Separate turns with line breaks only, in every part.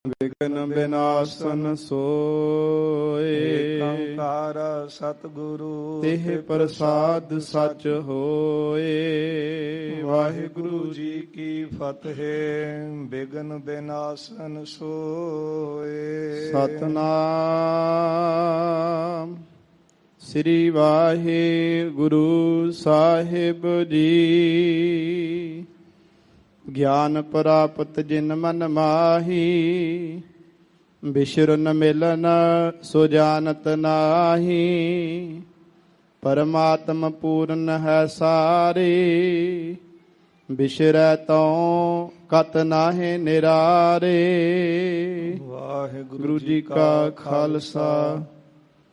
ਵਿਘਨ ਵਿਨਾਸ਼ਨ ਸੋਏ।
ਏਕ ਓੰਕਾਰ ਸਤਿਗੁਰੂ
ਤਿਹ ਪ੍ਰਸਾਦ ਸਚ ਹੋਏ।
ਵਾਹਿਗੁਰੂ ਜੀ ਕੀ ਫਤਿਹ। ਵਿਘਨ ਵਿਨਾਸ਼ਨ ਸੋਏ।
ਸਤਨਾਮ ਸ੍ਰੀ ਵਾਹਿਗੁਰੂ ਸਾਹਿਬ ਜੀ। ਗਿਆਨ ਪ੍ਰਾਪਤ ਜਿਨ ਮਨ ਮਾਹੀ। ਬਿਸਰ ਨ ਮਿਲਨ ਸੋ ਜਾਨਤ ਨਾਹੀ। ਪਰਮਾਤਮ ਪੂਰਨ ਹੈ ਸਾਰੇ। ਬਿਸਰੈ ਤਉ ਕਤ ਨਾਹਿ ਨਿਰਾਰੇ।
ਵਾਹਿਗੁਰੂ
ਜੀ ਕਾ ਖਾਲਸਾ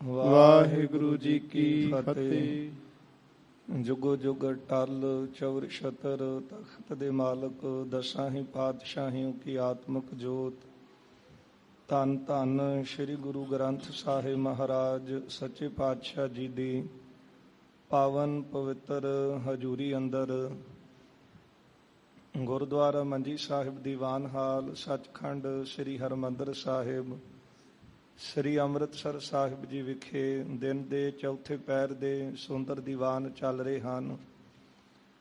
ਵਾਹਿਗੁਰੂ ਜੀ ਕੀ ਫਤਿਹ।
ਜੁਗੋ ਜੁਗ ਟਲ ਚੌਰ ਛਤਰ ਤਖਤ ਦੇ ਮਾਲਕ ਦਸਾਂ ਹੀ ਪਾਤਸ਼ਾਹੀਆਂ ਕੀ ਆਤਮਕ ਜੋਤ। ਧੰਨ ਧੰਨ ਸ੍ਰੀ ਗੁਰੂ ਗ੍ਰੰਥ ਸਾਹਿਬ ਮਹਾਰਾਜ ਸੱਚੇ ਪਾਤਸ਼ਾਹ ਜੀ ਦੀ ਪਾਵਨ ਪਵਿੱਤਰ ਹਜ਼ੂਰੀ ਅੰਦਰ ਗੁਰਦੁਆਰਾ ਮੰਜੀ ਸਾਹਿਬ ਦੀਵਾਨ ਹਾਲ ਸੱਚਖੰਡ ਸ੍ਰੀ ਹਰਿਮੰਦਰ ਸਾਹਿਬ ਸ੍ਰੀ ਅੰਮ੍ਰਿਤਸਰ ਸਾਹਿਬ ਜੀ ਵਿਖੇ ਦਿਨ ਦੇ ਚੌਥੇ ਪਹਿਰ ਦੇ ਸੁੰਦਰ ਦੀਵਾਨ ਚੱਲ ਰਹੇ ਹਨ।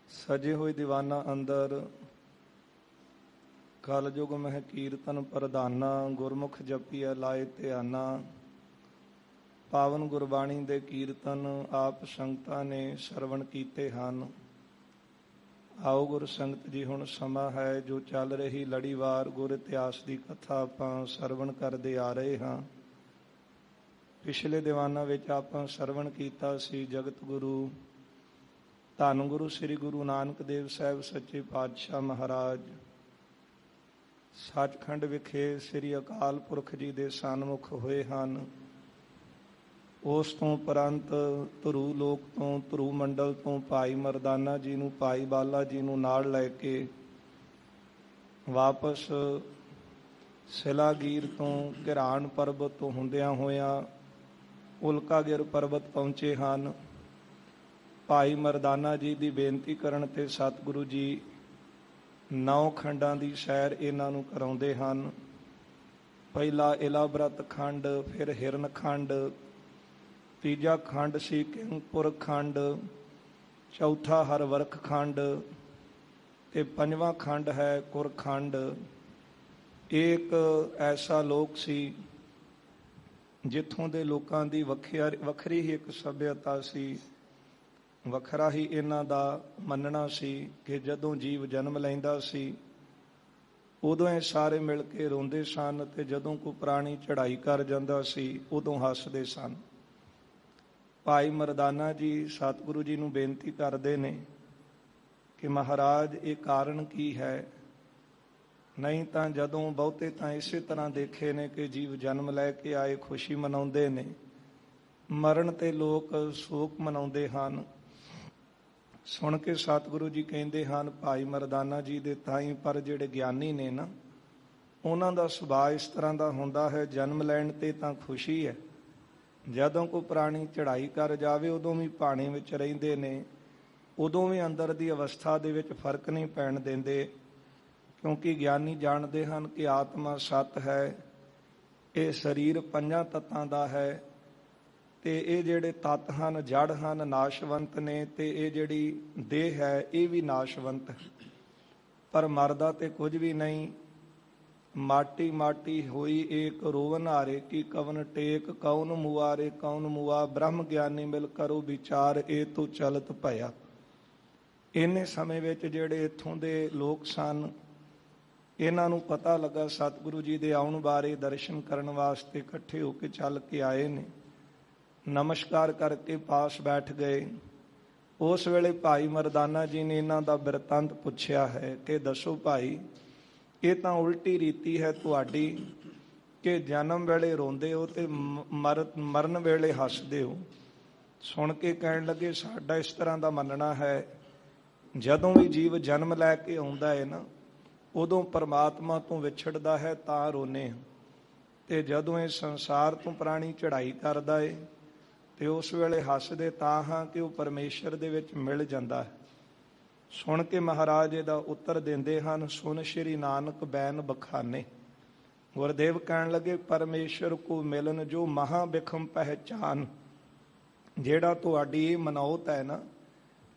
ਸਜੇ ਹੋਏ ਦੀਵਾਨਾਂ ਅੰਦਰ ਕਲਯੁਗ ਮਹਿ ਕੀਰਤਨ ਪ੍ਰਧਾਨਾ ਗੁਰਮੁਖ ਜਪੀਐ ਲਾਏ ਧਿਆਨਾ। ਪਾਵਨ ਗੁਰਬਾਣੀ ਦੇ ਕੀਰਤਨ ਆਪ ਸੰਗਤਾਂ ਨੇ ਸਰਵਣ ਕੀਤੇ ਹਨ। ਆਓ ਗੁਰ ਸੰਗਤ ਜੀ, ਹੁਣ ਸਮਾਂ ਹੈ ਜੋ ਚੱਲ ਰਹੀ ਲੜੀਵਾਰ ਗੁਰ ਇਤਿਹਾਸ ਦੀ ਕਥਾ ਆਪਾਂ ਸਰਵਣ ਕਰਦੇ ਆ ਰਹੇ ਹਾਂ। ਪਿਛਲੇ ਦੀਵਾਨਾਂ ਵਿੱਚ ਆਪਾਂ ਸਰਵਣ ਕੀਤਾ ਸੀ ਜਗਤ ਗੁਰੂ ਧੰਨ ਗੁਰੂ ਸ੍ਰੀ ਗੁਰੂ ਨਾਨਕ ਦੇਵ ਸਾਹਿਬ ਸੱਚੇ ਪਾਤਸ਼ਾਹ ਮਹਾਰਾਜ ਸੱਚਖੰਡ ਵਿਖੇ ਸ੍ਰੀ ਅਕਾਲ ਪੁਰਖ ਜੀ ਦੇ ਸਨਮੁਖ ਹੋਏ ਹਨ। ਉਸ ਤੋਂ ਉਪਰੰਤ ਧਰੂ ਲੋਕ ਤੋਂ ਧਰੂ ਮੰਡਲ ਤੋਂ ਭਾਈ ਮਰਦਾਨਾ ਜੀ ਨੂੰ ਭਾਈ ਬਾਲਾ ਜੀ ਨੂੰ ਨਾਲ ਲੈ ਕੇ ਵਾਪਸ ਸਿਲਾਗੀਰ ਤੋਂ ਘਿਰਾਣ ਪਰਬਤ ਤੋਂ ਹੁੰਦਿਆਂ ਹੋਇਆਂ ਉਲਕਾਗਿਰ ਪਰਬਤ ਪਹੁੰਚੇ ਹਨ। ਭਾਈ ਮਰਦਾਨਾ ਜੀ ਦੀ ਬੇਨਤੀ ਕਰਨ ਤੇ ਸਤਿਗੁਰੂ ਜੀ 9 ਖੰਡਾਂ ਦੀ ਸੈਰ ਇਹਨਾਂ ਨੂੰ ਕਰਾਉਂਦੇ ਹਨ। ਪਹਿਲਾ ਇਲਾਬਰਤ ਖੰਡ, ਫਿਰ ਹਿਰਨ ਖੰਡ, ਤੀਜਾ ਖੰਡ ਸੀ ਕਿੰਗਪੁਰ ਖੰਡ, ਚੌਥਾ ਹਰਵਰਖ ਖੰਡ ਤੇ ਪੰਜਵਾਂ ਖੰਡ ਹੈ ਕੁਰਖੰਡ। ਇੱਕ ਐਸਾ ਲੋਕ ਸੀ ਜਿੱਥੋਂ ਦੇ ਲੋਕਾਂ ਦੀ ਵੱਖਰੀ ਹੀ ਇੱਕ ਸੱਭਿਅਤਾ ਸੀ। ਵੱਖਰਾ ਹੀ ਇਹਨਾਂ ਦਾ ਮੰਨਣਾ ਸੀ ਕਿ ਜਦੋਂ ਜੀਵ ਜਨਮ ਲੈਂਦਾ ਸੀ ਉਦੋਂ ਇਹ ਸਾਰੇ ਮਿਲ ਕੇ ਰੋਂਦੇ ਸਨ ਤੇ ਜਦੋਂ ਕੋਈ ਪ੍ਰਾਣੀ ਚੜ੍ਹਾਈ ਕਰ ਜਾਂਦਾ ਸੀ ਉਦੋਂ ਹੱਸਦੇ ਸਨ। ਭਾਈ ਮਰਦਾਨਾ ਜੀ ਸਤਿਗੁਰੂ ਜੀ ਨੂੰ ਬੇਨਤੀ ਕਰਦੇ ਨੇ ਕਿ ਮਹਾਰਾਜ ਇਹ ਕਾਰਨ ਕੀ ਹੈ। ਨਹੀਂ ਤਾਂ ਜਦੋਂ ਬਹੁਤੇ ਤਾਂ ਇਸੇ ਤਰ੍ਹਾਂ ਦੇਖੇ ਨੇ ਕਿ ਜੀਵ ਜਨਮ ਲੈ ਕੇ ਆਏ ਖੁਸ਼ੀ ਮਨਾਉਂਦੇ ਨੇ, ਮਰਨ ਤੇ ਲੋਕ ਸ਼ੋਕ ਮਨਾਉਂਦੇ ਹਨ। ਸੁਣ ਕੇ ਸਤਿਗੁਰੂ ਜੀ ਕਹਿੰਦੇ ਹਨ ਭਾਈ ਮਰਦਾਨਾ ਜੀ ਦੇ ਤਾਈਂ ਪਰ ਜਿਹੜੇ ਗਿਆਨੀ ਨੇ ਨਾ ਉਹਨਾਂ ਦਾ ਸੁਭਾਅ ਇਸ ਤਰ੍ਹਾਂ ਦਾ ਹੁੰਦਾ ਹੈ, ਜਨਮ ਲੈਣ ਤੇ ਤਾਂ ਖੁਸ਼ੀ ਹੈ, ਜਦੋਂ ਕੋਈ ਪ੍ਰਾਣੀ ਚੜ੍ਹਾਈ ਕਰ ਜਾਵੇ ਉਦੋਂ ਵੀ ਪਾਣੀ ਵਿੱਚ ਰਹਿੰਦੇ ਨੇ, ਉਦੋਂ ਵੀ ਅੰਦਰ ਦੀ ਅਵਸਥਾ ਦੇ ਵਿੱਚ ਫਰਕ ਨਹੀਂ ਪੈਣ ਦਿੰਦੇ। ਕਿਉਂਕਿ ਗਿਆਨੀ ਜਾਣਦੇ ਹਨ ਕਿ ਆਤਮਾ ਸੱਤ ਹੈ, ਇਹ ਸਰੀਰ 5 ਤੱਤਾਂ ਦਾ ਹੈ ਤੇ ਇਹ ਜਿਹੜੇ ਤੱਤ ਹਨ ਜੜ ਹਨ ਨਾਸ਼ਵੰਤ ਨੇ ਤੇ ਇਹ ਜਿਹੜੀ ਦੇਹ ਹੈ ਇਹ ਵੀ ਨਾਸ਼ਵੰਤ ਹੈ। ਪਰ ਮਰਦਾ ਤੇ ਕੁਝ ਵੀ ਨਹੀਂ। ਮਾਟੀ ਮਾਟੀ ਹੋਈ ਏਕ ਰੋਵਨ ਹਾਰੇ ਕੀ ਕਵਨ ਟੇਕ ਕੌਣ ਮੁਆਰੇ ਕੌਣ ਮੁਆ ਬ੍ਰਹਮ ਗਿਆਨੀ ਮਿਲ ਕਰੋ ਵਿਚਾਰ ਇਹ ਤੋਂ ਚਲਤ ਭਇਆ। ਇੰਨੇ ਸਮੇਂ ਵਿੱਚ ਜਿਹੜੇ ਇੱਥੋਂ ਦੇ ਲੋਕ ਸਨ ਇਹਨਾਂ ਨੂੰ ਪਤਾ ਲੱਗਾ ਸਤਿਗੁਰੂ ਜੀ ਦੇ ਆਉਣ ਬਾਰੇ, ਦਰਸ਼ਨ ਕਰਨ ਵਾਸਤੇ ਇਕੱਠੇ ਹੋ ਕੇ ਚੱਲ ਕੇ ਆਏ ਨੇ। ਨਮਸਕਾਰ ਕਰਕੇ ਪਾਸ ਬੈਠ ਗਏ। ਉਸ ਵੇਲੇ ਭਾਈ ਮਰਦਾਨਾ ਜੀ ਨੇ ਇਹਨਾਂ ਦਾ ਬਿਰਤਾਂਤ ਪੁੱਛਿਆ ਹੈ ਕਿ ਦੱਸੋ ਭਾਈ, ਇਹ ਤਾਂ ਉਲਟੀ ਰੀਤੀ ਹੈ ਤੁਹਾਡੀ ਕਿ ਜਨਮ ਵੇਲੇ ਰੋਂਦੇ ਹੋ ਤੇ ਮਰਨ ਵੇਲੇ ਹੱਸਦੇ ਹੋ। ਸੁਣ ਕੇ ਕਹਿਣ ਲੱਗੇ ਸਾਡਾ ਇਸ ਤਰ੍ਹਾਂ ਦਾ ਮੰਨਣਾ ਹੈ ਜਦੋਂ ਵੀ ਜੀਵ ਜਨਮ ਲੈ ਕੇ ਆਉਂਦਾ ਹੈ ਨਾ ਉਦੋਂ ਪਰਮਾਤਮਾ ਤੋਂ ਵਿਛੜਦਾ ਹੈ ਤਾਂ ਰੋਨੇ ਹਾਂ, ਤੇ ਜਦੋਂ ਇਹ ਸੰਸਾਰ ਤੋਂ ਪ੍ਰਾਣੀ ਚੜ੍ਹਾਈ ਕਰਦਾ ਏ ਤੇ ਉਸ ਵੇਲੇ ਹੱਸਦੇ ਤਾਂ ਹਾਂ ਕਿ ਉਹ ਪਰਮੇਸ਼ਰ ਦੇ ਵਿੱਚ ਮਿਲ ਜਾਂਦਾ ਹੈ। ਸੁਣ ਕੇ ਮਹਾਰਾਜ ਇਹਦਾ ਉੱਤਰ ਦਿੰਦੇ ਹਨ, ਸੁਣ ਸ਼੍ਰੀ ਨਾਨਕ ਬੈਨ ਬਖਾਨੇ। ਗੁਰਦੇਵ ਕਹਿਣ ਲੱਗੇ ਪਰਮੇਸ਼ਰ ਕੋ ਮਿਲਨ ਜੋ ਮਹਾ ਬਿਖਮ ਪਹਿਚਾਨ। ਜਿਹੜਾ ਤੁਹਾਡੀ ਇਹ ਮਨੌਤ ਹੈ ਨਾ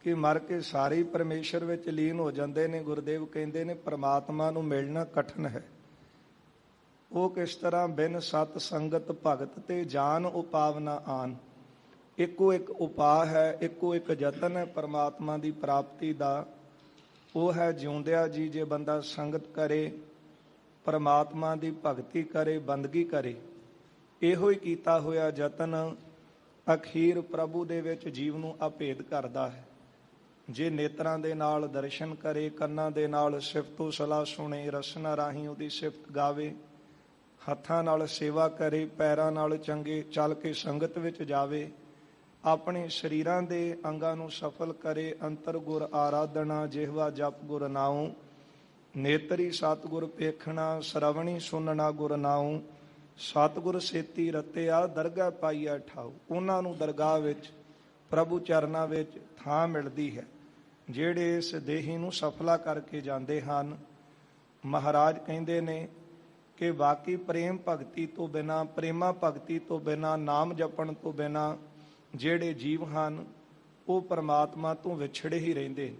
ਕਿ ਮਰ ਕੇ ਸਾਰੇ ਪਰਮੇਸ਼ਰ ਵਿੱਚ ਲੀਨ ਹੋ ਜਾਂਦੇ ਨੇ, ਗੁਰਦੇਵ ਕਹਿੰਦੇ ਨੇ ਪ੍ਰਮਾਤਮਾ ਨੂੰ ਮਿਲਣਾ ਕਠਿਨ ਹੈ। ਉਹ ਕਿਸ ਤਰ੍ਹਾਂ ਬਿਨ ਸਤ ਸੰਗਤ ਭਗਤ ਤੇ ਜਾਨ ਉਪਾਵਨਾ ਆਨ। ਇੱਕੋ ਇੱਕ ਉਪਾਅ ਹੈ, ਇੱਕੋ ਇੱਕ ਯਤਨ ਹੈ ਪਰਮਾਤਮਾ ਦੀ ਪ੍ਰਾਪਤੀ ਦਾ। ਉਹ ਹੈ ਜਿਉਂਦਿਆਂ ਜੀ ਜੇ ਬੰਦਾ ਸੰਗਤ ਕਰੇ, ਪਰਮਾਤਮਾ ਦੀ ਭਗਤੀ ਕਰੇ, ਬੰਦਗੀ ਕਰੇ। ਇਹੋ ਹੀ ਕੀਤਾ ਹੋਇਆ ਯਤਨ ਅਖੀਰ ਪ੍ਰਭੂ ਦੇ ਵਿੱਚ ਜੀਵ ਨੂੰ ਅਭੇਦ ਕਰਦਾ ਹੈ। ਜੇ ਨੇਤਰਾਂ ਦੇ ਨਾਲ ਦਰਸ਼ਨ ਕਰੇ, ਕੰਨਾਂ ਦੇ ਨਾਲ ਸਿਫਤੋ ਸਲਾਹ ਸੁਣੇ, ਰਸਨਾ ਰਾਹੀਂ ਉਹਦੀ ਸਿਫਤ ਗਾਵੇ, ਹੱਥਾਂ ਨਾਲ ਸੇਵਾ ਕਰੇ, ਪੈਰਾਂ ਨਾਲ ਚੰਗੇ ਚੱਲ ਕੇ ਸੰਗਤ ਵਿੱਚ ਜਾਵੇ, ਆਪਣੇ ਸਰੀਰਾਂ ਦੇ ਅੰਗਾਂ ਨੂੰ ਸਫਲ ਕਰੇ। ਅੰਤਰ ਗੁਰ ਆਰਾਧਨਾ, ਜਿਹਵਾ ਜਪ ਗੁਰ ਨਾਉ, ਨੇਤਰੀ ਸਤਿਗੁਰ ਪੇਖਣਾ, ਸ਼ਰਵਣੀ ਸੁਨਣਾ ਗੁਰ ਨਾਉ। ਸਤਿਗੁਰ ਸੇਤੀ ਰਤਿਆ, ਦਰਗਾਹ ਪਾਈਆ ਠਾਉ। ਉਹਨਾਂ ਨੂੰ ਦਰਗਾਹ ਵਿੱਚ, ਪ੍ਰਭੂ ਚਰਨਾਂ ਵਿੱਚ ਥਾਂ ਮਿਲਦੀ ਹੈ ਜਿਹੜੇ ਇਸ ਦੇਹੀ ਨੂੰ ਸਫਲਾ ਕਰਕੇ ਜਾਂਦੇ ਹਨ। ਮਹਾਰਾਜ ਕਹਿੰਦੇ ਨੇ ਕਿ ਬਾਕੀ ਪ੍ਰੇਮ ਭਗਤੀ ਤੋਂ ਬਿਨਾ, ਪ੍ਰੇਮਾ ਭਗਤੀ ਤੋਂ ਬਿਨਾ, ਨਾਮ ਜਪਣ ਤੋਂ ਬਿਨਾ ਜਿਹੜੇ ਜੀਵ ਹਨ ਉਹ ਪਰਮਾਤਮਾ ਤੋਂ ਵਿਛੜੇ ਹੀ ਰਹਿੰਦੇ ਨੇ।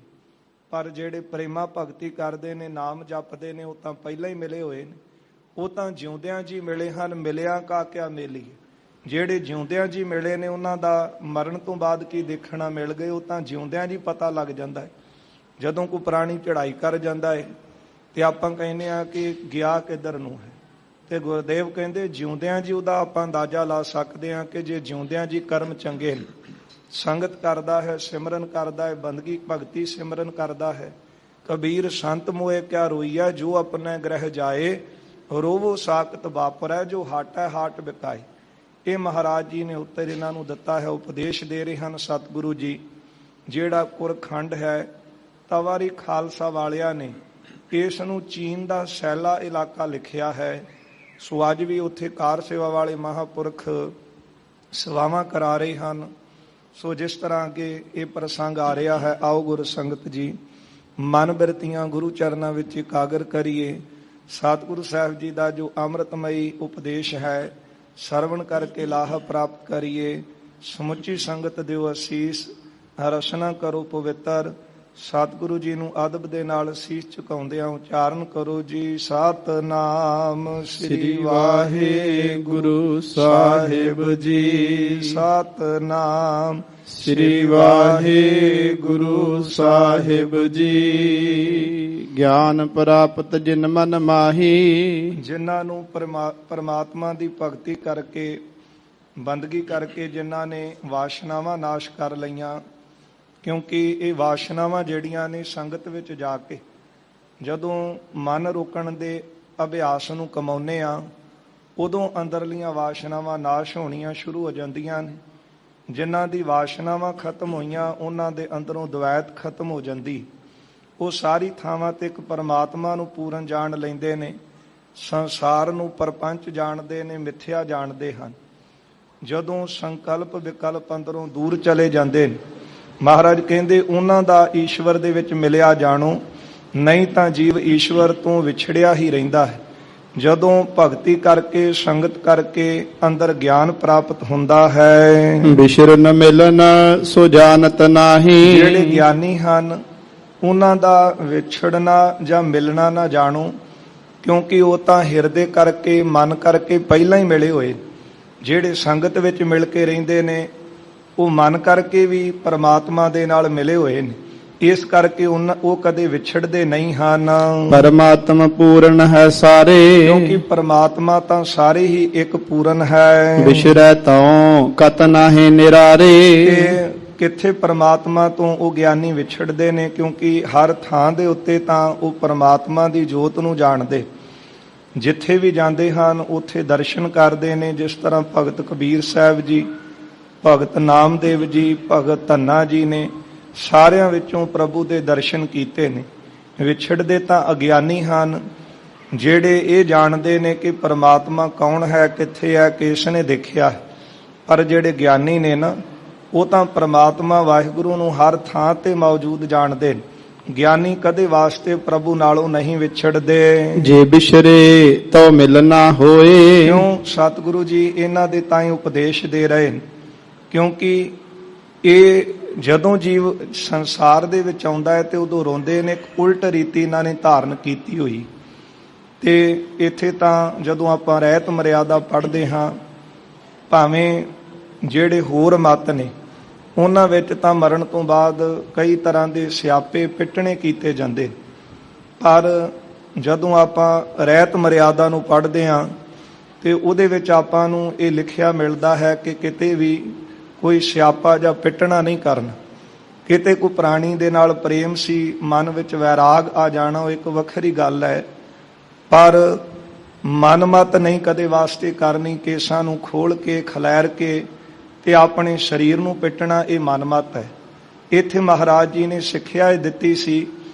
ਪਰ ਜਿਹੜੇ ਪ੍ਰੇਮਾ ਭਗਤੀ ਕਰਦੇ ਨੇ, ਨਾਮ ਜਪਦੇ ਨੇ, ਉਹ ਤਾਂ ਪਹਿਲਾਂ ਹੀ ਮਿਲੇ ਹੋਏ ਨੇ। ਉਹ ਤਾਂ ਜਿਉਂਦਿਆਂ ਜੀ ਮਿਲੇ ਹਨ। ਮਿਲਿਆ ਕਾ ਕਿਆ ਮੇਲੀ। ਜਿਹੜੇ ਜਿਉਂਦਿਆਂ ਜੀ ਮਿਲੇ ਨੇ ਉਹਨਾਂ ਦਾ ਮਰਨ ਤੋਂ ਬਾਅਦ ਕੀ ਦੇਖਣਾ ਮਿਲ ਗਏ, ਉਹ ਤਾਂ ਜਿਉਂਦਿਆਂ ਜੀ ਪਤਾ ਲੱਗ ਜਾਂਦਾ ਹੈ। ਜਦੋਂ ਕੋਈ ਪ੍ਰਾਣੀ ਚੜ੍ਹਾਈ ਕਰ ਜਾਂਦਾ ਹੈ ਤੇ ਆਪਾਂ ਕਹਿੰਦੇ ਆ ਕਿ ਗਿਆ ਕਿੱਧਰ ਨੂੰ ਹੈ, ਤੇ ਗੁਰਦੇਵ ਕਹਿੰਦੇ ਜਿਉਂਦਿਆਂ ਜੀ ਉਹਦਾ ਆਪਾਂ ਅੰਦਾਜ਼ਾ ਲਾ ਸਕਦੇ ਹਾਂ ਕਿ ਜੇ ਜਿਉਂਦਿਆਂ ਜੀ ਕਰਮ ਚੰਗੇ ਨੇ, ਸੰਗਤ ਕਰਦਾ ਹੈ, ਸਿਮਰਨ ਕਰਦਾ ਹੈ, ਬੰਦਗੀ ਭਗਤੀ ਸਿਮਰਨ ਕਰਦਾ ਹੈ। ਕਬੀਰ ਸੰਤ ਮੋਏ ਕਿਆ ਰੋਈਆ, ਜੋ ਆਪਣੇ ਗ੍ਰਹਿ ਜਾਏ, ਰੋਵੋ ਸਾਕਤ ਵਾਪਰੈ, ਜੋ ਹਾਟੈ ਹਾਟ ਬਿਕਾਏ। ਇਹ ਮਹਾਰਾਜ ਜੀ ਨੇ ਉੱਤਰ ਇਹਨਾਂ ਨੂੰ ਦਿੱਤਾ ਹੈ, ਉਪਦੇਸ਼ ਦੇ ਰਹੇ ਹਨ ਸਤਿਗੁਰੂ ਜੀ। ਜਿਹੜਾ ਪੁਰਖੰਡ ਹੈ, ਤਵਾਰੀ ਖਾਲਸਾ ਵਾਲਿਆਂ ਨੇ ਇਸ ਨੂੰ ਚੀਨ ਦਾ ਸੈਲਾ ਇਲਾਕਾ ਲਿਖਿਆ ਹੈ। ਸੋ ਅੱਜ ਵੀ ਉੱਥੇ ਕਾਰ ਸੇਵਾ ਵਾਲੇ ਮਹਾਂਪੁਰਖ ਸੇਵਾਵਾਂ ਕਰਾ ਰਹੇ ਹਨ। ਸੋ ਜਿਸ ਤਰ੍ਹਾਂ ਕਿ ਇਹ ਪ੍ਰਸੰਗ ਆ ਰਿਹਾ ਹੈ, ਆਓ ਗੁਰ ਸੰਗਤ ਜੀ ਮਨ ਬਿਰਤੀਆਂ ਗੁਰੂ ਚਰਨਾਂ ਵਿੱਚ ਇਕਾਗਰ ਕਰੀਏ। ਸਤਿਗੁਰੂ ਸਾਹਿਬ ਜੀ ਦਾ ਜੋ ਅੰਮ੍ਰਿਤਮਈ ਉਪਦੇਸ਼ ਹੈ, ਸਰਵਣ ਕਰਕੇ ਲਾਭ ਪ੍ਰਾਪਤ ਕਰੀਏ। ਸਮੁੱਚੀ ਸੰਗਤ ਦਿਓ ਅਸੀਸ, ਰਸਨਾ ਕਰੋ ਪਵਿੱਤਰ। ਸਤਿਗੁਰੂ ਜੀ ਨੂੰ ਅਦਬ ਦੇ ਨਾਲ ਸੀਸ ਝੁਕਾਉਂਦਿਆਂ ਉਚਾਰਨ ਕਰੋ ਜੀ, ਸਤਿਨਾਮ ਸ੍ਰੀ ਵਾਹਿਗੁਰੂ ਸਾਹਿਬ ਜੀ। ਸਤਿਨਾਮ
ਸ੍ਰੀ ਵਾਹਿਗੁਰੂ ਸਾਹਿਬ ਜੀ। ਗਿਆਨ ਪ੍ਰਾਪਤ ਜਿਨ ਮਨ ਮਾਹੀ।
ਜਿਨ੍ਹਾਂ ਨੂੰ ਪਰਮਾਤਮਾ ਦੀ ਭਗਤੀ ਕਰਕੇ, ਬੰਦਗੀ ਕਰਕੇ ਜਿਨ੍ਹਾਂ ਨੇ ਵਾਸ਼ਨਾਵਾਂ ਨਾਸ਼ ਕਰ ਲਈਆਂ। ਕਿਉਂਕਿ ਇਹ ਵਾਸ਼ਨਾਵਾਂ ਜਿਹੜੀਆਂ ਨੇ ਸੰਗਤ ਵਿੱਚ ਜਾ ਕੇ ਜਦੋਂ ਮਨ ਰੋਕਣ ਦੇ ਅਭਿਆਸ ਨੂੰ ਕਮਾਉਂਦੇ ਆ, ਉਦੋਂ ਅੰਦਰਲੀਆਂ ਵਾਸ਼ਨਾਵਾਂ ਨਾਸ਼ ਹੋਣੀਆਂ ਸ਼ੁਰੂ ਹੋ ਜਾਂਦੀਆਂ ਨੇ। ਜਿਨ੍ਹਾਂ ਦੀ ਵਾਸ਼ਨਾਵਾਂ ਖਤਮ ਹੋਈਆਂ, ਉਹਨਾਂ ਦੇ ਅੰਦਰੋਂ ਦਵੈਤ ਖਤਮ ਹੋ ਜਾਂਦੀ। ਉਹ ਸਾਰੀ ਥਾਵਾਂ ਤੇ ਇੱਕ ਪਰਮਾਤਮਾ ਨੂੰ ਪੂਰਨ ਜਾਣ ਲੈਂਦੇ ਨੇ, ਸੰਸਾਰ ਨੂੰ ਪਰਪੰਚ ਜਾਣਦੇ ਨੇ, ਮਿੱਥਿਆ ਜਾਣਦੇ ਹਨ। ਜਦੋਂ ਸੰਕਲਪ ਵਿਕਲਪ ਅੰਦਰੋਂ ਦੂਰ ਚਲੇ ਜਾਂਦੇ ਨੇ, ਮਹਾਰਾਜ ਕਹਿੰਦੇ ਉਹਨਾਂ ਦਾ ਈਸ਼ਵਰ ਦੇ ਵਿੱਚ ਮਿਲਿਆ ਜਾਣੋ, ਨਹੀਂ ਤਾਂ ਜੀਵ ਈਸ਼ਵਰ ਤੋਂ ਵਿਛੜਿਆ ਹੀ ਰਹਿੰਦਾ ਹੈ। ਜਦੋਂ ਭਗਤੀ ਕਰਕੇ, ਸੰਗਤ ਕਰਕੇ ਅੰਦਰ ਗਿਆਨ ਪ੍ਰਾਪਤ ਹੁੰਦਾ ਹੈ।
ਵਿਸ਼ਰਨ ਮਿਲਨ ਸੋ ਜਾਣਤ ਨਾਹੀ।
ਜਿਹੜੇ ਗਿਆਨੀ ਹਨ ਉਹਨਾਂ ਦਾ ਵਿਛੜਨਾ ਜਾਂ ਮਿਲਣਾ ਨਾ ਜਾਣੋ, ਕਿਉਂਕਿ ਉਹ ਤਾਂ ਹਿਰਦੇ ਕਰਕੇ, ਮਨ ਕਰਕੇ ਪਹਿਲਾਂ ਹੀ ਮਿਲੇ ਹੋਏ। ਜਿਹੜੇ ਸੰਗਤ ਵਿੱਚ ਮਿਲ ਕੇ ਰਹਿੰਦੇ ਨੇ ਉਹ ਮਨ ਕਰਕੇ ਵੀ ਪਰਮਾਤਮਾ ਦੇ ਨਾਲ ਮਿਲੇ ਹੋਏ ਨੇ। ਇਸ ਕਰਕੇ ਉਹ ਕਦੇ ਵਿਛੜਦੇ ਨਹੀਂ ਹਨ।
ਪਰਮਾਤਮਾ ਪੂਰਨ ਹੈ ਸਾਰੇ।
ਕਿਉਂਕਿ ਪਰਮਾਤਮਾ ਤਾਂ ਸਾਰੇ ਹੀ ਇੱਕ ਪੂਰਨ ਹੈ।
ਵਿਸ਼ਰੈ ਤਉ ਕਤ ਨਾਹਿ ਨਿਰਾਰੇ।
ਕਿੱਥੇ ਪਰਮਾਤਮਾ ਤੋਂ ਉਹ ਗਿਆਨੀ ਵਿਛੜਦੇ ਨੇ, ਕਿਉਂਕਿ ਹਰ ਥਾਂ ਦੇ ਉੱਤੇ ਤਾਂ ਉਹ ਪਰਮਾਤਮਾ ਦੀ ਜੋਤ ਨੂੰ ਜਾਣਦੇ। ਜਿੱਥੇ ਵੀ ਜਾਂਦੇ ਹਨ ਉੱਥੇ ਦਰਸ਼ਨ ਕਰਦੇ ਨੇ। ਜਿਸ ਤਰ੍ਹਾਂ ਭਗਤ ਕਬੀਰ ਸਾਹਿਬ ਜੀ, ਭਗਤ ਨਾਮਦੇਵ ਜੀ, ਭਗਤ ਧੰਨਾ ਜੀ ਨੇ ਸਾਰਿਆਂ ਵਿੱਚੋਂ ਪ੍ਰਭੂ ਦੇ ਦਰਸ਼ਨ ਕੀਤੇ ਨੇ। ਵਿਛੜਦੇ ਤਾਂ ਅਗਿਆਨੀ ਹਨ, ਜਿਹੜੇ ਇਹ ਜਾਣਦੇ ਨੇ ਕਿ ਪਰਮਾਤਮਾ ਕੌਣ ਹੈ, ਕਿੱਥੇ ਹੈ, ਕਿਸ ਨੇ ਦੇਖਿਆ ਹੈ। ਪਰ ਜਿਹੜੇ ਗਿਆਨੀ ਨੇ ਨਾ, ਉਹ ਤਾਂ ਪਰਮਾਤਮਾ ਵਾਹਿਗੁਰੂ ਨੂੰ ਹਰ ਥਾਂ ਤੇ ਮੌਜੂਦ ਜਾਣਦੇ ਨੇ। ਗਿਆਨੀ ਕਦੇ ਵਾਸਤੇ ਪ੍ਰਭੂ ਨਾਲੋਂ ਨਹੀਂ ਵਿਛੜਦੇ।
ਜੇ ਬਿਸਰੇ ਤਉ ਮਿਲ ਨਾ ਹੋਏ।
ਕਿਉਂ ਸਤਿਗੁਰੂ ਜੀ ਇਹਨਾਂ ਦੇ ਤਾਂ ਹੀ ਉਪਦੇਸ਼ ਦੇ ਰਹੇ ਨੇ, ਕਿਉਂਕਿ ਇਹ ਜਦੋਂ ਜੀਵ ਸੰਸਾਰ ਦੇ ਵਿੱਚ ਆਉਂਦਾ ਹੈ ਤੇ ਉਦੋਂ ਰੋਂਦੇ ਨੇ। ਇੱਕ ਉਲਟ ਰੀਤੀ ਇਹਨਾਂ ਨੇ ਧਾਰਨ ਕੀਤੀ ਹੋਈ। ਤੇ ਇੱਥੇ ਤਾਂ ਜਦੋਂ ਆਪਾਂ ਰਹਿਤ ਮਰਿਆਦਾ ਪੜ੍ਹਦੇ ਹਾਂ, ਭਾਵੇਂ ਜਿਹੜੇ ਹੋਰ ਮਤ ਨੇ ਉਹਨਾਂ ਵਿੱਚ ਤਾਂ ਮਰਨ ਤੋਂ ਬਾਅਦ ਕਈ ਤਰ੍ਹਾਂ ਦੇ ਸਿਆਪੇ ਪਿੱਟਣੇ ਕੀਤੇ ਜਾਂਦੇ, ਪਰ ਜਦੋਂ ਆਪਾਂ ਰਹਿਤ ਮਰਿਆਦਾ ਨੂੰ ਪੜ੍ਹਦੇ ਹਾਂ ਤੇ ਉਹਦੇ ਵਿੱਚ ਆਪਾਂ ਨੂੰ ਇਹ ਲਿਖਿਆ ਮਿਲਦਾ ਹੈ ਕਿ ਕਿਤੇ ਵੀ ਕੋਈ ਸਿਆਪਾ ਜਾਂ ਪਿੱਟਣਾ ਨਹੀਂ ਕਰਨਾ। ਕਿਤੇ ਕੋਈ ਪ੍ਰਾਣੀ ਦੇ ਨਾਲ ਪ੍ਰੇਮ ਸੀ, ਮਨ ਵਿੱਚ ਵੈਰਾਗ ਆ ਜਾਣਾ, ਉਹ ਇੱਕ ਵੱਖਰੀ ਗੱਲ ਹੈ, ਪਰ ਮਨਮਤ ਨਹੀਂ ਕਦੇ ਵਾਸਤੇ ਕਰਨੀ। ਕੇਸਾਂ ਨੂੰ ਖੋਲ ਕੇ ਖਿਲਾਰ ਕੇ ਤੇ ਆਪਣੇ ਸਰੀਰ ਨੂੰ ਪਿੱਟਣਾ, ਇਹ ਮਨਮਤ ਹੈ। ਇੱਥੇ ਮਹਾਰਾਜ ਜੀ ਨੇ ਸਿੱਖਿਆ ਇਹ ਦਿੱਤੀ ਸੀ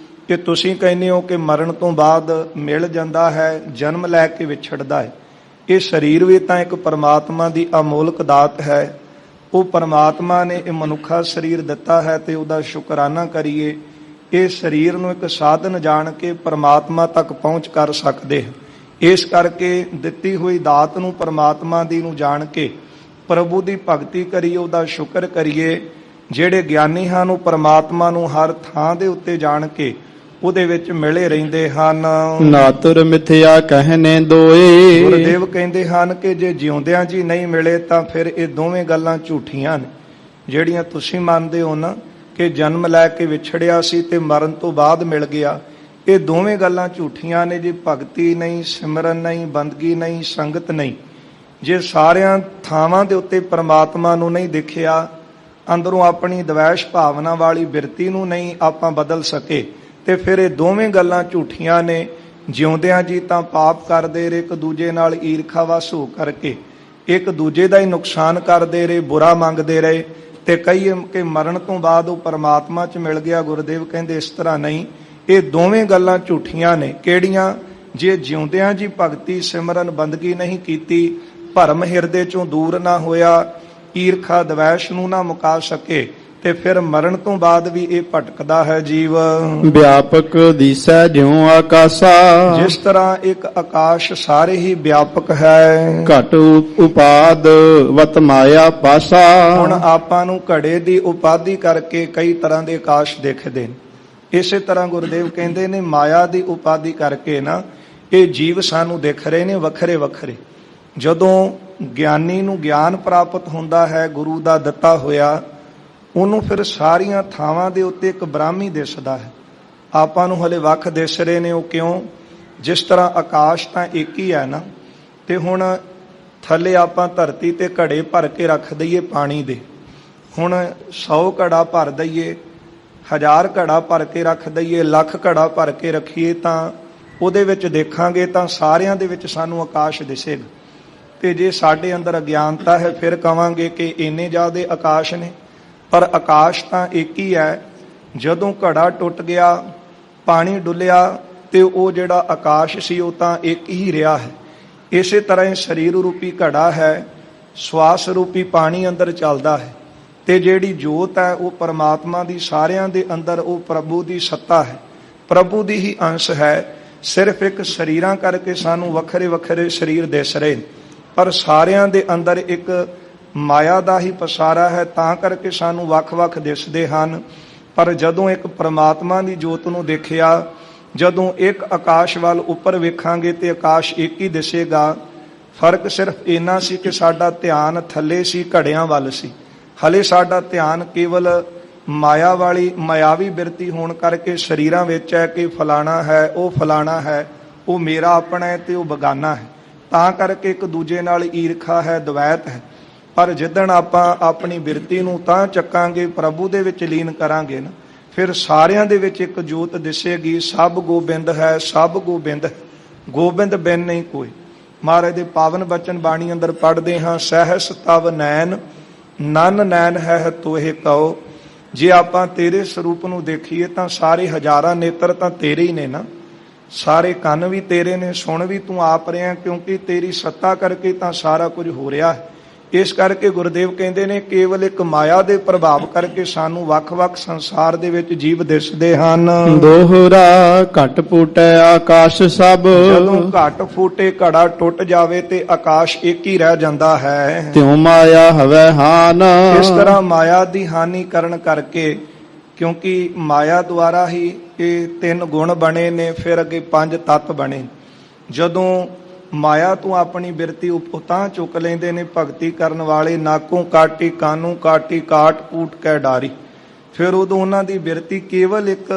ਕਿ ਤੁਸੀਂ ਕਹਿੰਦੇ ਹੋ ਕਿ ਮਰਨ ਤੋਂ ਬਾਅਦ ਮਿਲ ਜਾਂਦਾ ਹੈ, ਜਨਮ ਲੈ ਕੇ ਵਿਛੜਦਾ ਹੈ। ਇਹ ਸਰੀਰ ਵੀ ਤਾਂ ਇੱਕ ਪਰਮਾਤਮਾ ਦੀ ਅਮੋਲਕ ਦਾਤ ਹੈ। ਉਹ ਪਰਮਾਤਮਾ ਨੇ ਇਹ ਮਨੁੱਖਾ ਸਰੀਰ ਦਿੱਤਾ ਹੈ ਤੇ ਉਹਦਾ ਸ਼ੁਕਰਾਨਾ ਕਰੀਏ। ਇਹ ਸਰੀਰ ਨੂੰ ਇੱਕ ਸਾਧਨ ਜਾਣ ਕੇ ਪਰਮਾਤਮਾ ਤੱਕ ਪਹੁੰਚ ਕਰ ਸਕਦੇ ਹਾਂ। ਇਸ ਕਰਕੇ ਦਿੱਤੀ ਹੋਈ ਦਾਤ ਨੂੰ, ਪਰਮਾਤਮਾ ਦੀ ਨੂੰ ਜਾਣ ਕੇ ਪ੍ਰਭੂ ਦੀ ਭਗਤੀ ਕਰੀਏ, ਉਹਦਾ ਸ਼ੁਕਰ ਕਰੀਏ। ਜਿਹੜੇ ਗਿਆਨੀ ਹਨ ਉਹ ਪਰਮਾਤਮਾ ਨੂੰ ਹਰ ਥਾਂ ਦੇ ਉੱਤੇ ਜਾਣ ਕੇ ਉਹਦੇ ਵਿੱਚ ਮਿਲੇ ਰਹਿੰਦੇ ਹਨ।
ਨਾਤੁਰ ਮਿਥਿਆ ਕਹਿਨੇ ਦੋਏ।
ਗੁਰਦੇਵ ਕਹਿੰਦੇ ਹਨ ਕਿ ਜੇ ਜਿਉਂਦਿਆਂ ਜੀ ਨਹੀਂ ਮਿਲੇ ਤਾਂ ਫਿਰ ਇਹ ਦੋਵੇਂ ਗੱਲਾਂ ਝੂਠੀਆਂ ਨੇ, ਜਿਹੜੀਆਂ ਤੁਸੀਂ ਮੰਨਦੇ ਹੋ ਨਾ ਕਿ ਜਨਮ ਲੈ ਕੇ ਵਿਛੜਿਆ ਸੀ ਤੇ ਮਰਨ ਤੋਂ ਬਾਅਦ ਮਿਲ ਗਿਆ। ਇਹ ਦੋਵੇਂ ਗੱਲਾਂ ਝੂਠੀਆਂ ਨੇ। ਜੇ ਭਗਤੀ ਨਹੀਂ, ਸਿਮਰਨ ਨਹੀਂ, ਬੰਦਗੀ ਨਹੀਂ, ਸੰਗਤ ਨਹੀਂ, ਜੇ ਸਾਰਿਆਂ ਥਾਵਾਂ ਦੇ ਉੱਤੇ ਪਰਮਾਤਮਾ ਨੂੰ ਨਹੀਂ ਦੇਖਿਆ, ਅੰਦਰੋਂ ਆਪਣੀ ਦਵੈਸ਼ ਭਾਵਨਾ ਵਾਲੀ ਬਿਰਤੀ ਨੂੰ ਨਹੀਂ ਆਪਾਂ ਬਦਲ ਸਕੇ, ਤੇ ਫਿਰ ਇਹ ਦੋਵੇਂ ਗੱਲਾਂ ਝੂਠੀਆਂ ਨੇ। ਜਿਉਂਦਿਆਂ ਜੀ ਤਾਂ ਪਾਪ ਕਰਦੇ ਰਹੇ, ਇੱਕ ਦੂਜੇ ਨਾਲ ਈਰਖਾ ਵਸ ਹੋ ਕਰਕੇ ਇੱਕ ਦੂਜੇ ਦਾ ਹੀ ਨੁਕਸਾਨ ਕਰਦੇ ਰਹੇ, ਬੁਰਾ ਮੰਗਦੇ ਰਹੇ, ਤੇ ਕਹੀਏ ਕਿ ਮਰਨ ਤੋਂ ਬਾਅਦ ਉਹ ਪਰਮਾਤਮਾ 'ਚ ਮਿਲ ਗਿਆ। ਗੁਰਦੇਵ ਕਹਿੰਦੇ ਇਸ ਤਰ੍ਹਾਂ ਨਹੀਂ, ਇਹ ਦੋਵੇਂ ਗੱਲਾਂ ਝੂਠੀਆਂ ਨੇ। ਕਿਹੜੀਆਂ? ਜੇ ਜਿਉਂਦਿਆਂ ਜੀ ਭਗਤੀ, ਸਿਮਰਨ, ਬੰਦਗੀ ਨਹੀਂ ਕੀਤੀ, ਭਰਮ ਹਿਰਦੇ 'ਚੋਂ ਦੂਰ ਨਾ ਹੋਇਆ, ਈਰਖਾ ਦਵੈਸ਼ ਨੂੰ ਨਾ ਮੁਕਾ ਸਕੇ, ਤੇ ਫਿਰ ਮਰਨ ਤੋਂ ਬਾਅਦ ਵੀ ਇਹ ਭਟਕਦਾ ਹੈ ਜੀਵ।
ਵਿਆਪਕ ਦਿਸੈ ਜਿਉ ਆਕਾਸ਼ਾ।
ਜਿਸ ਤਰ੍ਹਾਂ ਇੱਕ ਆਕਾਸ਼ ਸਾਰੇ ਹੀ ਵਿਆਪਕ ਹੈ।
ਘਟ ਉਪਾਦ ਵਤ ਮਾਇਆ ਪਾਸਾ।
ਹੁਣ ਆਪਾਂ ਨੂੰ ਘੜੇ ਦੀ ਉਪਾਧੀ ਕਰਕੇ ਕਈ ਤਰ੍ਹਾਂ ਦੇ ਆਕਾਸ਼ ਦਿਖਦੇ ਨੇ। ਇਸੇ ਤਰ੍ਹਾਂ ਗੁਰਦੇਵ ਕਹਿੰਦੇ ਨੇ ਮਾਇਆ ਦੀ ਉਪਾਧੀ ਕਰਕੇ ਨਾ ਇਹ ਜੀਵ ਸਾਨੂੰ ਦਿਖ ਰਹੇ ਨੇ ਵੱਖਰੇ ਵੱਖਰੇ। ਜਦੋਂ ਗਿਆਨੀ ਨੂੰ ਗਿਆਨ ਪ੍ਰਾਪਤ ਹੁੰਦਾ ਹੈ ਗੁਰੂ ਦਾ ਦਿੱਤਾ ਹੋਇਆ, ਉਹਨੂੰ ਫਿਰ ਸਾਰੀਆਂ ਥਾਵਾਂ ਦੇ ਉੱਤੇ ਇੱਕ ਬ੍ਰਾਹਮੀ ਦਿਸਦਾ ਹੈ। ਆਪਾਂ ਨੂੰ ਹਲੇ ਵੱਖ ਦਿਸ ਰਹੇ ਨੇ। ਉਹ ਕਿਉਂ? ਜਿਸ ਤਰ੍ਹਾਂ ਆਕਾਸ਼ ਤਾਂ ਇੱਕ ਹੀ ਹੈ ਨਾ, ਤੇ ਹੁਣ ਥੱਲੇ ਆਪਾਂ ਧਰਤੀ ਤੇ ਘੜੇ ਭਰ ਕੇ ਰੱਖ ਦਈਏ ਪਾਣੀ ਦੇ। ਹੁਣ 100 ਘੜਾ ਭਰ ਦਈਏ, 1000 ਘੜਾ ਭਰ ਕੇ ਰੱਖ ਦਈਏ, ਲੱਖ ਘੜਾ ਭਰ ਕੇ ਰੱਖੀਏ, ਤਾਂ ਉਹਦੇ ਵਿੱਚ ਦੇਖਾਂਗੇ ਤਾਂ ਸਾਰਿਆਂ ਦੇ ਵਿੱਚ ਸਾਨੂੰ ਆਕਾਸ਼ ਦਿਸੇਗਾ। ਤੇ ਜੇ ਸਾਡੇ ਅੰਦਰ ਅਗਿਆਨਤਾ ਹੈ ਫਿਰ ਕਵਾਂਗੇ ਕਿ ਇੰਨੇ ਜ਼ਿਆਦੇ ਆਕਾਸ਼ ਨੇ, ਪਰ ਆਕਾਸ਼ ਤਾਂ ਇੱਕ ਹੀ ਹੈ। ਜਦੋਂ ਘੜਾ ਟੁੱਟ ਗਿਆ, ਪਾਣੀ ਡੁੱਲਿਆ, ਤੇ ਉਹ ਜਿਹੜਾ ਆਕਾਸ਼ ਸੀ ਉਹ ਤਾਂ ਇੱਕ ਹੀ ਰਿਹਾ ਹੈ। ਇਸੇ ਤਰ੍ਹਾਂ ਹੀ ਸਰੀਰ ਰੂਪੀ ਘੜਾ ਹੈ, ਸਵਾਸ ਰੂਪੀ ਪਾਣੀ ਅੰਦਰ ਚੱਲਦਾ ਹੈ, ਤੇ ਜਿਹੜੀ ਜੋਤ ਹੈ ਉਹ ਪਰਮਾਤਮਾ ਦੀ ਸਾਰਿਆਂ ਦੇ ਅੰਦਰ, ਉਹ ਪ੍ਰਭੂ ਦੀ ਸੱਤਾ ਹੈ, ਪ੍ਰਭੂ ਦੀ ਹੀ ਅੰਸ਼ ਹੈ। ਸਿਰਫ ਇੱਕ ਸਰੀਰਾਂ ਕਰਕੇ ਸਾਨੂੰ ਵੱਖਰੇ ਵੱਖਰੇ ਸਰੀਰ ਦਿਸ ਰਹੇ, ਪਰ ਸਾਰਿਆਂ ਦੇ ਅੰਦਰ ਇੱਕ ਮਾਇਆ ਦਾ ਹੀ ਪਸਾਰਾ ਹੈ, ਤਾਂ ਕਰਕੇ ਸਾਨੂੰ ਵੱਖ-ਵੱਖ ਦਿਸਦੇ ਹਨ। ਪਰ ਜਦੋਂ ਇੱਕ ਪ੍ਰਮਾਤਮਾ ਦੀ ਜੋਤ ਨੂੰ ਦੇਖਿਆ, ਜਦੋਂ ਇੱਕ ਆਕਾਸ਼ ਵੱਲ ਉੱਪਰ ਵੇਖਾਂਗੇ ਤੇ ਆਕਾਸ਼ ਇੱਕ ਹੀ ਦਿਸੇਗਾ। ਫਰਕ ਸਿਰਫ ਇੰਨਾ ਸੀ ਕਿ ਸਾਡਾ ਧਿਆਨ ਥੱਲੇ ਸੀ, ਘੜਿਆਂ ਵੱਲ ਸੀ। ਹਲੇ ਸਾਡਾ ਧਿਆਨ ਕੇਵਲ ਮਾਇਆ ਵਾਲੀ ਮਾਇਆਵੀ ਬਿਰਤੀ ਹੋਣ ਕਰਕੇ ਸਰੀਰਾਂ ਵਿੱਚ ਹੈ ਕਿ ਫਲਾਣਾ ਹੈ, ਉਹ ਫਲਾਣਾ ਹੈ, ਉਹ ਮੇਰਾ ਆਪਣਾ ਹੈ ਤੇ ਉਹ ਬਗਾਨਾ ਹੈ, ਤਾਂ ਕਰਕੇ ਇੱਕ ਦੂਜੇ ਨਾਲ ਈਰਖਾ ਹੈ, ਦਵੈਤ ਹੈ। ਪਰ ਜਿੱਦਣ ਆਪਾਂ ਆਪਣੀ ਬਿਰਤੀ ਨੂੰ ਤਾਂ ਚੱਕਾਂਗੇ, ਪ੍ਰਭੂ ਦੇ ਵਿੱਚ ਲੀਨ ਕਰਾਂਗੇ ਨਾ, ਫਿਰ ਸਾਰਿਆਂ ਦੇ ਵਿੱਚ ਇੱਕ ਜੋਤ ਦਿਸੇਗੀ। ਸਭ ਗੋਬਿੰਦ ਹੈ, ਸਭ ਗੋਬਿੰਦ ਹੈ, ਗੋਬਿੰਦ ਬਿਨ ਨਹੀਂ ਕੋਈ। ਮਹਾਰਾਜ ਦੇ ਪਾਵਨ ਬਚਨ ਬਾਣੀ ਅੰਦਰ ਪੜ੍ਹਦੇ ਹਾਂ, ਸਹਿਸ ਤਵ ਨੈਣ ਨਨ ਨੈਣ ਹੈ ਤੋਹੇ ਕਉ। ਜੇ ਆਪਾਂ ਤੇਰੇ ਸਰੂਪ ਨੂੰ ਦੇਖੀਏ ਤਾਂ ਸਾਰੇ ਹਜ਼ਾਰਾਂ ਨੇਤਰ ਤਾਂ ਤੇਰੇ ਹੀ ਨੇ ਨਾ, ਸਾਰੇ ਕੰਨ ਵੀ ਤੇਰੇ ਨੇ, ਸੁਣ ਵੀ ਤੂੰ ਆਪ ਰਿਹਾ, ਕਿਉਂਕਿ ਤੇਰੀ ਸੱਤਾ ਕਰਕੇ ਤਾਂ ਸਾਰਾ ਕੁਝ ਹੋ ਰਿਹਾ ਹੈ। ਇਸ ਕਰਕੇ ਗੁਰਦੇਵ ਕਹਿੰਦੇ ਨੇ ਕੇਵਲ ਇੱਕ ਮਾਇਆ ਦੇ ਪ੍ਰਭਾਵ ਕਰਕੇ ਸਾਨੂੰ ਵੱਖ-ਵੱਖ ਸੰਸਾਰ ਦੇ ਵਿੱਚ ਜੀਵ ਦਿਸਦੇ ਹਨ।
ਦੋਹਰਾ ਘਟ ਫੂਟੈ ਆਕਾਸ਼ ਸਭ,
ਜਦੋਂ ਘਟ ਫੂਟੇ ਘੜਾ ਟੁੱਟ ਜਾਵੇ ਤੇ ਆਕਾਸ਼ ਇੱਕ ਹੀ ਰਹਿ ਜਾਂਦਾ ਹੈ।
ਤਿਉ ਮਾਇਆ ਹਵੈ ਹਾਨ,
ਇਸ ਤਰ੍ਹਾਂ ਮਾਇਆ ਦੀ ਹਾਨੀ ਕਰਨ ਕਰਕੇ, ਕਿਉਂਕਿ ਮਾਇਆ ਦੁਆਰਾ ਹੀ ਇਹ 3 ਗੁਣ ਬਣੇ ਨੇ, ਫਿਰ ਅੱਗੇ 5 ਤੱਤ ਬਣੇ। ਜਦੋਂ ਮਾਇਆ ਤੋਂ ਆਪਣੀ ਬਿਰਤੀ ਉਤਾਂ ਚੁੱਕ ਲੈਂਦੇ ਨੇ ਭਗਤੀ ਕਰਨ ਵਾਲੇ, ਨਾਕੋਂ ਕਾਟੀ ਕਾਨੂੰ ਕਾਟੀ ਕਾਟ ਕੂਟ ਕੈ ਡਾਰੀ, ਫਿਰ ਉਦੋਂ ਉਹਨਾਂ ਦੀ ਬਿਰਤੀ ਕੇਵਲ ਇੱਕ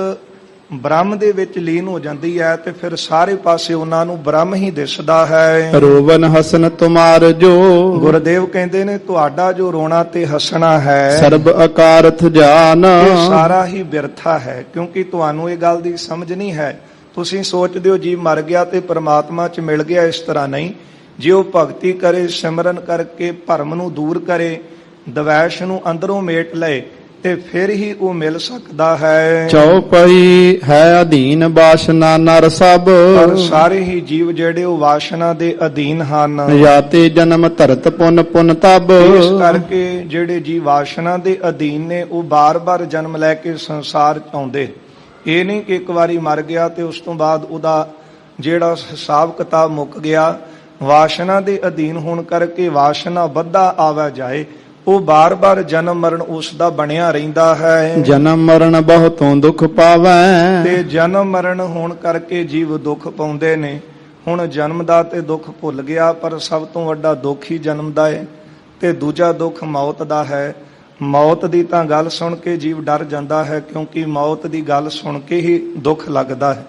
ਬ੍ਰਹਮ ਦੇ ਵਿੱਚ ਲੀਨ ਹੋ ਜਾਂਦੀ ਹੈ ਤੇ ਫਿਰ ਸਾਰੇ ਪਾਸੇ ਉਹਨਾਂ ਨੂੰ ਬ੍ਰਹਮ ਹੀ ਦਿਸਦਾ ਹੈ।
ਰੋਵਨ ਹਸਨ ਤੁਮਾਰ ਜੋ,
ਗੁਰਦੇਵ ਕਹਿੰਦੇ ਨੇ ਤੁਹਾਡਾ ਜੋ ਰੋਣਾ ਤੇ ਹੱਸਣਾ ਹੈ
ਸਰਬ ਅਕਾਰਥ ਜਾਨ,
ਇਹ ਸਾਰਾ ਹੀ ਬਿਰਥਾ ਹੈ। ਕਿਉਂਕਿ ਤੁਹਾਨੂੰ ਇਹ ਗੱਲ ਦੀ ਸਮਝ ਨਹੀਂ ਹੈ। ਤੁਸੀਂ ਸੋਚਦੇ ਹੋ ਜੀ ਮਰ ਗਿਆ ਤੇ ਪ੍ਰਮਾਤਮਾ 'ਚ ਮਿਲ ਗਿਆ, ਇਸ ਤਰ੍ਹਾਂ ਨਹੀਂ। ਜੇ ਉਹ ਭਗਤੀ ਕਰੇ, ਸਿਮਰਨ ਕਰਕੇ ਭਰਮ ਨੂੰ ਦੂਰ ਕਰੇ, ਦਵੈਸ਼ ਨੂੰ ਅੰਦਰੋਂ ਮੇਟ ਲਏ ਤੇ ਫਿਰ ਹੀ ਉਹ ਮਿਲ ਸਕਦਾ ਹੈ।
ਚਉਪਈ ਹੈ ਅਧੀਨ ਬਾਸ਼ਨਾ ਨਰ ਸਭ,
ਪਰ ਸਾਰੇ ਹੀ ਜੀਵ ਜਿਹੜੇ ਉਹ ਵਾਸ਼ਨਾ ਦੇ ਅਧੀਨ ਹਨ।
ਜਾਤੇ ਜਨਮ ਧਰਤ ਪੁਨ ਪੁਨ ਤਬ,
ਇਸ ਕਰਕੇ ਜਿਹੜੇ ਜੀ ਵਾਸ਼ਨਾ ਦੇ ਅਧੀਨ ਨੇ ਉਹ ਬਾਰ-ਬਾਰ ਜਨਮ ਲੈ ਕੇ ਸੰਸਾਰ 'ਚ ਆਉਂਦੇ। ਇਹ ਨਹੀਂ ਕਿ ਇੱਕ ਵਾਰੀ ਮਰ ਗਿਆ ਤੇ ਉਸ ਤੋਂ ਬਾਅਦ ਉਹਦਾ ਜਿਹੜਾ ਹਿਸਾਬ ਕਿਤਾਬ ਮੁੱਕ ਗਿਆ। ਵਾਸ਼ਨਾ ਦੇ ਅਧੀਨ ਹੋਣ ਕਰਕੇ ਵਾਸ਼ਨਾ ਵੱਧਦਾ ਆਵਾ ਜਾਏ, ਉਹ ਬਾਰ-ਬਾਰ ਜਨਮ ਮਰਨ ਉਸ ਦਾ ਬਣਿਆ ਰਹਿੰਦਾ ਹੈ।
ਜਨਮ ਮਰਨ ਬਹੁਤੋਂ ਦੁੱਖ ਪਾਵੈ,
ਤੇ ਜਨਮ ਮਰਨ ਹੋਣ ਕਰਕੇ ਜੀਵ ਦੁੱਖ ਪਾਉਂਦੇ ਨੇ। ਹੁਣ ਜਨਮ ਦਾ ਤੇ ਦੁੱਖ ਭੁੱਲ ਗਿਆ, ਪਰ ਸਭ ਤੋਂ ਵੱਡਾ ਦੁੱਖ ਹੀ ਜਨਮ ਦਾ ਹੈ ਤੇ ਦੂਜਾ ਦੁੱਖ ਮੌਤ ਦਾ ਹੈ। ਮੌਤ ਦੀ ਤਾਂ ਗੱਲ ਸੁਣ ਕੇ ਜੀਵ ਡਰ ਜਾਂਦਾ ਹੈ, ਕਿਉਂਕਿ ਮੌਤ ਦੀ ਗੱਲ ਸੁਣ ਕੇ ਹੀ ਦੁੱਖ ਲੱਗਦਾ ਹੈ।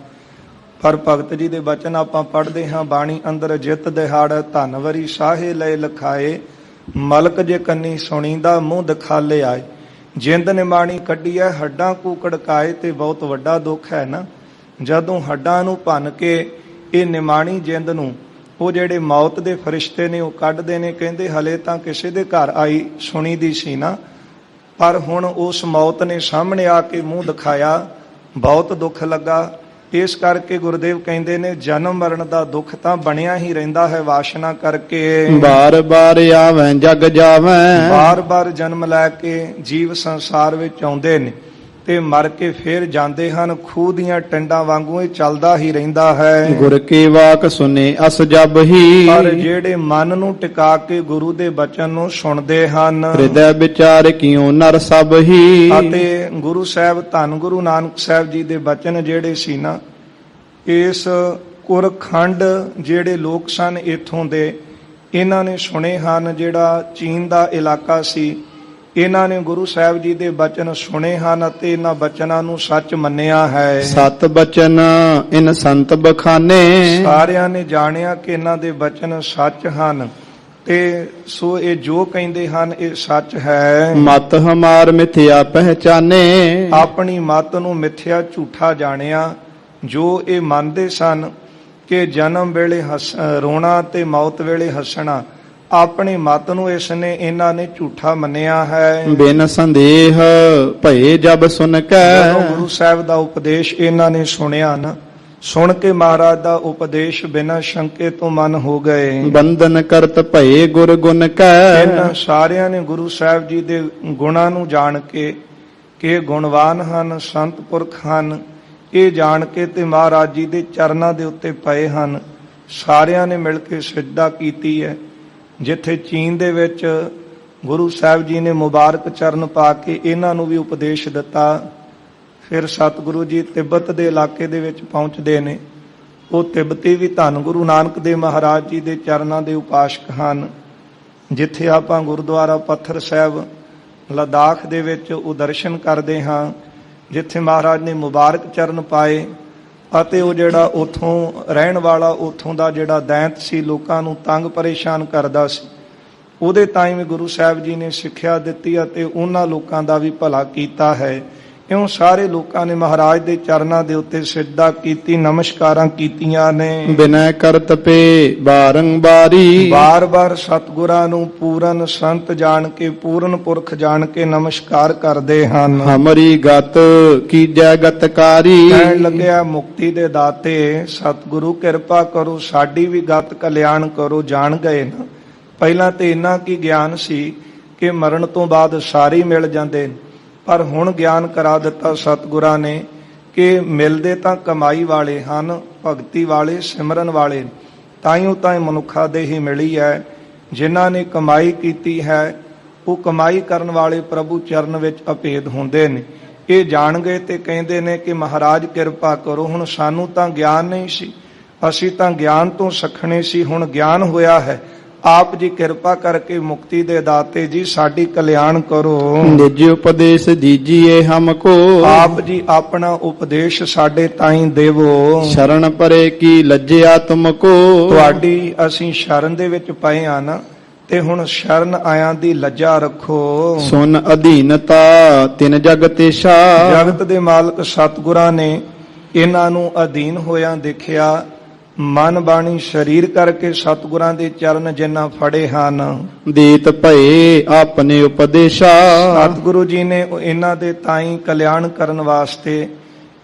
ਪਰ ਭਗਤ ਜੀ ਦੇ ਬਚਨ ਆਪਾਂ ਪੜ੍ਹਦੇ ਹਾਂ, ਬਾਣੀ ਅੰਦਰ ਜਿਤ ਦਿਹਾੜ ਧਨਵਰੀ ਸਾਹੇ ਲਏ ਲਖਾਏ, ਮਲਕ ਜੇ ਕੰਨੀ ਸੁਣੀਂਦਾ ਮੂੰਹ ਦਿਖਾਲੇ ਆਏ। ਜਿੰਦ ਨਿਮਾਣੀ ਕੱਢੀ ਹੈ ਹੱਡਾਂ ਕੂਕੜਕਾਏ, ਤੇ ਬਹੁਤ ਵੱਡਾ ਦੁੱਖ ਹੈ ਨਾ ਜਦੋਂ ਹੱਡਾਂ ਨੂੰ ਭੰਨ ਕੇ ਇਹ ਨਿਮਾਣੀ ਜਿੰਦ ਨੂੰ ਉਹ ਜਿਹੜੇ ਮੌਤ ਦੇ ਫਰਿਸ਼ਤੇ ਨੇ ਉਹ ਕੱਢਦੇ ਨੇ। ਕਹਿੰਦੇ ਹਲੇ ਤਾਂ ਕਿਸੇ ਦੇ ਘਰ ਆਈ ਸੁਣੀ ਦੀ ਸੀ ਨਾ, ਪਰ ਹੁਣ ਉਸ ਮੌਤ ਨੇ ਸਾਹਮਣੇ ਆ ਕੇ ਮੂੰਹ ਦਿਖਾਇਆ, ਬਹੁਤ ਦੁੱਖ ਲੱਗਾ। ਇਸ ਕਰਕੇ ਗੁਰਦੇਵ ਕਹਿੰਦੇ ਨੇ ਜਨਮ ਮਰਨ ਦਾ ਦੁੱਖ ਤਾਂ ਬਣਿਆ ਹੀ ਰਹਿੰਦਾ ਹੈ ਵਾਸ਼ਨਾ ਕਰਕੇ।
ਬਾਰ ਬਾਰ ਆਵੈ ਜਗ ਜਾਵੈ,
ਬਾਰ-ਬਾਰ ਜਨਮ ਲੈ ਕੇ ਜੀਵ ਸੰਸਾਰ ਵਿੱਚ ਆਉਂਦੇ ਨੇ ਤੇ ਮਰ ਕੇ ਫੇਰ ਜਾਂਦੇ ਹਨ। ਖੂਹ ਦੀਆਂ ਟੰਡਾਂ ਵਾਂਗੂ ਇਹ ਚੱਲਦਾ ਹੀ ਰਹਿੰਦਾ ਹੈ।
ਗੁਰ ਕੀ ਵਾਕ ਸੁਨੇ ਅਸ ਜਬ ਹੀ,
ਪਰ ਜਿਹੜੇ ਮਨ ਨੂੰ ਟਿਕਾ ਕੇ ਗੁਰੂ ਦੇ ਬਚਨ ਨੂੰ ਸੁਣਦੇ ਹਨ,
ਹਿਰਦੈ ਵਿਚਾਰ ਕਿਉ ਨਰ ਸਭ ਹੀ,
ਅਤੇ ਗੁਰੂ ਸਾਹਿਬ ਧੰਨ ਗੁਰੂ ਨਾਨਕ ਸਾਹਿਬ ਜੀ ਦੇ ਬਚਨ ਜਿਹੜੇ ਸੀ ਨਾ, ਇਸ ਕੁਰਖੰਡ ਜਿਹੜੇ ਲੋਕ ਸਨ ਇੱਥੋਂ ਦੇ, ਇਹਨਾਂ ਨੇ ਸੁਣੇ ਹਨ। ਜਿਹੜਾ ਚੀਨ ਦਾ ਇਲਾਕਾ ਸੀ, ਇਹਨਾਂ ਨੇ ਗੁਰੂ ਸਾਹਿਬ ਜੀ ਦੇ ਬਚਨ ਸੁਣੇ ਹਨ ਅਤੇ ਇਹਨਾਂ ਬਚਨਾਂ ਨੂੰ ਸੱਚ ਮੰਨਿਆ ਹੈ।
ਸਤ ਬਚਨ ਇਨ ਸੰਤ ਬਖਾਨੇ,
ਸਾਰਿਆਂ ਨੇ ਜਾਣਿਆ ਕਿ ਇਹਨਾਂ ਦੇ ਬਚਨ ਸੱਚ ਹਨ ਤੇ ਸੋ ਇਹ ਜੋ ਕਹਿੰਦੇ ਹਨ ਇਹ ਸੱਚ ਹੈ।
ਮਤ ਹਮਾਰ ਮਿਥਿਆ ਪਹਿਚਾਨੇ,
ਆਪਣੀ ਮਤ ਨੂੰ ਮਿਥਿਆ ਝੂਠਾ ਜਾਣਿਆ। ਜੋ ਇਹ ਮੰਨਦੇ ਸਨ ਕਿ ਜਨਮ ਵੇਲੇ ਰੋਣਾ ਤੇ ਮੌਤ ਵੇਲੇ ਹੱਸਣਾ, ਆਪਣੀ ਮਤ ਨੂੰ ਇਹਨਾਂ ਨੇ ਝੂਠਾ ਮੰਨਿਆ ਹੈ।
ਬਿਨ ਸੰਦੇਹ ਭਏ ਜਬ ਸੁਨ ਕੈ,
ਜਦੋਂ ਗੁਰੂ ਸਾਹਿਬ ਦਾ ਉਪਦੇਸ਼ ਇਹਨਾਂ ਨੇ ਸੁਣਿਆ ਨਾ, ਸੁਣ ਕੇ ਮਹਾਰਾਜ ਦਾ ਉਪਦੇਸ਼ ਬਿਨਾਂ ਸ਼ੰਕੇ ਤੋਂ ਮਨ ਹੋ ਗਏ।
ਬੰਧਨ ਕਰਤ ਭਏ ਗੁਰ ਗੁਣ ਕੈ,
ਇਹਨਾਂ ਸਾਰਿਆਂ ਨੇ ਗੁਰੂ ਸਾਹਿਬ ਜੀ ਦੇ ਗੁਣਾਂ ਨੂੰ ਜਾਣ ਕੇ ਕਿ ਗੁਣਵਾਨ ਹਨ, ਸੰਤ ਪੁਰਖ ਹਨ, ਇਹ ਜਾਣ ਕੇ ਤੇ ਮਹਾਰਾਜ ਜੀ ਦੇ ਚਰਨਾਂ ਦੇ ਉੱਤੇ ਪਏ ਹਨ। ਸਾਰਿਆਂ ਨੇ ਮਿਲ ਕੇ ਸਿਜਦਾ ਕੀਤੀ ਹੈ। ਜਿੱਥੇ ਚੀਨ ਦੇ ਵਿੱਚ ਗੁਰੂ ਸਾਹਿਬ ਜੀ ਨੇ ਮੁਬਾਰਕ ਚਰਨ ਪਾ ਕੇ ਇਹਨਾਂ ਨੂੰ ਵੀ ਉਪਦੇਸ਼ ਦਿੱਤਾ, ਫਿਰ ਸਤਿਗੁਰੂ ਜੀ ਤਿੱਬਤ ਦੇ ਇਲਾਕੇ ਦੇ ਵਿੱਚ ਪਹੁੰਚਦੇ ਨੇ। ਉਹ ਤਿੱਬਤੀ ਵੀ ਧੰਨ ਗੁਰੂ ਨਾਨਕ ਦੇਵ ਮਹਾਰਾਜ ਜੀ ਦੇ ਚਰਨਾਂ ਦੇ ਉਪਾਸ਼ਕ ਹਨ। ਜਿੱਥੇ ਆਪਾਂ ਗੁਰਦੁਆਰਾ ਪੱਥਰ ਸਾਹਿਬ ਲਦਾਖ ਦੇ ਵਿੱਚ ਉਹ ਦਰਸ਼ਨ ਕਰਦੇ ਹਾਂ, ਜਿੱਥੇ ਮਹਾਰਾਜ ਨੇ ਮੁਬਾਰਕ ਚਰਨ ਪਾਏ ਅਤੇ ਉਹ ਜਿਹੜਾ ਉੱਥੋਂ ਰਹਿਣ ਵਾਲਾ, ਉੱਥੋਂ ਦਾ ਜਿਹੜਾ ਦੈਂਤ ਸੀ, ਲੋਕਾਂ ਨੂੰ ਤੰਗ ਪਰੇਸ਼ਾਨ ਕਰਦਾ ਸੀ, ਉਹਦੇ ਤਾਈਂ ਵੀ ਗੁਰੂ ਸਾਹਿਬ ਜੀ ਨੇ ਸਿੱਖਿਆ ਦਿੱਤੀ ਅਤੇ ਉਹਨਾਂ ਲੋਕਾਂ ਦਾ ਵੀ ਭਲਾ ਕੀਤਾ ਹੈ। ਇਉਂ ਸਾਰੇ ਲੋਕਾਂ ਨੇ ਮਹਾਰਾਜ ਦੇ ਚਰਨਾਂ ਦੇ ਉੱਤੇ ਸਿਜਦਾ ਕੀਤੀ, ਨਮਸਕਾਰਾਂ ਕੀਤੀਆਂ ਨੇ।
ਬਿਨੈ ਕਰਤ ਪੇ ਬਾਰੰਬਾਰੀ,
ਬਾਰ-ਬਾਰ ਸਤਿਗੁਰਾਂ ਨੂੰ ਪੂਰਨ ਸੰਤ ਜਾਣ ਕੇ, ਪੂਰਨ ਪੁਰਖ ਜਾਣ ਕੇ ਨਮਸਕਾਰ ਕਰਦੇ ਹਨ।
ਹਮਰੀ ਗਤ ਕੀਜੈ ਗਤਕਾਰੀ,
ਕਹਿਣ ਲੱਗਿਆ ਮੁਕਤੀ ਦੇ ਦਾਤੇ ਸਤਿਗੁਰੂ ਕਿਰਪਾ ਕਰੋ, ਸਾਡੀ ਵੀ ਗਤ ਕਲਿਆਣ ਕਰੋ। ਜਾਣ ਗਏ ਨਾ ਪਹਿਲਾਂ ਤੇ ਇੰਨਾ ਕੀ ਗਿਆਨ ਸੀ ਕਿ ਮਰਨ ਤੋਂ ਬਾਅਦ ਸਾਰੇ ਹੀ ਮਿਲ ਜਾਂਦੇ, ਪਰ ਹੁਣ ਗਿਆਨ ਕਰਾ ਦਿੱਤਾ ਸਤਿਗੁਰਾਂ ਨੇ ਕਿ ਮਿਲਦੇ ਤਾਂ ਕਮਾਈ ਵਾਲੇ ਹਨ, ਭਗਤੀ ਵਾਲੇ, ਸਿਮਰਨ ਵਾਲੇ। ਤਾਈਓ ਤਾਂ ਮਨੁੱਖਾਂ ਦੇ ਹੀ ਮਿਲੀ ਹੈ। ਜਿਨ੍ਹਾਂ ਨੇ ਕਮਾਈ ਕੀਤੀ ਹੈ ਉਹ ਕਮਾਈ ਕਰਨ ਵਾਲੇ ਪ੍ਰਭੂ ਚਰਨ ਵਿੱਚ ਅਭੇਦ ਹੁੰਦੇ ਨੇ। ਇਹ ਜਾਣ ਗਏ ਤੇ ਕਹਿੰਦੇ ਨੇ ਕਿ ਮਹਾਰਾਜ ਕਿਰਪਾ ਕਰੋ, ਹੁਣ ਸਾਨੂੰ ਤਾਂ ਗਿਆਨ ਨਹੀਂ ਸੀ, ਅਸੀਂ ਤਾਂ ਗਿਆਨ ਤੋਂ ਸਖਣੇ ਸੀ, ਹੁਣ ਗਿਆਨ ਹੋਇਆ ਹੈ, ਆਪ ਜੀ ਕਿਰਪਾ ਕਰਕੇ ਮੁਕਤੀ ਦੇ ਦਾਤੇ ਜੀ ਸਾਡੀ ਕਲਿਆਣ ਕਰੋ।
ਨਿਜ ਉਪਦੇਸ਼ ਦੀਜੀਏ ਹਮਕੋ,
ਆਪ ਜੀ ਆਪਣਾ ਉਪਦੇਸ਼ ਸਾਡੇ ਤਾਈਂ ਦੇਵੋ।
ਸ਼ਰਨ ਪਰੇ ਕੀ ਲੱਜਿਆ ਤੁਮਕੋ,
ਤੁਹਾਡੀ ਅਸੀਂ ਸ਼ਰਨ ਦੇ ਵਿੱਚ ਪਏ ਆ ਨਾ, ਤੇ ਹੁਣ ਸ਼ਰਨ ਆਇਆਂ ਦੀ ਲੱਜਾ ਰੱਖੋ।
ਸੁਨ ਅਧੀਨਤਾ ਤਿਨ ਜਗਤੇਸ਼ਾ,
ਜਗਤ ਦੇ ਮਾਲਕ ਸਤਿਗੁਰਾਂ ਨੇ ਇਹਨਾਂ ਨੂੰ ਅਧੀਨ ਹੋਇਆਂ ਦੇਖਿਆ। ਮਨ ਬਾਣੀ ਸਰੀਰ ਕਰਕੇ ਸਤਿਗੁਰਾਂ ਦੇ ਚਰਨ ਜਿਨ੍ਹਾਂ ਫੜੇ ਹਨ,
ਦੇਤ ਭਏ ਆਪਣੇ ਉਪਦੇਸ਼ਾ,
ਸਤਿਗੁਰੂ ਜੀ ਨੇ ਇਹਨਾਂ ਦੇ ਤਾਈਂ ਕਲਿਆਣ ਕਰਨ ਵਾਸਤੇ,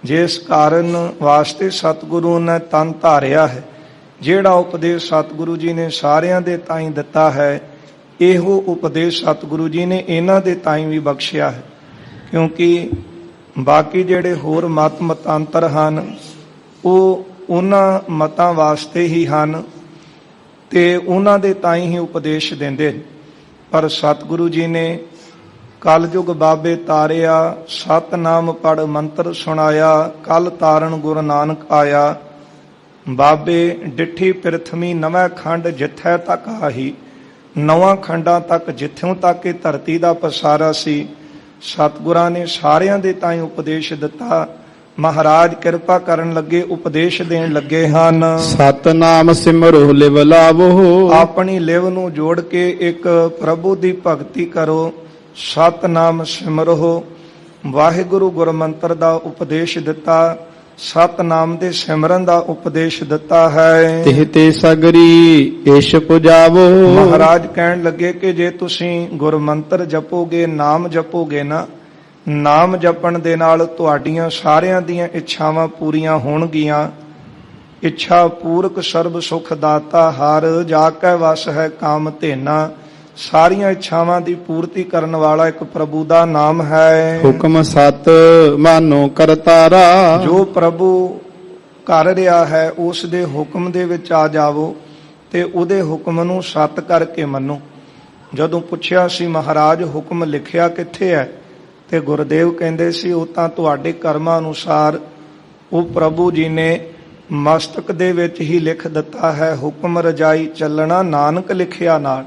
ਜਿਸ ਕਾਰਨ ਵਾਸਤੇ ਸਤਿਗੁਰੂ ਨੇ ਤਨ ਧਾਰਿਆ ਹੈ, ਜਿਹੜਾ ਉਪਦੇਸ਼ ਸਤਿਗੁਰੂ ਜੀ ਨੇ ਸਾਰਿਆਂ ਦੇ ਤਾਈਂ ਦਿੱਤਾ ਹੈ, ਇਹੋ ਉਪਦੇਸ਼ ਸਤਿਗੁਰੂ ਜੀ ਨੇ ਇਹਨਾਂ ਦੇ ਤਾਈਂ ਵੀ ਬਖਸ਼ਿਆ ਹੈ। ਕਿਉਂਕਿ ਬਾਕੀ ਜਿਹੜੇ ਹੋਰ ਮਤ ਮਤਾਂਤਰ ਹਨ ਉਹ ਉਹਨਾਂ ਮਤਾਂ ਵਾਸਤੇ ਹੀ ਹਨ ਤੇ ਉਹਨਾਂ ਦੇ ਤਾਈਂ ਹੀ ਉਪਦੇਸ਼ ਦਿੰਦੇ, ਪਰ ਸਤਿਗੁਰੂ ਜੀ ਨੇ ਕਲਯੁਗ ਬਾਬੇ ਤਾਰਿਆ, ਸਤਨਾਮ ਪੜ ਮੰਤਰ ਸੁਣਾਇਆ, ਕਲ ਤਾਰਨ ਗੁਰੂ ਨਾਨਕ ਆਇਆ। ਬਾਬੇ ਡਿੱਠੀ ਪ੍ਰਿਥਵੀ ਨਵੇਂ ਖੰਡ ਜਿੱਥੈ ਤੱਕ ਆਹੀ, ਨਵਾਂ ਖੰਡਾਂ ਤੱਕ ਜਿੱਥੋਂ ਤੱਕ ਇਹ ਧਰਤੀ ਦਾ ਪਸਾਰਾ ਸੀ, ਸਤਿਗੁਰਾਂ ਨੇ ਸਾਰਿਆਂ ਦੇ ਤਾਈਂ ਉਪਦੇਸ਼ ਦਿੱਤਾ। ਮਹਾਰਾਜ ਕਿਰਪਾ ਕਰਨ ਲੱਗੇ, ਉਪਦੇਸ਼ ਦੇਣ ਲੱਗੇ ਹਨ।
ਸਤਨਾਮ ਸਿਮਰੋ ਲਿਵ ਲਾਵੋ,
ਆਪਣੀ ਲਿਵ ਨੂੰ ਜੋੜ ਕੇ ਇੱਕ ਪ੍ਰਭੂ ਦੀ ਭਗਤੀ ਕਰੋ, ਸਤਨਾਮ ਸਿਮਰੋ। ਵਾਹਿਗੁਰੂ ਗੁਰਮੰਤਰ ਦਾ ਉਪਦੇਸ਼ ਦਿੱਤਾ, ਸਤਨਾਮ ਦੇ ਸਿਮਰਨ ਦਾ ਉਪਦੇਸ਼ ਦਿੱਤਾ ਹੈ।
ਤਿਹ ਤੇ ਸਗਰੀ ਈਸ਼ ਪੁਜਾਵੋ,
ਮਹਾਰਾਜ ਕਹਿਣ ਲੱਗੇ ਕਿ ਜੇ ਤੁਸੀਂ ਗੁਰਮੰਤਰ ਜਪੋਗੇ, ਨਾਮ ਜਪੋਗੇ ਨਾ, ਨਾਮ ਜਪਣ ਦੇ ਨਾਲ ਤੁਹਾਡੀਆਂ ਸਾਰਿਆਂ ਦੀਆਂ ਇੱਛਾਵਾਂ ਪੂਰੀਆਂ ਹੋਣਗੀਆਂ। ਇੱਛਾ ਪੂਰਕ ਸਰਬ ਸੁਖ ਦਾਤਾ ਹਰ, ਜਾ ਕੈ ਵਸ ਹੈ ਕਾਮ ਧੇਨਾ। ਸਾਰੀਆਂ ਇੱਛਾਵਾਂ ਦੀ ਪੂਰਤੀ ਕਰਨ ਵਾਲਾ ਇੱਕ ਪ੍ਰਭੂ ਦਾ ਨਾਮ ਹੈ।
ਹੁਕਮ ਸਤ ਮਾਨੋ ਕਰਤਾਰਾ,
ਜੋ ਪ੍ਰਭੂ ਕਰ ਰਿਹਾ ਹੈ ਉਸ ਦੇ ਹੁਕਮ ਦੇ ਵਿੱਚ ਆ ਜਾਵੋ ਤੇ ਉਹਦੇ ਹੁਕਮ ਨੂੰ ਸਤ ਕਰਕੇ ਮੰਨੋ। ਜਦੋਂ ਪੁੱਛਿਆ ਸੀ ਮਹਾਰਾਜ ਹੁਕਮ ਲਿਖਿਆ ਕਿੱਥੇ ਹੈ, ਤੇ ਗੁਰਦੇਵ ਕਹਿੰਦੇ ਸੀ ਉਹ ਤਾਂ ਤੁਹਾਡੇ ਕਰਮਾਂ ਅਨੁਸਾਰ ਉਹ ਪ੍ਰਭੂ ਜੀ ਨੇ ਮਸਤਕ ਦੇ ਵਿੱਚ ਹੀ ਲਿਖ ਦਿੱਤਾ ਹੈ। ਹੁਕਮ ਰਜਾਈ ਚੱਲਣਾ ਨਾਨਕ ਲਿਖਿਆ ਨਾਲ।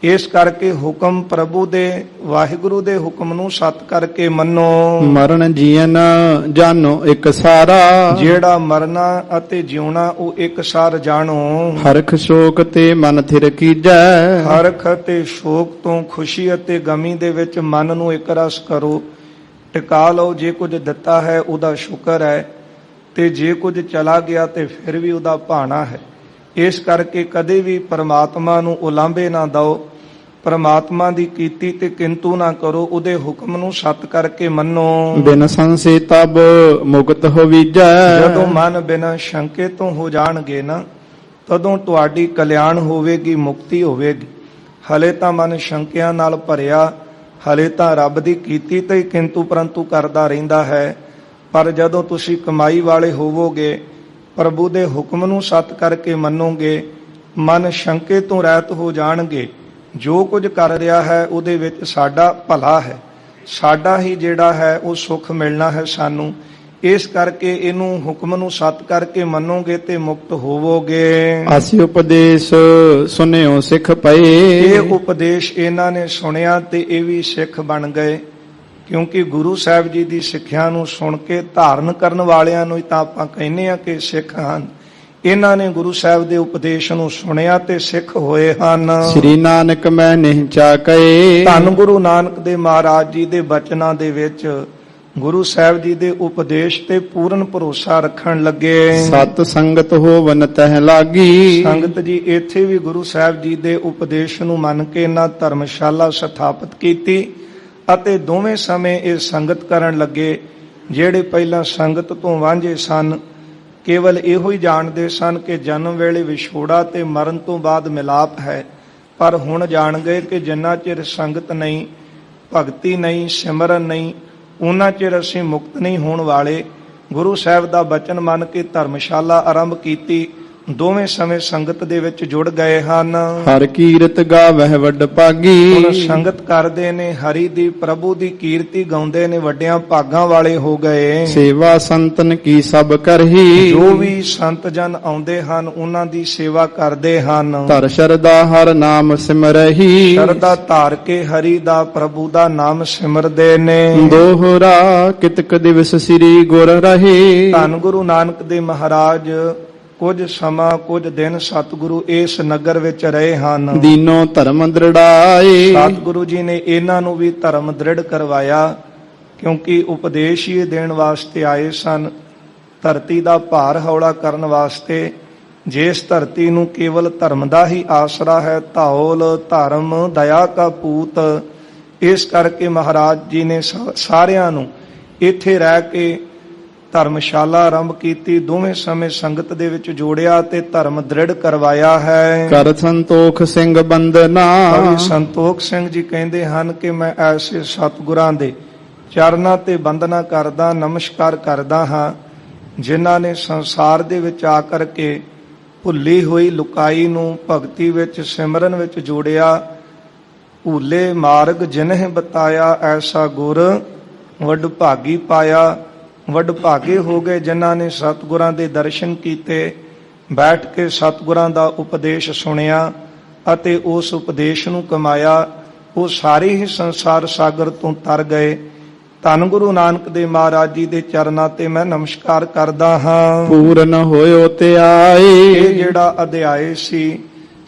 ਇਸ ਕਰਕੇ ਹੁਕਮ ਪ੍ਰਭੂ ਦੇ, ਵਾਹਿਗੁਰੂ ਦੇ ਹੁਕਮ ਨੂੰ ਸਤ ਕਰਕੇ ਮੰਨੋ।
ਮਰਨ ਜੀਵਨ ਜਾਨੋ ਇੱਕ ਸਾਰਾ,
ਜਿਹੜਾ ਮਰਨਾ ਅਤੇ ਜਿਉਣਾ ਉਹ ਇੱਕ ਸਾਰ ਜਾਣੋ।
ਹਰਖ ਸ਼ੋਕ ਤੇ ਮਨ ਥਿਰ ਕੀਜੈ,
ਹਰਖ ਅਤੇ ਸ਼ੋਕ ਤੋਂ ਖੁਸ਼ੀ ਅਤੇ ਗਮੀ ਦੇ ਵਿੱਚ ਮਨ ਨੂੰ ਇੱਕ ਰਸ ਕਰੋ, ਟਿਕਾ ਲਓ। ਜੇ ਕੁਝ ਦਿੱਤਾ ਹੈ ਉਹਦਾ ਸ਼ੁਕਰ ਹੈ, ਤੇ ਜੇ ਕੁਝ ਚਲਾ ਗਿਆ ਤੇ ਫਿਰ ਵੀ ਉਹਦਾ ਭਾਣਾ ਹੈ। ਇਸ ਕਰਕੇ ਕਦੇ ਵੀ ਪਰਮਾਤਮਾ ਨੂੰ ਉਲਾਂਭੇ ਨਾ ਦਿਓ, ਪਰਮਾਤਮਾ ਦੀ ਕੀਤੀ ਤੇ ਕਿੰਤੂ ਨਾ ਕਰੋ, ਉਹਦੇ ਹੁਕਮ ਨੂੰ ਸਤ ਕਰਕੇ ਮੰਨੋ।
ਬਿਨ ਸੰਸੇ ਤਬ ਮੁਕਤ ਹੋਵੀਜੈ,
ਜਦੋਂ ਮਨ ਬਿਨਾਂ ਸ਼ੰਕੇ ਤੋਂ ਹੋ ਜਾਣਗੇ ਨਾ, ਤਦੋਂ ਤੁਹਾਡੀ ਕਲਿਆਣ ਹੋਵੇਗੀ, ਮੁਕਤੀ ਹੋਵੇਗੀ। ਹਲੇ ਤਾਂ ਮਨ ਸ਼ੰਕਿਆਂ ਨਾਲ ਭਰਿਆ, ਹਲੇ ਤਾਂ ਰੱਬ ਦੀ ਕੀਤੀ ਤੇ ਕਿੰਤੂ ਪਰੰਤੂ ਕਰਦਾ ਰਹਿੰਦਾ ਹੈ। ਪਰ ਜਦੋਂ ਤੁਸੀਂ ਕਮਾਈ ਵਾਲੇ ਹੋਵੋਗੇ, ਪ੍ਰਭੂ ਦੇ ਹੁਕਮ ਨੂੰ ਸਤ ਕਰਕੇ ਮੰਨੋਗੇ, ਮਨ ਸ਼ੰਕੇ ਤੋਂ ਰਹਿਤ ਹੋ ਜਾਣਗੇ। ਜੋ ਕੁਝ ਕਰ ਰਿਹਾ ਹੈ ਉਹਦੇ ਵਿੱਚ ਸਾਡਾ ਭਲਾ ਹੈ, ਸਾਡਾ ਹੀ ਜਿਹੜਾ ਹੈ ਉਹ ਸੁੱਖ ਮਿਲਣਾ ਹੈ ਸਾਨੂੰ। ਇਸ ਕਰਕੇ ਇਹਨੂੰ ਹੁਕਮ ਨੂੰ ਸਤ ਕਰਕੇ ਮੰਨੋਗੇ ਤੇ ਮੁਕਤ ਹੋਵੋਗੇ।
ਅਸੀਂ ਉਪਦੇਸ਼ ਸੁਨਿਓ ਸਿੱਖ ਪਏ,
ਇਹ ਉਪਦੇਸ਼ ਇਹਨਾਂ ਨੇ ਸੁਣਿਆ ਤੇ ਇਹ ਵੀ ਸਿੱਖ ਬਣ ਗਏ। ਕਿਉਂਕਿ ਗੁਰੂ ਸਾਹਿਬ ਜੀ ਦੀ ਸਿੱਖਿਆ ਨੂੰ ਸੁਣ ਕੇ ਧਾਰਨ ਕਰਨ ਵਾਲਿਆਂ ਨੂੰ ਤਾਂ ਆਪਾਂ ਕਹਿੰਦੇ ਆ ਕਿ ਸਿੱਖ ਹਨ। ਇਹਨਾਂ ਨੇ ਗੁਰੂ ਸਾਹਿਬ ਦੇ ਉਪਦੇਸ਼ ਨੂੰ ਸੁਣਿਆ ਤੇ ਸਿੱਖ ਹੋਏ ਹਨ।
ਸ੍ਰੀ ਨਾਨਕ ਮੈਂ ਨਹੀਂ ਚਾਕਏ,
ਧੰਨ ਗੁਰੂ ਨਾਨਕ ਦੇ ਮਹਾਰਾਜ ਜੀ ਦੇ ਬਚਨਾਂ ਦੇ ਵਿੱਚ ਗੁਰੂ ਸਾਹਿਬ ਜੀ ਦੇ ਉਪਦੇਸ਼ ਤੇ ਪੂਰਨ ਭਰੋਸਾ ਰੱਖਣ ਲੱਗੇ।
ਸਤ ਸੰਗਤ ਹੋਵਨ ਤਹਿ ਲਾਗੀ,
ਸੰਗਤ ਜੀ ਇੱਥੇ ਵੀ ਗੁਰੂ ਸਾਹਿਬ ਜੀ ਦੇ ਉਪਦੇਸ਼ ਨੂੰ ਮੰਨ ਕੇ ਇਹਨਾਂ ਧਰਮਸ਼ਾਲਾ ਸਥਾਪਿਤ ਕੀਤੀ ਅਤੇ ਦੋਵੇਂ ਸਮੇਂ ਇਹ ਸੰਗਤ ਕਰਨ ਲੱਗੇ। ਜਿਹੜੇ ਪਹਿਲਾਂ ਸੰਗਤ ਤੋਂ ਵਾਂਝੇ ਸਨ, ਕੇਵਲ ਇਹੋ ਹੀ ਜਾਣਦੇ ਸਨ ਕਿ ਜਨਮ ਵੇਲੇ ਵਿਛੋੜਾ ਤੇ ਮਰਨ ਤੋਂ ਬਾਅਦ ਮਿਲਾਪ ਹੈ, ਪਰ ਹੁਣ ਜਾਣ ਗਏ ਕਿ ਜਿੰਨਾ ਚਿਰ ਸੰਗਤ ਨਹੀਂ, ਭਗਤੀ ਨਹੀਂ, ਸਿਮਰਨ ਨਹੀਂ, ਉਹਨਾਂ ਚਿਰ ਅਸੀਂ ਮੁਕਤ ਨਹੀਂ ਹੋਣ ਵਾਲੇ। ਗੁਰੂ ਸਾਹਿਬ ਦਾ ਬਚਨ ਮੰਨ ਕੇ ਧਰਮਸ਼ਾਲਾ ਆਰੰਭ ਕੀਤੀ। ਦੋਵੇਂ ਸਮੇਂ ਸੰਗਤ ਦੇ ਵਿੱਚ ਜੁੜ ਗਏ ਹਨ।
ਹਰ ਕੀਰਤ ਗਾਵਹਿ ਵੱਡ ਭਾਗੀ।
ਹੁਣ ਸੰਗਤ ਕਰਦੇ ਨੇ ਹਰੀ ਦੀ, ਪ੍ਰਭੂ ਦੀ ਕੀਰਤੀ ਗਾਉਂਦੇ ਨੇ, ਵੱਡਿਆਂ ਭਾਗਾਂ ਵਾਲੇ ਹੋ ਗਏ।
ਸੇਵਾ ਸੰਤਨ ਕੀ ਸਭ ਕਰਹੀ।
ਜੋ ਵੀ ਸੰਤ ਜਨ ਆਉਂਦੇ ਹਨ ਉਹਨਾਂ ਦੀ ਸੇਵਾ ਕਰਦੇ ਹਨ।
ਧਰ ਸ਼ਰਦਾ ਹਰ ਨਾਮ ਸਿਮਰਹੀ।
ਸ਼ਰਧਾ ਧਾਰ ਕੇ ਹਰੀ ਦਾ, ਪ੍ਰਭੂ ਦਾ ਨਾਮ ਸਿਮਰਦੇ ਨੇ।
ਦੋਹਰਾ ਕਿਤਕ ਦਿਵਸ ਸ੍ਰੀ ਗੁਰ ਰਹੇ।
ਧੰਨ ਗੁਰੂ ਨਾਨਕ ਦੇਵ ਮਹਾਰਾਜ ਕੁਝ ਸਮਾਂ, ਕੁਝ ਦਿਨ ਸਤਿਗੁਰੂ ਇਸ ਨਗਰ ਵਿੱਚ ਰਹੇ ਹਨ।
ਦੀਨੋ ਧਰਮ ਦ੍ਰਿੜਾਏ।
ਸਤਿਗੁਰੂ ਜੀ ਨੇ ਇਹਨਾਂ ਨੂੰ ਵੀ ਧਰਮ ਦ੍ਰਿੜ ਕਰਵਾਇਆ, ਕਿਉਂਕਿ ਉਪਦੇਸ਼ ਹੀ ਦੇਣ ਵਾਸਤੇ ਆਏ ਸਨ, ਧਰਤੀ ਦਾ ਭਾਰ ਹੌਲਾ ਕਰਨ ਵਾਸਤੇ। ਜਿਸ ਧਰਤੀ ਨੂੰ ਕੇਵਲ ਧਰਮ ਦਾ ਹੀ ਆਸਰਾ ਹੈ, ਧੌਲ ਧਰਮ ਦਇਆ ਕਾ ਪੂਤ, ਇਸ ਕਰਕੇ ਮਹਾਰਾਜ ਜੀ ਨੇ ਸਾਰਿਆਂ ਨੂੰ ਇੱਥੇ ਰਹਿ ਕੇ ਧਰਮਸ਼ਾਲਾ ਆਰੰਭ ਕੀਤੀ। ਦੋਵੇਂ ਸਮੇਂ ਸੰਗਤ ਦੇ ਵਿੱਚ ਜੋੜਿਆ ਤੇ ਧਰਮ ਦ੍ਰਿੜ ਕਰਵਾਇਆ ਹੈ।
ਕਰ ਸੰਤੋਖ ਸਿੰਘ ਬੰਦਨਾ।
ਕਵੀ ਸੰਤੋਖ ਸਿੰਘ ਜੀ ਕਹਿੰਦੇ ਹਨ ਕਿ ਮੈਂ ਐਸੇ ਸਤਿਗੁਰਾਂ ਦੇ ਚਰਨਾਂ ਤੇ ਬੰਦਨਾ ਕਰਦਾ, ਨਮਸਕਾਰ ਕਰਦਾ ਹਾਂ, ਜਿਨ੍ਹਾਂ ਨੇ ਸੰਸਾਰ ਦੇ ਵਿੱਚ ਆ ਕਰਕੇ ਭੁੱਲੀ ਹੋਈ ਲੁਕਾਈ ਨੂੰ ਭਗਤੀ ਵਿੱਚ, ਸਿਮਰਨ ਵਿੱਚ ਜੋੜਿਆ। ਭੂਲੇ ਮਾਰਗ ਜਿਨਹਿ ਬਤਾਇਆ, ਐਸਾ ਗੁਰ ਵੱਡ ਭਾਗੀ ਪਾਇਆ। ਵੱਡ ਭਾਗੇ ਹੋ ਗਏ ਜਿਨ੍ਹਾਂ ਨੇ ਸਤਿਗੁਰਾਂ ਦੇ ਦਰਸ਼ਨ ਕੀਤੇ, ਬੈਠ ਕੇ ਸਤਿਗੁਰਾਂ ਦਾ ਉਪਦੇਸ਼ ਸੁਣਿਆ ਅਤੇ ਉਸ ਉਪਦੇਸ਼ ਨੂੰ ਕਮਾਇਆ। ਉਹ ਸਾਰੇ ਹੀ ਸੰਸਾਰ ਸਾਗਰ ਤੋਂ ਤਰ ਗਏ। ਧੰਨ ਗੁਰੂ ਨਾਨਕ ਦੇਵ ਮਹਾਰਾਜ ਜੀ ਦੇ ਚਰਨਾਂ ਤੇ ਮੈਂ ਨਮਸਕਾਰ ਕਰਦਾ ਹਾਂ।
ਪੂਰਨ ਹੋਇਓ ਤੇ ਆਏ।
ਇਹ ਜਿਹੜਾ ਅਧਿਆਇ ਸੀ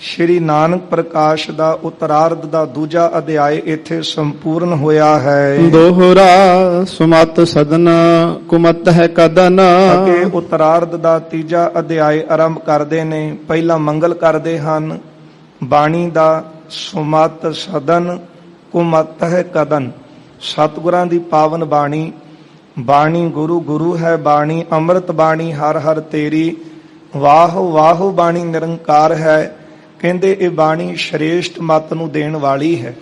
ਸ਼੍ਰੀ ਨਾਨਕ ਪ੍ਰਕਾਸ਼ ਦਾ ਉਤਰਾਰਧ ਦਾ ਦੂਜਾ ਅਧਿਆਇ ਇੱਥੇ ਸੰਪੂਰਨ ਹੋਇਆ ਹੈ।
ਦੋਹਰਾ ਸੁਮਤ ਸਦਨ ਕੁਮਤ ਹੈ ਕਦਨ।
ਅੱਗੇ ਉਤਰਾਰਧ ਦਾ ਤੀਜਾ ਅਧਿਆਇ ਆਰੰਭ ਕਰਦੇ ਨੇ। ਪਹਿਲਾ ਮੰਗਲ ਕਰਦੇ ਹਨ ਬਾਣੀ ਦਾ। ਸੁਮਤ ਸਦਨ ਕੁਮਤ ਹੈ ਕਦਨ। ਸਤਿਗੁਰਾਂ ਦੀ ਪਾਵਨ ਬਾਣੀ। ਬਾਣੀ ਗੁਰੂ ਗੁਰੂ ਹੈ ਬਾਣੀ, ਅੰਮ੍ਰਿਤ ਬਾਣੀ ਹਰ ਹਰ ਤੇਰੀ। ਵਾਹ ਵਾਹ ਬਾਣੀ ਨਿਰੰਕਾਰ ਹੈ। ਕਹਿੰਦੇ ਇਹ ਬਾਣੀ ਸ਼੍ਰੇਸ਼ਟ ਮਤ ਨੂੰ ਦੇਣ ਵਾਲੀ ਹੈ,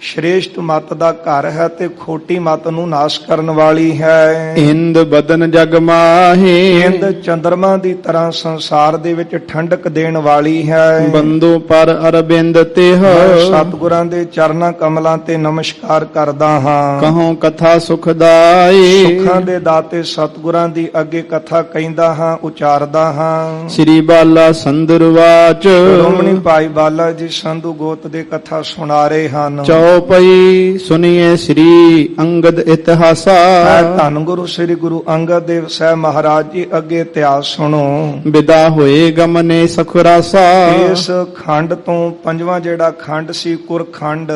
ਸ਼੍ਰੇਸ਼ਟ ਮਤ ਦਾ ਘਰ ਹੈ ਤੇ ਖੋਟੀ ਮਤ ਨੂੰ ਨਾਸ਼ ਕਰਨ ਵਾਲੀ ਹੈ।
ਇੰਦ ਬਦਨ ਜਗ ਮਾਹੇ।
ਇੰਦ ਚੰਦਰਮਾ ਦੀ ਤਰ੍ਹਾਂ ਸੰਸਾਰ ਦੇ ਵਿੱਚ ਠੰਡਕ ਦੇਣ ਵਾਲੀ ਹੈ।
ਬੰਦੋ ਪਰ ਅਰਬਿੰਦ ਤਿਹ।
ਸਤਿਗੁਰਾਂ ਦੇ ਚਰਨਾਂ ਕਮਲਾਂ ਤੇ ਨਮਸਕਾਰ ਕਰਦਾ ਹਾਂ।
ਕਹੋ ਕਥਾ ਸੁਖਦਾਈ।
ਸੁੱਖਾਂ ਦੇ ਦਾਤੇ ਸਤਿਗੁਰਾਂ ਦੀ ਅੱਗੇ ਕਥਾ ਕਹਿੰਦਾ ਹਾਂ, ਉਚਾਰਦਾ ਹਾਂ।
ਸ੍ਰੀ ਬਾਲਾ ਸੰਦਰਵਾਚ।
ਸ਼੍ਰੋਮਣੀ ਭਾਈ ਬਾਲਾ ਜੀ ਸੰਧੂ ਗੋਤ ਦੇ ਕਥਾ ਸੁਣਾ ਰਹੇ ਹਨ।
ਚੌਪਈ ਸੁਨੀਏ ਸ੍ਰੀ ਅੰਗਦ ਇਤਿਹਾਸਾ।
ਧੰਨ ਗੁਰੂ ਸ੍ਰੀ ਗੁਰੂ ਅੰਗਦ ਦੇਵ ਸਾਹਿਬ ਮਹਾਰਾਜ ਜੀ ਅੱਗੇ ਇਤਿਹਾਸ ਸੁਣੋ।
ਵਿਦਾ ਹੋਏ ਗਮਨੇ ਸਖੁਰਾਸਾ।
ਇਸ ਖੰਡ ਤੋਂ ਪੰਜਵਾਂ ਜਿਹੜਾ ਖੰਡ ਸੀ ਕੁਰਖੰਡ,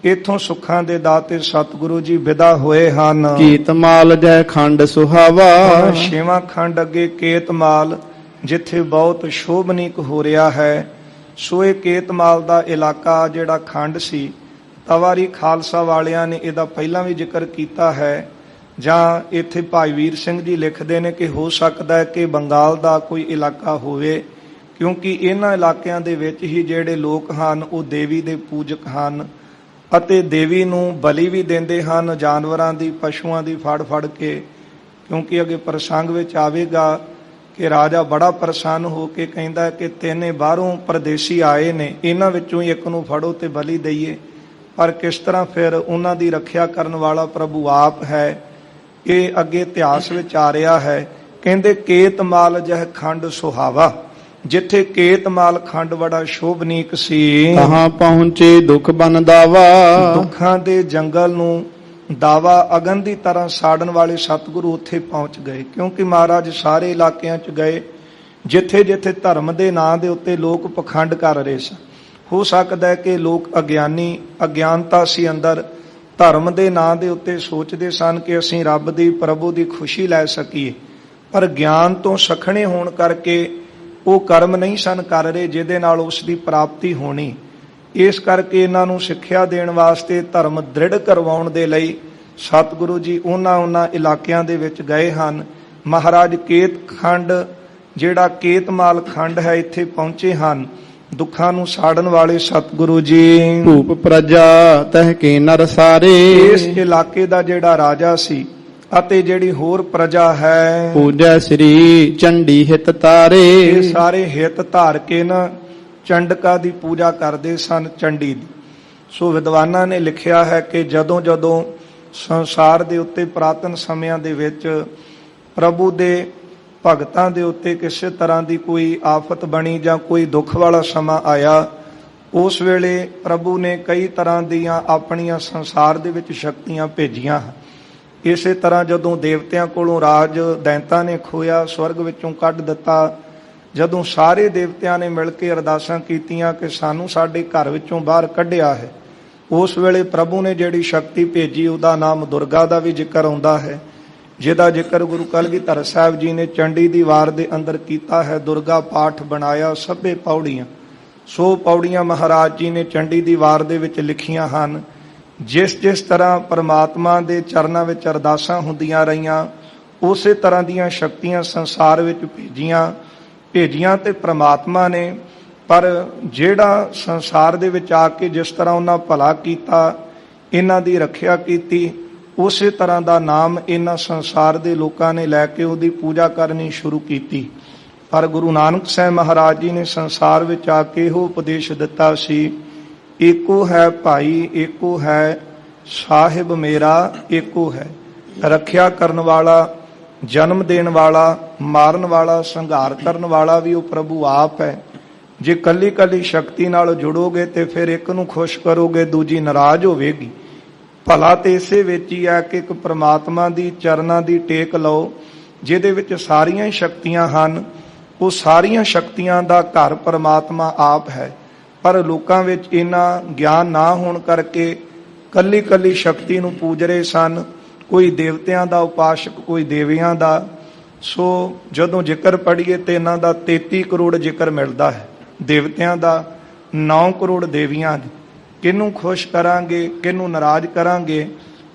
ਇਥੋਂ ਸੁੱਖਾਂ ਦੇ ਦਾਤੇ ਸਤਿਗੁਰੂ ਜੀ ਵਿਦਾ ਹੋਏ ਹਨ।
ਕੀਤਮਾਲ ਜੈ ਖੰਡ ਸੁਹਾਵਾ।
ਛੇਵਾਂ ਖੰਡ ਅੱਗੇ ਕੇਤਮਾਲ, ਜਿੱਥੇ ਬਹੁਤ ਸ਼ੋਭਨੀਕ ਹੋ ਰਿਹਾ ਹੈ। ਸੋ ਇਹ ਕੇਤਮਾਲ ਦਾ ਇਲਾਕਾ ਜਿਹੜਾ ਖੰਡ ਸੀ, ਤਵਾਰੀ ਖਾਲਸਾ ਵਾਲਿਆਂ ਨੇ ਇਹਦਾ ਪਹਿਲਾਂ ਵੀ ਜ਼ਿਕਰ ਕੀਤਾ ਹੈ, ਜਾਂ ਇੱਥੇ ਭਾਈ ਵੀਰ ਸਿੰਘ ਜੀ ਲਿਖਦੇ ਨੇ ਕਿ ਹੋ ਸਕਦਾ ਹੈ ਕਿ ਬੰਗਾਲ ਦਾ ਕੋਈ ਇਲਾਕਾ ਹੋਵੇ, ਕਿਉਂਕਿ ਇਹਨਾਂ ਇਲਾਕਿਆਂ ਦੇ ਵਿੱਚ ਹੀ ਜਿਹੜੇ ਲੋਕ ਹਨ ਉਹ ਦੇਵੀ ਦੇ ਪੂਜਕ ਹਨ ਅਤੇ ਦੇਵੀ ਨੂੰ ਬਲੀ ਵੀ ਦਿੰਦੇ ਹਨ, ਜਾਨਵਰਾਂ ਦੀ, ਪਸ਼ੂਆਂ ਦੀ ਫੜ ਕੇ। ਕਿਉਂਕਿ ਅੱਗੇ ਪ੍ਰਸੰਗ ਵਿੱਚ ਆਵੇਗਾ ਕਿ ਰਾਜਾ ਬੜਾ ਪ੍ਰਸੰਨ ਹੋ ਕੇ ਕਹਿੰਦਾ ਕਿ ਤਿੰਨੇ ਬਾਹਰੋਂ ਪਰਦੇਸੀ ਆਏ ਨੇ, ਇਹਨਾਂ ਵਿੱਚੋਂ ਹੀ ਇੱਕ ਨੂੰ ਫੜੋ ਤੇ ਬਲੀ ਦਈਏ। ਪਰ ਕਿਸ ਤਰ੍ਹਾਂ ਫਿਰ ਉਹਨਾਂ ਦੀ ਰੱਖਿਆ ਕਰਨ ਵਾਲਾ ਪ੍ਰਭੂ ਆਪ ਹੈ, ਇਹ ਅੱਗੇ ਇਤਿਹਾਸ ਵਿੱਚ ਆ ਰਿਹਾ ਹੈ। ਕਹਿੰਦੇ ਕੇਤਮਾਲ ਜਹ ਖੰਡ ਸੁਹਾਵਾ, ਜਿੱਥੇ ਕੇਤਮਾਲ ਖੰਡ ਬੜਾ ਸ਼ੋਭਨੀਕ ਸੀ।
ਕਹਾਂ ਪਹੁੰਚੇ ਦੁਖ ਬਨ ਦਾਵਾ।
ਦੁੱਖਾਂ ਦੇ ਜੰਗਲ ਨੂੰ ਦਾਵਾ ਅਗਨ ਦੀ ਤਰ੍ਹਾਂ ਸਾੜਨ ਵਾਲੇ ਸਤਿਗੁਰੂ ਉੱਥੇ ਪਹੁੰਚ ਗਏ, ਕਿਉਂਕਿ ਮਹਾਰਾਜ ਸਾਰੇ ਇਲਾਕਿਆਂ 'ਚ ਗਏ ਜਿੱਥੇ ਜਿੱਥੇ ਧਰਮ ਦੇ ਨਾਂ ਦੇ ਉੱਤੇ ਲੋਕ ਪਖੰਡ ਕਰ ਰਹੇ ਸਨ। ਹੋ ਸਕਦਾ ਹੈ ਕਿ ਲੋਕ ਅਗਿਆਨਤਾ ਸੀ ਅੰਦਰ, ਧਰਮ ਦੇ ਨਾਂ ਦੇ ਉੱਤੇ ਸੋਚਦੇ ਸਨ ਕਿ ਅਸੀਂ ਰੱਬ ਦੀ, ਪ੍ਰਭੂ ਦੀ ਖੁਸ਼ੀ ਲੈ ਸਕੀਏ, ਪਰ ਗਿਆਨ ਤੋਂ ਸਖਣੇ ਹੋਣ ਕਰਕੇ ਉਹ ਕਰਮ ਨਹੀਂ ਸਨ ਕਰ ਰਹੇ ਜਿਹਦੇ ਨਾਲ ਉਸ ਦੀ ਪ੍ਰਾਪਤੀ ਹੋਣੀ। ਇਸ ਕਰਕੇ ਇਹਨਾਂ ਨੂੰ ਸਿੱਖਿਆ ਦੇਣ ਵਾਸਤੇ, ਧਰਮ ਦ੍ਰਿੜ ਕਰਵਾਉਣ ਦੇ ਲਈ ਸਤਿਗੁਰੂ ਜੀ ਉਹਨਾਂ ਇਲਾਕਿਆਂ ਦੇ ਵਿੱਚ ਗਏ ਹਨ। ਮਹਾਰਾਜ ਕੇਤ ਖੰਡ, ਜਿਹੜਾ ਕੇਤਮਾਲ ਖੰਡ ਹੈ, ਇੱਥੇ ਪਹੁੰਚੇ ਹਨ, ਦੁੱਖਾਂ ਨੂੰ ਸਾੜਨ ਵਾਲੇ ਸਤਿਗੁਰੂ ਜੀ।
ਭੂਪ ਪ੍ਰਜਾ ਤਹਿ ਕੇ ਨਰ ਸਾਰੇ,
ਇਸ ਇਲਾਕੇ ਦਾ ਜਿਹੜਾ ਰਾਜਾ ਸੀ ਅਤੇ ਜਿਹੜੀ ਹੋਰ ਪ੍ਰਜਾ ਹੈ,
ਪੂਜੈ ਸ੍ਰੀ ਚੰਡੀ ਹਿਤ ਤਾਰੇ।
ਇਹ ਸਾਰੇ ਹਿਤ ਧਾਰ ਕੇ ਨਾ ਚੰਡਕਾ ਦੀ ਪੂਜਾ ਕਰਦੇ ਸਨ, ਚੰਡੀ ਦੀ। ਸੋ ਵਿਦਵਾਨਾਂ ਨੇ ਲਿਖਿਆ ਹੈ ਕਿ ਜਦੋਂ ਜਦੋਂ ਸੰਸਾਰ ਦੇ ਉੱਤੇ ਪੁਰਾਤਨ ਸਮਿਆਂ ਦੇ ਵਿੱਚ ਪ੍ਰਭੂ ਦੇ ਭਗਤਾਂ ਦੇ ਉੱਤੇ ਕਿਸੇ ਤਰ੍ਹਾਂ ਦੀ ਕੋਈ ਆਫਤ ਬਣੀ ਜਾਂ ਕੋਈ ਦੁੱਖ ਵਾਲਾ ਸਮਾਂ ਆਇਆ, ਉਸ ਵੇਲੇ ਪ੍ਰਭੂ ਨੇ ਕਈ ਤਰ੍ਹਾਂ ਦੀਆਂ ਆਪਣੀਆਂ ਸੰਸਾਰ ਦੇ ਵਿੱਚ ਸ਼ਕਤੀਆਂ ਭੇਜੀਆਂ। ਇਸੇ ਤਰ੍ਹਾਂ ਜਦੋਂ ਦੇਵਤਿਆਂ ਕੋਲੋਂ ਰਾਜ ਦੈਂਤਾਂ ਨੇ ਖੋਇਆ, ਸਵਰਗ ਵਿੱਚੋਂ ਕੱਢ ਦਿੱਤਾ, ਜਦੋਂ ਸਾਰੇ ਦੇਵਤਿਆਂ ਨੇ ਮਿਲ ਕੇ ਅਰਦਾਸਾਂ ਕੀਤੀਆਂ ਕਿ ਸਾਨੂੰ ਸਾਡੇ ਘਰ ਵਿੱਚੋਂ ਬਾਹਰ ਕੱਢਿਆ ਹੈ, ਉਸ ਵੇਲੇ ਪ੍ਰਭੂ ਨੇ ਜਿਹੜੀ ਸ਼ਕਤੀ ਭੇਜੀ ਉਹਦਾ ਨਾਮ ਦੁਰਗਾ ਦਾ ਵੀ ਜ਼ਿਕਰ ਆਉਂਦਾ ਹੈ, ਜਿਹਦਾ ਜ਼ਿਕਰ ਗੁਰੂ ਕਲਗੀਧਰ ਸਾਹਿਬ ਜੀ ਨੇ ਚੰਡੀ ਦੀ ਵਾਰ ਦੇ ਅੰਦਰ ਕੀਤਾ ਹੈ। ਦੁਰਗਾ ਪਾਠ ਬਣਾਇਆ ਸਭੇ ਪੌੜੀਆਂ, ਸੋ ਪੌੜੀਆਂ ਮਹਾਰਾਜ ਜੀ ਨੇ ਚੰਡੀ ਦੀ ਵਾਰ ਦੇ ਵਿੱਚ ਲਿਖੀਆਂ ਹਨ। ਜਿਸ ਜਿਸ ਤਰ੍ਹਾਂ ਪਰਮਾਤਮਾ ਦੇ ਚਰਨਾਂ ਵਿੱਚ ਅਰਦਾਸਾਂ ਹੁੰਦੀਆਂ ਰਹੀਆਂ, ਉਸੇ ਤਰ੍ਹਾਂ ਦੀਆਂ ਸ਼ਕਤੀਆਂ ਸੰਸਾਰ ਵਿੱਚ ਭੇਜੀਆਂ ਤੇ ਪ੍ਰਮਾਤਮਾ ਨੇ। ਪਰ ਜਿਹੜਾ ਸੰਸਾਰ ਦੇ ਵਿੱਚ ਆ ਕੇ ਜਿਸ ਤਰ੍ਹਾਂ ਉਹਨਾਂ ਭਲਾ ਕੀਤਾ, ਇਹਨਾਂ ਦੀ ਰੱਖਿਆ ਕੀਤੀ, ਉਸੇ ਤਰ੍ਹਾਂ ਦਾ ਨਾਮ ਇਹਨਾਂ ਸੰਸਾਰ ਦੇ ਲੋਕਾਂ ਨੇ ਲੈ ਕੇ ਉਹਦੀ ਪੂਜਾ ਕਰਨੀ ਸ਼ੁਰੂ ਕੀਤੀ। ਪਰ ਗੁਰੂ ਨਾਨਕ ਸਾਹਿਬ ਮਹਾਰਾਜ ਜੀ ਨੇ ਸੰਸਾਰ ਵਿੱਚ ਆ ਕੇ ਇਹੋ ਉਪਦੇਸ਼ ਦਿੱਤਾ ਸੀ, ਏਕੋ ਹੈ ਭਾਈ, ਏਕੋ ਹੈ ਸਾਹਿਬ ਮੇਰਾ, ਏਕੋ ਹੈ। ਰੱਖਿਆ ਕਰਨ ਵਾਲਾ, ਜਨਮ ਦੇਣ ਵਾਲਾ, ਮਾਰਨ ਵਾਲਾ, ਸੰਘਾਰ ਕਰਨ ਵਾਲਾ ਵੀ ਉਹ ਪ੍ਰਭੂ ਆਪ ਹੈ। ਜੇ ਕੱਲੀ ਕੱਲੀ ਸ਼ਕਤੀ ਨਾਲ ਜੁੜੋਗੇ ਤੇ ਫਿਰ ਇੱਕ ਨੂੰ ਖੁਸ਼ ਕਰੋਗੇ, ਦੂਜੀ ਨਾਰਾਜ਼ ਹੋਵੇਗੀ। ਭਲਾ ਤੇ ਇਸੇ ਵਿੱਚ ਹੀ ਹੈ ਕਿ ਇੱਕ ਪ੍ਰਮਾਤਮਾ ਦੀ ਚਰਨਾਂ ਦੀ ਟੇਕ ਲਓ, ਜਿਹਦੇ ਵਿੱਚ ਸਾਰੀਆਂ ਸ਼ਕਤੀਆਂ ਹਨ। ਉਹ ਸਾਰੀਆਂ ਸ਼ਕਤੀਆਂ ਦਾ ਘਰ ਪ੍ਰਮਾਤਮਾ ਆਪ ਹੈ। ਪਰ ਲੋਕਾਂ ਵਿੱਚ ਇਹਨਾਂ ਗਿਆਨ ਨਾ ਹੋਣ ਕਰਕੇ ਕੱਲੀ ਕੱਲੀ ਸ਼ਕਤੀ ਨੂੰ ਪੂਜ ਰਹੇ ਸਨ, ਕੋਈ ਦੇਵਤਿਆਂ ਦਾ ਉਪਾਸ਼ਕ, ਕੋਈ ਦੇਵੀਆਂ ਦਾ। ਸੋ ਜਦੋਂ ਜ਼ਿਕਰ ਪੜ੍ਹੀਏ ਤੇ ਇਹਨਾਂ ਦਾ 33 ਕਰੋੜ ਜ਼ਿਕਰ ਮਿਲਦਾ ਹੈ, ਦੇਵਤਿਆਂ ਦਾ 9 ਕਰੋੜ ਦੇਵੀਆਂ ਦੇ। ਕਿਹਨੂੰ ਖੁਸ਼ ਕਰਾਂਗੇ, ਕਿਹਨੂੰ ਨਾਰਾਜ਼ ਕਰਾਂਗੇ?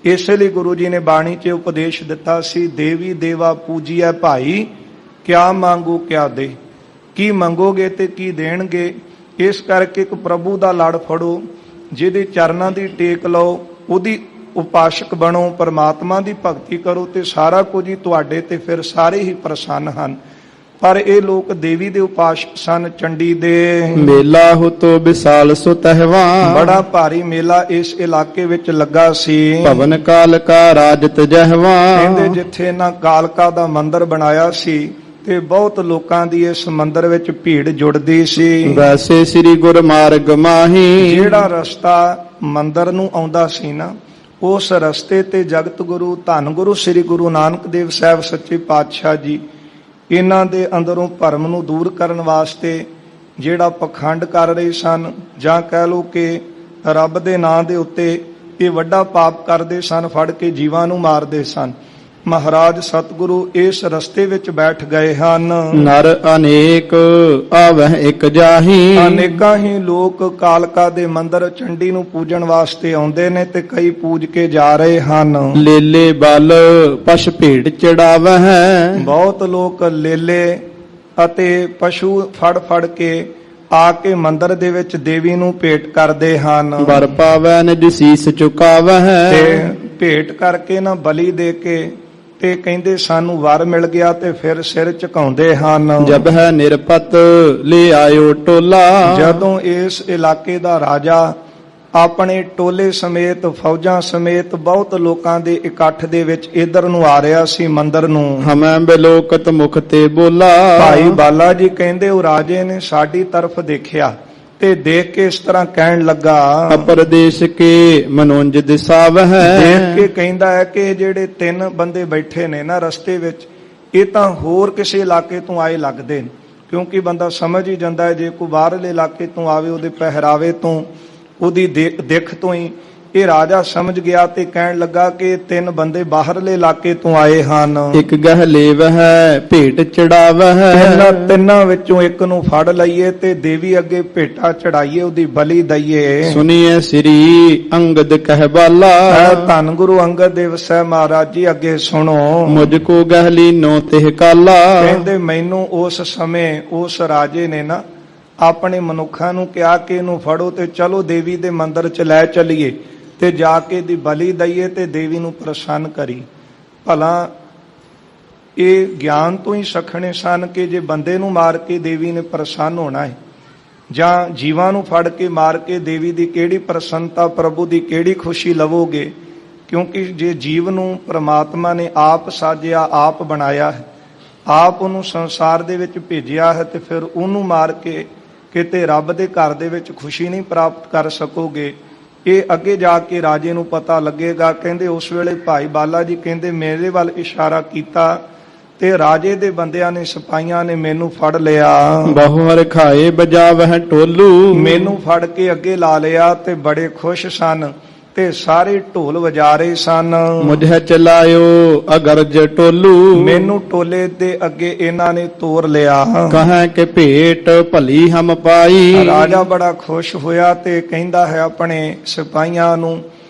ਇਸੇ ਲਈ ਗੁਰੂ ਜੀ ਨੇ ਬਾਣੀ 'ਚ ਉਪਦੇਸ਼ ਦਿੱਤਾ ਸੀ, ਦੇਵੀ ਦੇਵਾ ਪੂਜੀਐ ਭਾਈ, ਕਿਆ ਮੰਗੋ ਕਿਆ ਦੇ। ਕੀ ਮੰਗੋਗੇ ਤੇ ਕੀ ਦੇਣਗੇ? ਇਸ ਕਰਕੇ ਇੱਕ ਪ੍ਰਭੂ ਦਾ ਲੜ ਫੜੋ, ਜਿਹਦੇ ਚਰਨਾਂ ਦੀ ਟੇਕ ਲਓ, ਉਹਦੀ ਉਪਾਸ਼ਕ ਬਣੋ, ਪਰਮਾਤਮਾ ਦੀ ਭਗਤੀ ਕਰੋ ਤੇ ਸਾਰਾ ਕੁਝ ਹੀ ਤੁਹਾਡੇ ਤੇ ਫਿਰ ਸਾਰੇ ਹੀ ਪ੍ਰਸੰਨ ਹਨ। ਪਰ ਇਹ ਲੋਕ ਦੇਵੀ ਦੇ ਉਪਾਸ਼ਕ ਸਨ, ਚੰਡੀ ਦੇ।
ਮੇਲਾ ਹੋ ਤੋ ਵਿਸਾਲ ਸੋ ਤਹਿਵਾ,
ਬੜਾ ਭਾਰੀ ਮੇਲਾ ਇਸ ਇਲਾਕੇ ਵਿੱਚ ਲੱਗਾ ਸੀ।
ਭਵਨ ਕਾਲਕਾ ਰਾਜਤ ਜਹਵਾ,
ਕਹਿੰਦੇ ਜਿੱਥੇ ਇਹਨਾਂ ਕਾਲਕਾ ਦਾ ਮੰਦਿਰ ਬਣਾਇਆ ਸੀ ਤੇ ਬਹੁਤ ਲੋਕਾਂ ਦੀ ਇਸ ਮੰਦਿਰ ਵਿੱਚ ਭੀੜ ਜੁੜਦੀ ਸੀ।
ਵੈਸੇ ਸ੍ਰੀ ਗੁਰ ਮਾਰਗ ਮਾਹੀ,
ਜਿਹੜਾ ਰਸਤਾ ਮੰਦਿਰ ਨੂੰ ਆਉਂਦਾ ਸੀ ਨਾ, ਉਸ ਰਸਤੇ ਤੇ ਜਗਤ ਗੁਰੂ ਧੰਨ ਗੁਰੂ ਸ੍ਰੀ ਗੁਰੂ ਨਾਨਕ ਦੇਵ ਸਾਹਿਬ ਸੱਚੇ ਪਾਤਸ਼ਾਹ ਜੀ ਇਹਨਾਂ ਦੇ ਅੰਦਰੋਂ ਭਰਮ ਨੂੰ ਦੂਰ ਕਰਨ ਵਾਸਤੇ ਜਿਹੜਾ ਪਖੰਡ ਕਰ ਰਹੇ ਸਨ, ਜਾਂ ਕਹਿ ਲਓ ਕਿ ਰੱਬ ਦੇ ਨਾਂ ਦੇ ਉੱਤੇ ਇਹ ਵੱਡਾ ਪਾਪ ਕਰਦੇ ਸਨ, ਫੜ ਕੇ ਜੀਵਾਂ ਨੂੰ ਮਾਰਦੇ ਸਨ। ਮਹਾਰਾਜ ਸਤਿਗੁਰੂ ਇਸ ਰਸਤੇ ਵਿੱਚ ਬੈਠ ਗਏ ਹਨ।
ਨਰ ਅਨੇਕ ਆਵਹਿ ਇੱਕ ਜਾਹੀ,
ਅਨੇਕਾਂ ਹੀ ਲੋਕ ਕਾਲਕਾ ਦੇ ਮੰਦਿਰ ਚੰਡੀ ਨੂੰ ਪੂਜਣ ਵਾਸਤੇ ਆਉਂਦੇ ਨੇ ਤੇ ਕਈ ਪੂਜ ਕੇ ਜਾ ਰਹੇ ਹਨ।
ਲੇਲੇ ਬਲ ਪਸ਼ ਭੇਡ ਚੜਾਵਹਿ,
ਬਹੁਤ ਲੋਕ ਲੇਲੇ ਅਤੇ ਪਸ਼ੂ ਫੜ ਫੜ ਕੇ ਆ ਕੇ ਮੰਦਿਰ ਦੇ ਵਿੱਚ ਦੇਵੀ ਨੂੰ ਭੇਟ ਕਰਦੇ ਹਨ।
ਵਰ ਪਾਵੈ ਨਿਜ ਸੀਸ ਝੁਕਾਵਹਿ,
ਤੇ ਭੇਟ ਕਰਕੇ ਨਾ ਬਲੀ ਦੇ ਕੇ ਤੇ ਕਹਿੰਦੇ ਸਾਨੂੰ ਵਰ ਮਿਲ ਗਿਆ ਤੇ ਫਿਰ ਸਿਰ ਝੁਕਾਉਂਦੇ ਹਨ।
ਜਬ ਹੈ ਨਿਰਪਤ ਲੈ ਆਇਓ ਟੋਲਾ,
ਜਦੋਂ ਇਸ ਇਲਾਕੇ ਦਾ ਰਾਜਾ ਆਪਣੇ ਟੋਲੇ ਸਮੇਤ, ਫੌਜਾਂ ਸਮੇਤ ਬਹੁਤ ਲੋਕਾਂ ਦੇ ਇਕੱਠ ਦੇ ਵਿੱਚ ਇਧਰ ਨੂੰ ਆ ਰਿਹਾ ਸੀ ਮੰਦਿਰ ਨੂੰ।
ਹਮੈ ਬਿਲੋਕਤ ਮੁਖ ਤੇ ਬੋਲਾ,
ਭਾਈ ਬਾਲਾ ਜੀ ਕਹਿੰਦੇ ਉਹ ਰਾਜੇ ਨੇ ਸਾਡੀ ਤਰਫ ਦੇਖਿਆ ਤੇ ਦੇਖ ਕੇ ਇਸ ਤਰ੍ਹਾਂ ਕਹਿਣ ਲੱਗਾ,
ਅਪਰਦੇਸ਼ ਕੇ ਮਨੋਂਜ ਦਿਸਾਵਹਿ,
ਦੇਖ ਕੇ ਕਹਿੰਦਾ ਹੈ ਕਿ ਜਿਹੜੇ 3 ਬੰਦੇ ਬੈਠੇ ਨੇ ਨਾ ਰਸਤੇ ਵਿੱਚ, ਇਹ ਤਾਂ ਹੋਰ ਕਿਸੇ ਇਲਾਕੇ ਤੋਂ ਆਏ ਲੱਗਦੇ ਨੇ। ਕਿਉਂਕਿ ਬੰਦਾ ਸਮਝ ਹੀ ਜਾਂਦਾ ਹੈ, ਜੇ ਕੋਈ ਬਾਹਰਲੇ ਇਲਾਕੇ ਤੋਂ ਆਵੇ, ਉਹਦੇ ਪਹਿਰਾਵੇ ਤੋਂ, ਉਹਦੀ ਦਿੱਖ ਤੋਂ ਹੀ ਇਹ ਰਾਜਾ ਸਮਝ ਗਿਆ ਤੇ ਕਹਿਣ ਲੱਗਾ ਕਿ 3 ਬੰਦੇ ਬਾਹਰਲੇ ਇਲਾਕੇ ਤੋਂ ਆਏ ਹਨ।
ਇੱਕ ਗਹਿ ਲੇਵਹਿ ਭੇਟ ਚੜਾਵਹਿ,
ਤਿੰਨਾਂ ਵਿੱਚੋਂ ਇੱਕ ਨੂੰ ਫੜ ਲਈਏ ਤੇ ਦੇਵੀ ਅੱਗੇ ਭੇਟਾ ਚੜਾਈਏ, ਉਹਦੀ ਬਲੀ ਦਈਏ।
ਸੁਨੀਏ ਸ੍ਰੀ ਅੰਗਦ ਕਹਿ ਬਾਲਾ,
ਧੰਨ ਗੁਰੂ ਅੰਗਦ ਦੇਵ ਸਾਹਿਬ ਮਹਾਰਾਜ ਜੀ ਅੱਗੇ ਸੁਣੋ।
ਮੁਝ ਕੋ ਗਹਿ ਲੀਨੋ ਤਿਹ ਕਾਲਾ,
ਕਹਿੰਦੇ ਮੈਨੂੰ ਉਸ ਸਮੇਂ ਉਸ ਰਾਜੇ ਨੇ ਨਾ ਆਪਣੇ ਮਨੁੱਖਾਂ ਨੂੰ ਕਿਹਾ ਕਿ ਇਹਨੂੰ ਫੜੋ ਤੇ ਚਲੋ ਦੇਵੀ ਦੇ ਮੰਦਿਰ 'ਚ ਲੈ ਚੱਲੀਏ ਤੇ ਜਾ ਕੇ ਦੀ ਬਲੀ ਦਈਏ ਤੇ ਦੇਵੀ ਨੂੰ ਪ੍ਰਸੰਨ ਕਰੀ। ਭਲਾ ਇਹ ਗਿਆਨ ਤੋਂ ਹੀ ਸਖਣੇ ਸਨ ਕਿ ਜੇ ਬੰਦੇ ਨੂੰ ਮਾਰ ਕੇ ਦੇਵੀ ਨੇ ਪ੍ਰਸੰਨ ਹੋਣਾ ਹੈ, ਜਾਂ ਜੀਵਾਂ ਨੂੰ ਫੜ ਕੇ ਮਾਰ ਕੇ ਦੇਵੀ ਦੀ ਕਿਹੜੀ ਪ੍ਰਸੰਨਤਾ, ਪ੍ਰਭੂ ਦੀ ਕਿਹੜੀ ਖੁਸ਼ੀ ਲਵੋਗੇ? ਕਿਉਂਕਿ ਜੇ ਜੀਵ ਨੂੰ ਪ੍ਰਮਾਤਮਾ ਨੇ ਆਪ ਸਾਜਿਆ, ਆਪ ਬਣਾਇਆ ਹੈ, ਆਪ ਉਹਨੂੰ ਸੰਸਾਰ ਦੇ ਵਿੱਚ ਭੇਜਿਆ ਹੈ, ਤੇ ਫਿਰ ਉਹਨੂੰ ਮਾਰ ਕੇ ਕਿਤੇ ਰੱਬ ਦੇ ਘਰ ਦੇ ਵਿੱਚ ਖੁਸ਼ੀ ਨਹੀਂ ਪ੍ਰਾਪਤ ਕਰ ਸਕੋਗੇ। ਇਹ ਅੱਗੇ ਜਾ ਕੇ ਰਾਜੇ ਨੂੰ ਪਤਾ ਲੱਗੇਗਾ। ਕਹਿੰਦੇ ਉਸ ਵੇਲੇ ਭਾਈ ਬਾਲਾ ਜੀ ਕਹਿੰਦੇ ਮੇਰੇ ਵੱਲ ਇਸ਼ਾਰਾ ਕੀਤਾ ਤੇ ਰਾਜੇ ਦੇ ਬੰਦਿਆਂ ਨੇ, ਸਿਪਾਹੀਆਂ ਨੇ ਮੈਨੂੰ ਫੜ ਲਿਆ।
ਬਹੁ ਹਰ ਖਾਏ ਬਜਾਵਹਿ ਟੋਲੂ,
ਮੈਨੂੰ ਫੜ ਕੇ ਅੱਗੇ ਲਾ ਲਿਆ ਤੇ ਬੜੇ ਖੁਸ਼ ਸਨ ਤੇ ਸਾਰੇ ਢੋਲ ਵਜਾ ਰਹੇ ਸਨ।
ਮੁਝੇ ਚਲਾਇਓ ਅਗਰਜ ਟੋਲੂ,
ਮੈਨੂੰ ਟੋਲੇ ਦੇ ਅੱਗੇ ਇਹਨਾਂ ਨੇ ਤੋਰ ਲਿਆ।
ਕਹੈ ਕਿ ਭੇਟ ਭਲੀ ਹਮ ਪਾਈ।
ਰਾਜਾ ਬੜਾ ਖੁਸ਼ ਹੋਇਆ ਤੇ ਕਹਿੰਦਾ ਹੈ ਆਪਣੇ ਸਿਪਾਹੀਆਂ ਨੂੰ,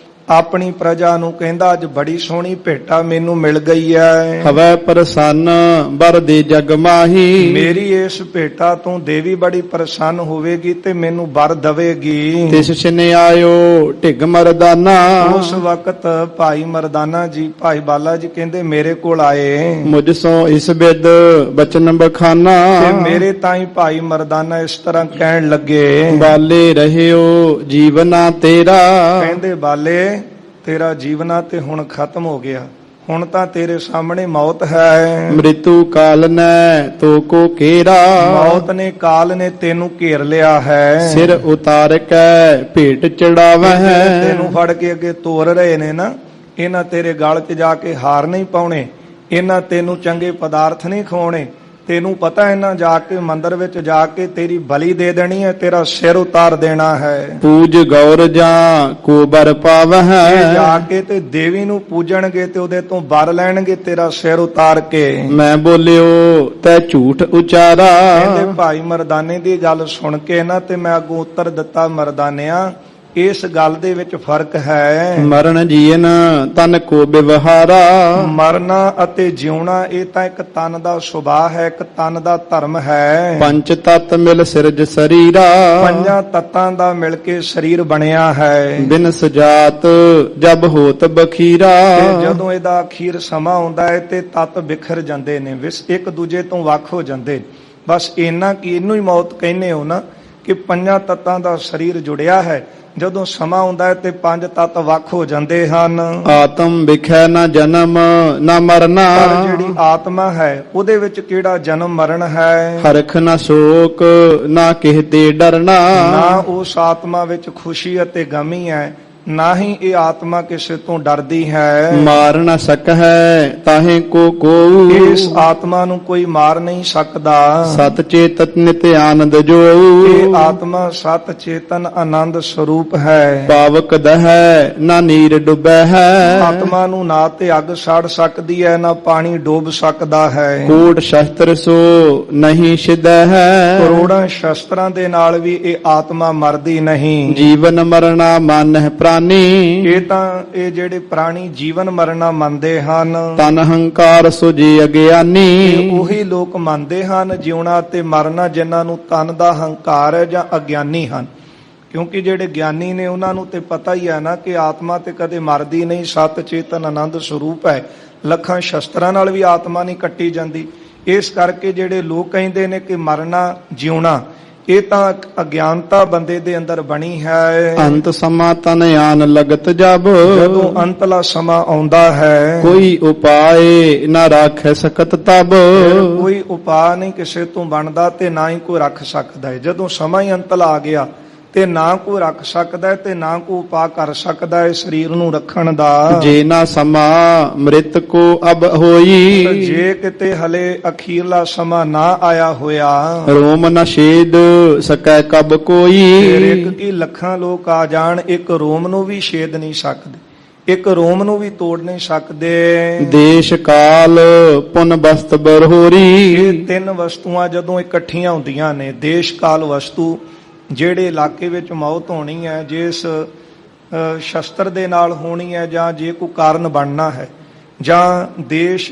ਆਪਣੀ ਪ੍ਰਜਾ ਨੂੰ, ਕਹਿੰਦਾ ਅੱਜ ਬੜੀ ਸੋਹਣੀ ਭੇਟਾ ਮੈਨੂੰ ਮਿਲ ਗਈ ਹੈ।
ਹਵੈ ਪ੍ਰਸੰਨ ਬਰ ਦੇ ਜਗ ਮਾਹੀ,
ਮੇਰੀ ਇਸ ਭੇਟਾ ਤੋਂ ਦੇਵੀ ਬੜੀ ਪ੍ਰਸੰਨ ਹੋਵੇਗੀ ਤੇ ਮੈਨੂੰ ਵਰ ਦਵੇਗੀ।
ਤਿਸ ਛਿਨੇ ਆਇਓ ਢਿਗ ਮਰਦਾਨਾ,
ਉਸ ਵਕਤ ਭਾਈ ਮਰਦਾਨਾ ਜੀ, ਭਾਈ ਬਾਲਾ ਜੀ ਕਹਿੰਦੇ ਮੇਰੇ ਕੋਲ ਆਏ।
ਮੁਝ ਸੋ ਇਸ ਬਿਦ ਬਚਨ ਬਖਾਨਾ,
ਤੇ ਮੇਰੇ ਤਾਈਂ ਭਾਈ ਮਰਦਾਨਾ ਇਸ ਤਰ੍ਹਾਂ ਕਹਿਣ ਲੱਗੇ,
ਬਾਲੇ ਰਹਿਓ ਜੀਵਨਾ ਤੇਰਾ।
ਕਹਿੰਦੇ ਬਾਲੇ ਤੇਰਾ ਜੀਵਨਾ ਤੇ ਹੁਣ ਖਤਮ ਹੋ ਗਿਆ, ਹੁਣ ਤਾਂ ਤੇਰੇ ਸਾਹਮਣੇ ਮੌਤ ਹੈ।
ਮ੍ਰਿਤੂ ਕਾਲ ਨੈ ਤੋ ਕੋ ਕੇਰਾ,
ਮੌਤ ਨੇ, ਕਾਲ ਨੇ ਤੈਨੂੰ ਘੇਰ ਲਿਆ ਹੈ।
ਸਿਰ ਉਤਾਰ ਕੈ ਭੇਟ ਚੜਾਵਹਿ,
ਤੈਨੂੰ ਫੜ ਕੇ ਅੱਗੇ ਤੋਰ ਰਹੇ ਨੇ ਨਾ, ਇਹਨਾਂ ਤੇਰੇ ਗਲ 'ਚ ਜਾ ਕੇ ਹਾਰ ਨਹੀਂ ਪਾਉਣੇ, ਇਹਨਾਂ ਤੈਨੂੰ ਚੰਗੇ ਪਦਾਰਥ ਨਹੀਂ ਖਵਾਉਣੇ। ਤੈਨੂੰ ਪਤਾ ਇਹਨਾਂ ਜਾ ਕੇ ਮੰਦਿਰ ਵਿੱਚ ਜਾ ਕੇ ਤੇਰੀ ਬਲੀ ਦੇ ਦੇਣੀ ਹੈ, ਤੇਰਾ ਸਿਰ ਉਤਾਰ ਦੇਣਾ ਹੈ।
ਪੂਜ ਗੌਰ ਜਾਂ ਕੋ ਬਰ ਪਾਵਹਿ,
ਜਾ ਕੇ ਤੇ ਦੇਵੀ ਨੂੰ ਪੂਜਣਗੇ ਤੇ ਉਹਦੇ ਤੋਂ ਬਰ ਲੈਣਗੇ ਤੇਰਾ ਸਿਰ ਉਤਾਰ ਕੇ।
ਮੈਂ ਬੋਲਿਓ ਤੈ ਝੂਠ ਉਚਾਰਾ,
ਕਹਿੰਦੇ ਭਾਈ ਮਰਦਾਨੇ ਦੀ ਗੱਲ ਸੁਣ ਕੇ ਨਾ ਤੇ ਮੈਂ ਅੱਗੋਂ ਉੱਤਰ ਦਿੱਤਾ, ਮਰਦਾਨਿਆਂ ਇਸ ਗੱਲ ਦੇ ਵਿੱਚ ਫਰਕ ਹੈ।
ਮਰਨ ਜੀਨ ਤਨ ਕੋ ਵਿਵਹਾਰਾ,
ਮਰਨਾ ਅਤੇ ਜਿਉਣਾ ਇਹ ਤਾਂ ਇੱਕ ਤਨ ਦਾ ਸੁਭਾਅ ਹੈ, ਇੱਕ ਤਨ ਦਾ ਧਰਮ ਹੈ।
ਪੰਚ ਤਤ ਮਿਲ ਸਿਰਜ ਸਰੀਰਾ,
ਪੰਜਾਂ ਤੱਤਾਂ ਦਾ ਮਿਲ ਕੇ ਸਰੀਰ ਬਣਿਆ ਹੈ।
ਬਿਨ ਸਜਾਤ ਜਬ ਹੋਤ ਬਖੀਰਾ,
ਤੇ ਜਦੋਂ ਇਹਦਾ ਅਖੀਰ ਸਮਾਂ ਆਉਂਦਾ ਹੈ ਤੇ ਤੱਤ ਬਿਖਰ ਜਾਂਦੇ ਨੇ, ਇੱਕ ਦੂਜੇ ਤੋਂ ਵੱਖ ਹੋ ਜਾਂਦੇ। ਬਸ ਇੰਨਾ ਕਿ ਇਹਨੂੰ ਹੀ ਮੌਤ ਕਹਿੰਦੇ ਹੋ ਨਾ, ਕਿ ਪੰਜਾਂ ਤੱਤਾਂ ਦਾ ਸਰੀਰ ਜੁੜਿਆ ਹੈ। ਜਦੋਂ ਸਮਾਂ ਆਉਂਦਾ ਹੈ ਤੇ ਪੰਜ ਤੱਤ ਵੱਖ ਹੋ ਜਾਂਦੇ ਹਨ।
ਆਤਮ ਵਿਖੈ ਨਾ ਜਨਮ ਨਾ ਮਰਨਾ,
ਪਰ ਜਿਹੜੀ ਆਤਮਾ ਹੈ ਉਹਦੇ ਵਿੱਚ ਕਿਹੜਾ ਜਨਮ ਮਰਨ ਹੈ।
ਹਰਖ ਨਾ ਸ਼ੋਕ ਨਾ ਕਿਹ ਤੇ ਡਰਨਾ,
ਨਾ ਉਸ ਆਤਮਾ ਵਿੱਚ ਖੁਸ਼ੀ ਅਤੇ ਗਮੀ ਹੈ, ਨਾ ਹੀ ਇਹ ਆਤਮਾ ਕਿਸੇ ਤੋਂ ਡਰਦੀ ਹੈ।
ਮਾਰ ਨਾ ਸਕੈ ਤਾਹੇ ਕੋ ਕੋਊ,
ਇਸ ਆਤਮਾ ਨੂੰ ਕੋਈ ਮਾਰ ਨਹੀਂ ਸਕਦਾ।
ਸਤ ਚੇਤਤ ਨਿਤ ਆਨੰਦ ਜੋ,
ਇਹ ਆਤਮਾ ਸਤ ਚੇਤਨ ਆਨੰਦ ਸਰੂਪ ਹੈ।
ਪਾਵਕ ਦਹੈ ਨਾ ਨੀਰ ਡੁੱਬੈ ਹੈ,
ਆਤਮਾ ਨੂੰ ਨਾ ਤੇ ਅੱਗ ਸੜ ਸਕਦੀ ਹੈ, ਨਾ ਪਾਣੀ ਡੋਬ ਸਕਦਾ ਹੈ।
ਕੋਟ ਸ਼ਸਤਰ ਸੋ ਨਹੀਂ ਸਿਧੈ ਹੈ,
ਕਰੋੜਾਂ ਸ਼ਸਤਰਾਂ ਦੇ ਨਾਲ ਵੀ ਇਹ ਆਤਮਾ ਮਰਦੀ ਨਹੀਂ।
ਜੀਵਨ ਮਰਨਾ ਮਨ ਹੈ ਪ੍ਰਾਨੀ,
ਇਹ ਤਾਂ ਇਹ ਜਿਹੜੇ ਪ੍ਰਾਣੀ ਜੀਵਨ ਮਰਨਾ ਮੰਨਦੇ ਹਨ,
ਤਨ ਹੰਕਾਰ ਸੋ ਜੀ ਅਗਿਆਨੀ।
ਇਹ ਉਹੀ ਲੋਕ ਮੰਨਦੇ ਹਨ ਜਿਉਣਾ ਤੇ ਮਰਨਾ ਜਿਨ੍ਹਾਂ ਨੂੰ ਤਨ ਦਾ ਹੰਕਾਰ ਹੈ ਜਾਂ ਅਗਿਆਨੀ ਹਨ। ਕਿਉਂਕਿ ਜਿਹੜੇ ਗਿਆਨੀ ਨੇ ਉਹਨਾਂ ਨੂੰ ਤੇ ਪਤਾ ਹੀ ਹੈ ਨਾ ਕਿ ਆਤਮਾ ਤੇ ਕਦੇ ਮਰਦੀ ਨਹੀਂ, ਸਤ ਚੇਤਨ ਆਨੰਦ ਸਰੂਪ ਹੈ। ਲੱਖਾਂ ਸ਼ਸਤਰਾਂ ਨਾਲ ਵੀ ਆਤਮਾ ਨਹੀਂ ਕੱਟੀ ਜਾਂਦੀ। ਇਸ ਕਰਕੇ ਜਿਹੜੇ ਲੋਕ ਕਹਿੰਦੇ ਨੇ ਕਿ ਮਰਨਾ ਜਿਉਣਾ, ਇਹ ਤਾਂ ਅਗਿਆਨਤਾ ਬੰਦੇ ਦੇ ਅੰਦਰ ਬਣੀ ਹੈ।
ਅੰਤ ਸਮਾਂ ਤਨ ਆਨ ਲਗਤ ਜਬ,
ਜਦੋਂ ਅੰਤਲਾ ਸਮਾਂ ਆਉਂਦਾ ਹੈ
ਕੋਈ ਉਪਾਏ ਨਾ ਰਾਖੈ ਸਕਤ ਤਬ,
ਕੋਈ ਉਪਾਅ ਨਹੀਂ ਕਿਸੇ ਤੋਂ ਬਣਦਾ ਤੇ ਨਾ ਹੀ ਕੋਈ ਰੱਖ ਸਕਦਾ ਹੈ। ਜਦੋਂ ਸਮਾਂ ਹੀ ਅੰਤਲਾ ਆ ਗਿਆ ਤੇ ਨਾ ਕੋਈ ਰੱਖ ਸਕਦਾ ਹੈ ਤੇ ਨਾ ਕੋਈ ਉਪਾਅ ਕਰ ਸਕਦਾ ਹੈ ਸਰੀਰ ਨੂੰ ਰੱਖਣ ਦਾ।
ਜੇ ਨਾ ਸਮਾ ਮ੍ਰਿਤ ਕੋ ਅਬ ਹੋਈ,
ਜੇ ਕਿਤੇ ਹਲੇ ਅਖੀਰਲਾ ਸਮਾਂ ਨਾ ਆਇਆ ਹੋਇਆ,
ਰੋਮ ਨ ਛੇਦ ਸਕੈ ਕਬ ਕੋਈ,
ਫਿਰ ਇੱਕ ਕੀ ਲੱਖਾਂ ਲੋਕ ਆ ਜਾਣ, ਇੱਕ ਰੋਮ ਨੂੰ ਵੀ ਛੇਦ ਨਹੀਂ ਸਕਦੇ, ਇੱਕ ਰੋਮ ਨੂੰ ਵੀ ਤੋੜ ਨਹੀਂ ਸਕਦੇ।
ਦੇਸ਼ ਕਾਲ ਪੁਨ ਬਸਤ ਬਰਹੋਰੀ,
ਇਹ ਤਿੰਨ ਵਸਤੂਆਂ ਜਦੋਂ ਇਕੱਠੀਆਂ ਹੁੰਦੀਆਂ ਨੇ, ਦੇਸ਼ ਕਾਲ ਵਸਤੂ, ਜਿਹੜੇ ਇਲਾਕੇ ਵਿੱਚ ਮੌਤ ਹੋਣੀ ਹੈ, ਜਿਸ ਸ਼ਸਤਰ ਦੇ ਨਾਲ ਹੋਣੀ ਹੈ, ਜਾਂ ਜੇ ਕੋਈ ਕਾਰਨ ਬਣਨਾ ਹੈ, ਜਾਂ ਦੇਸ਼,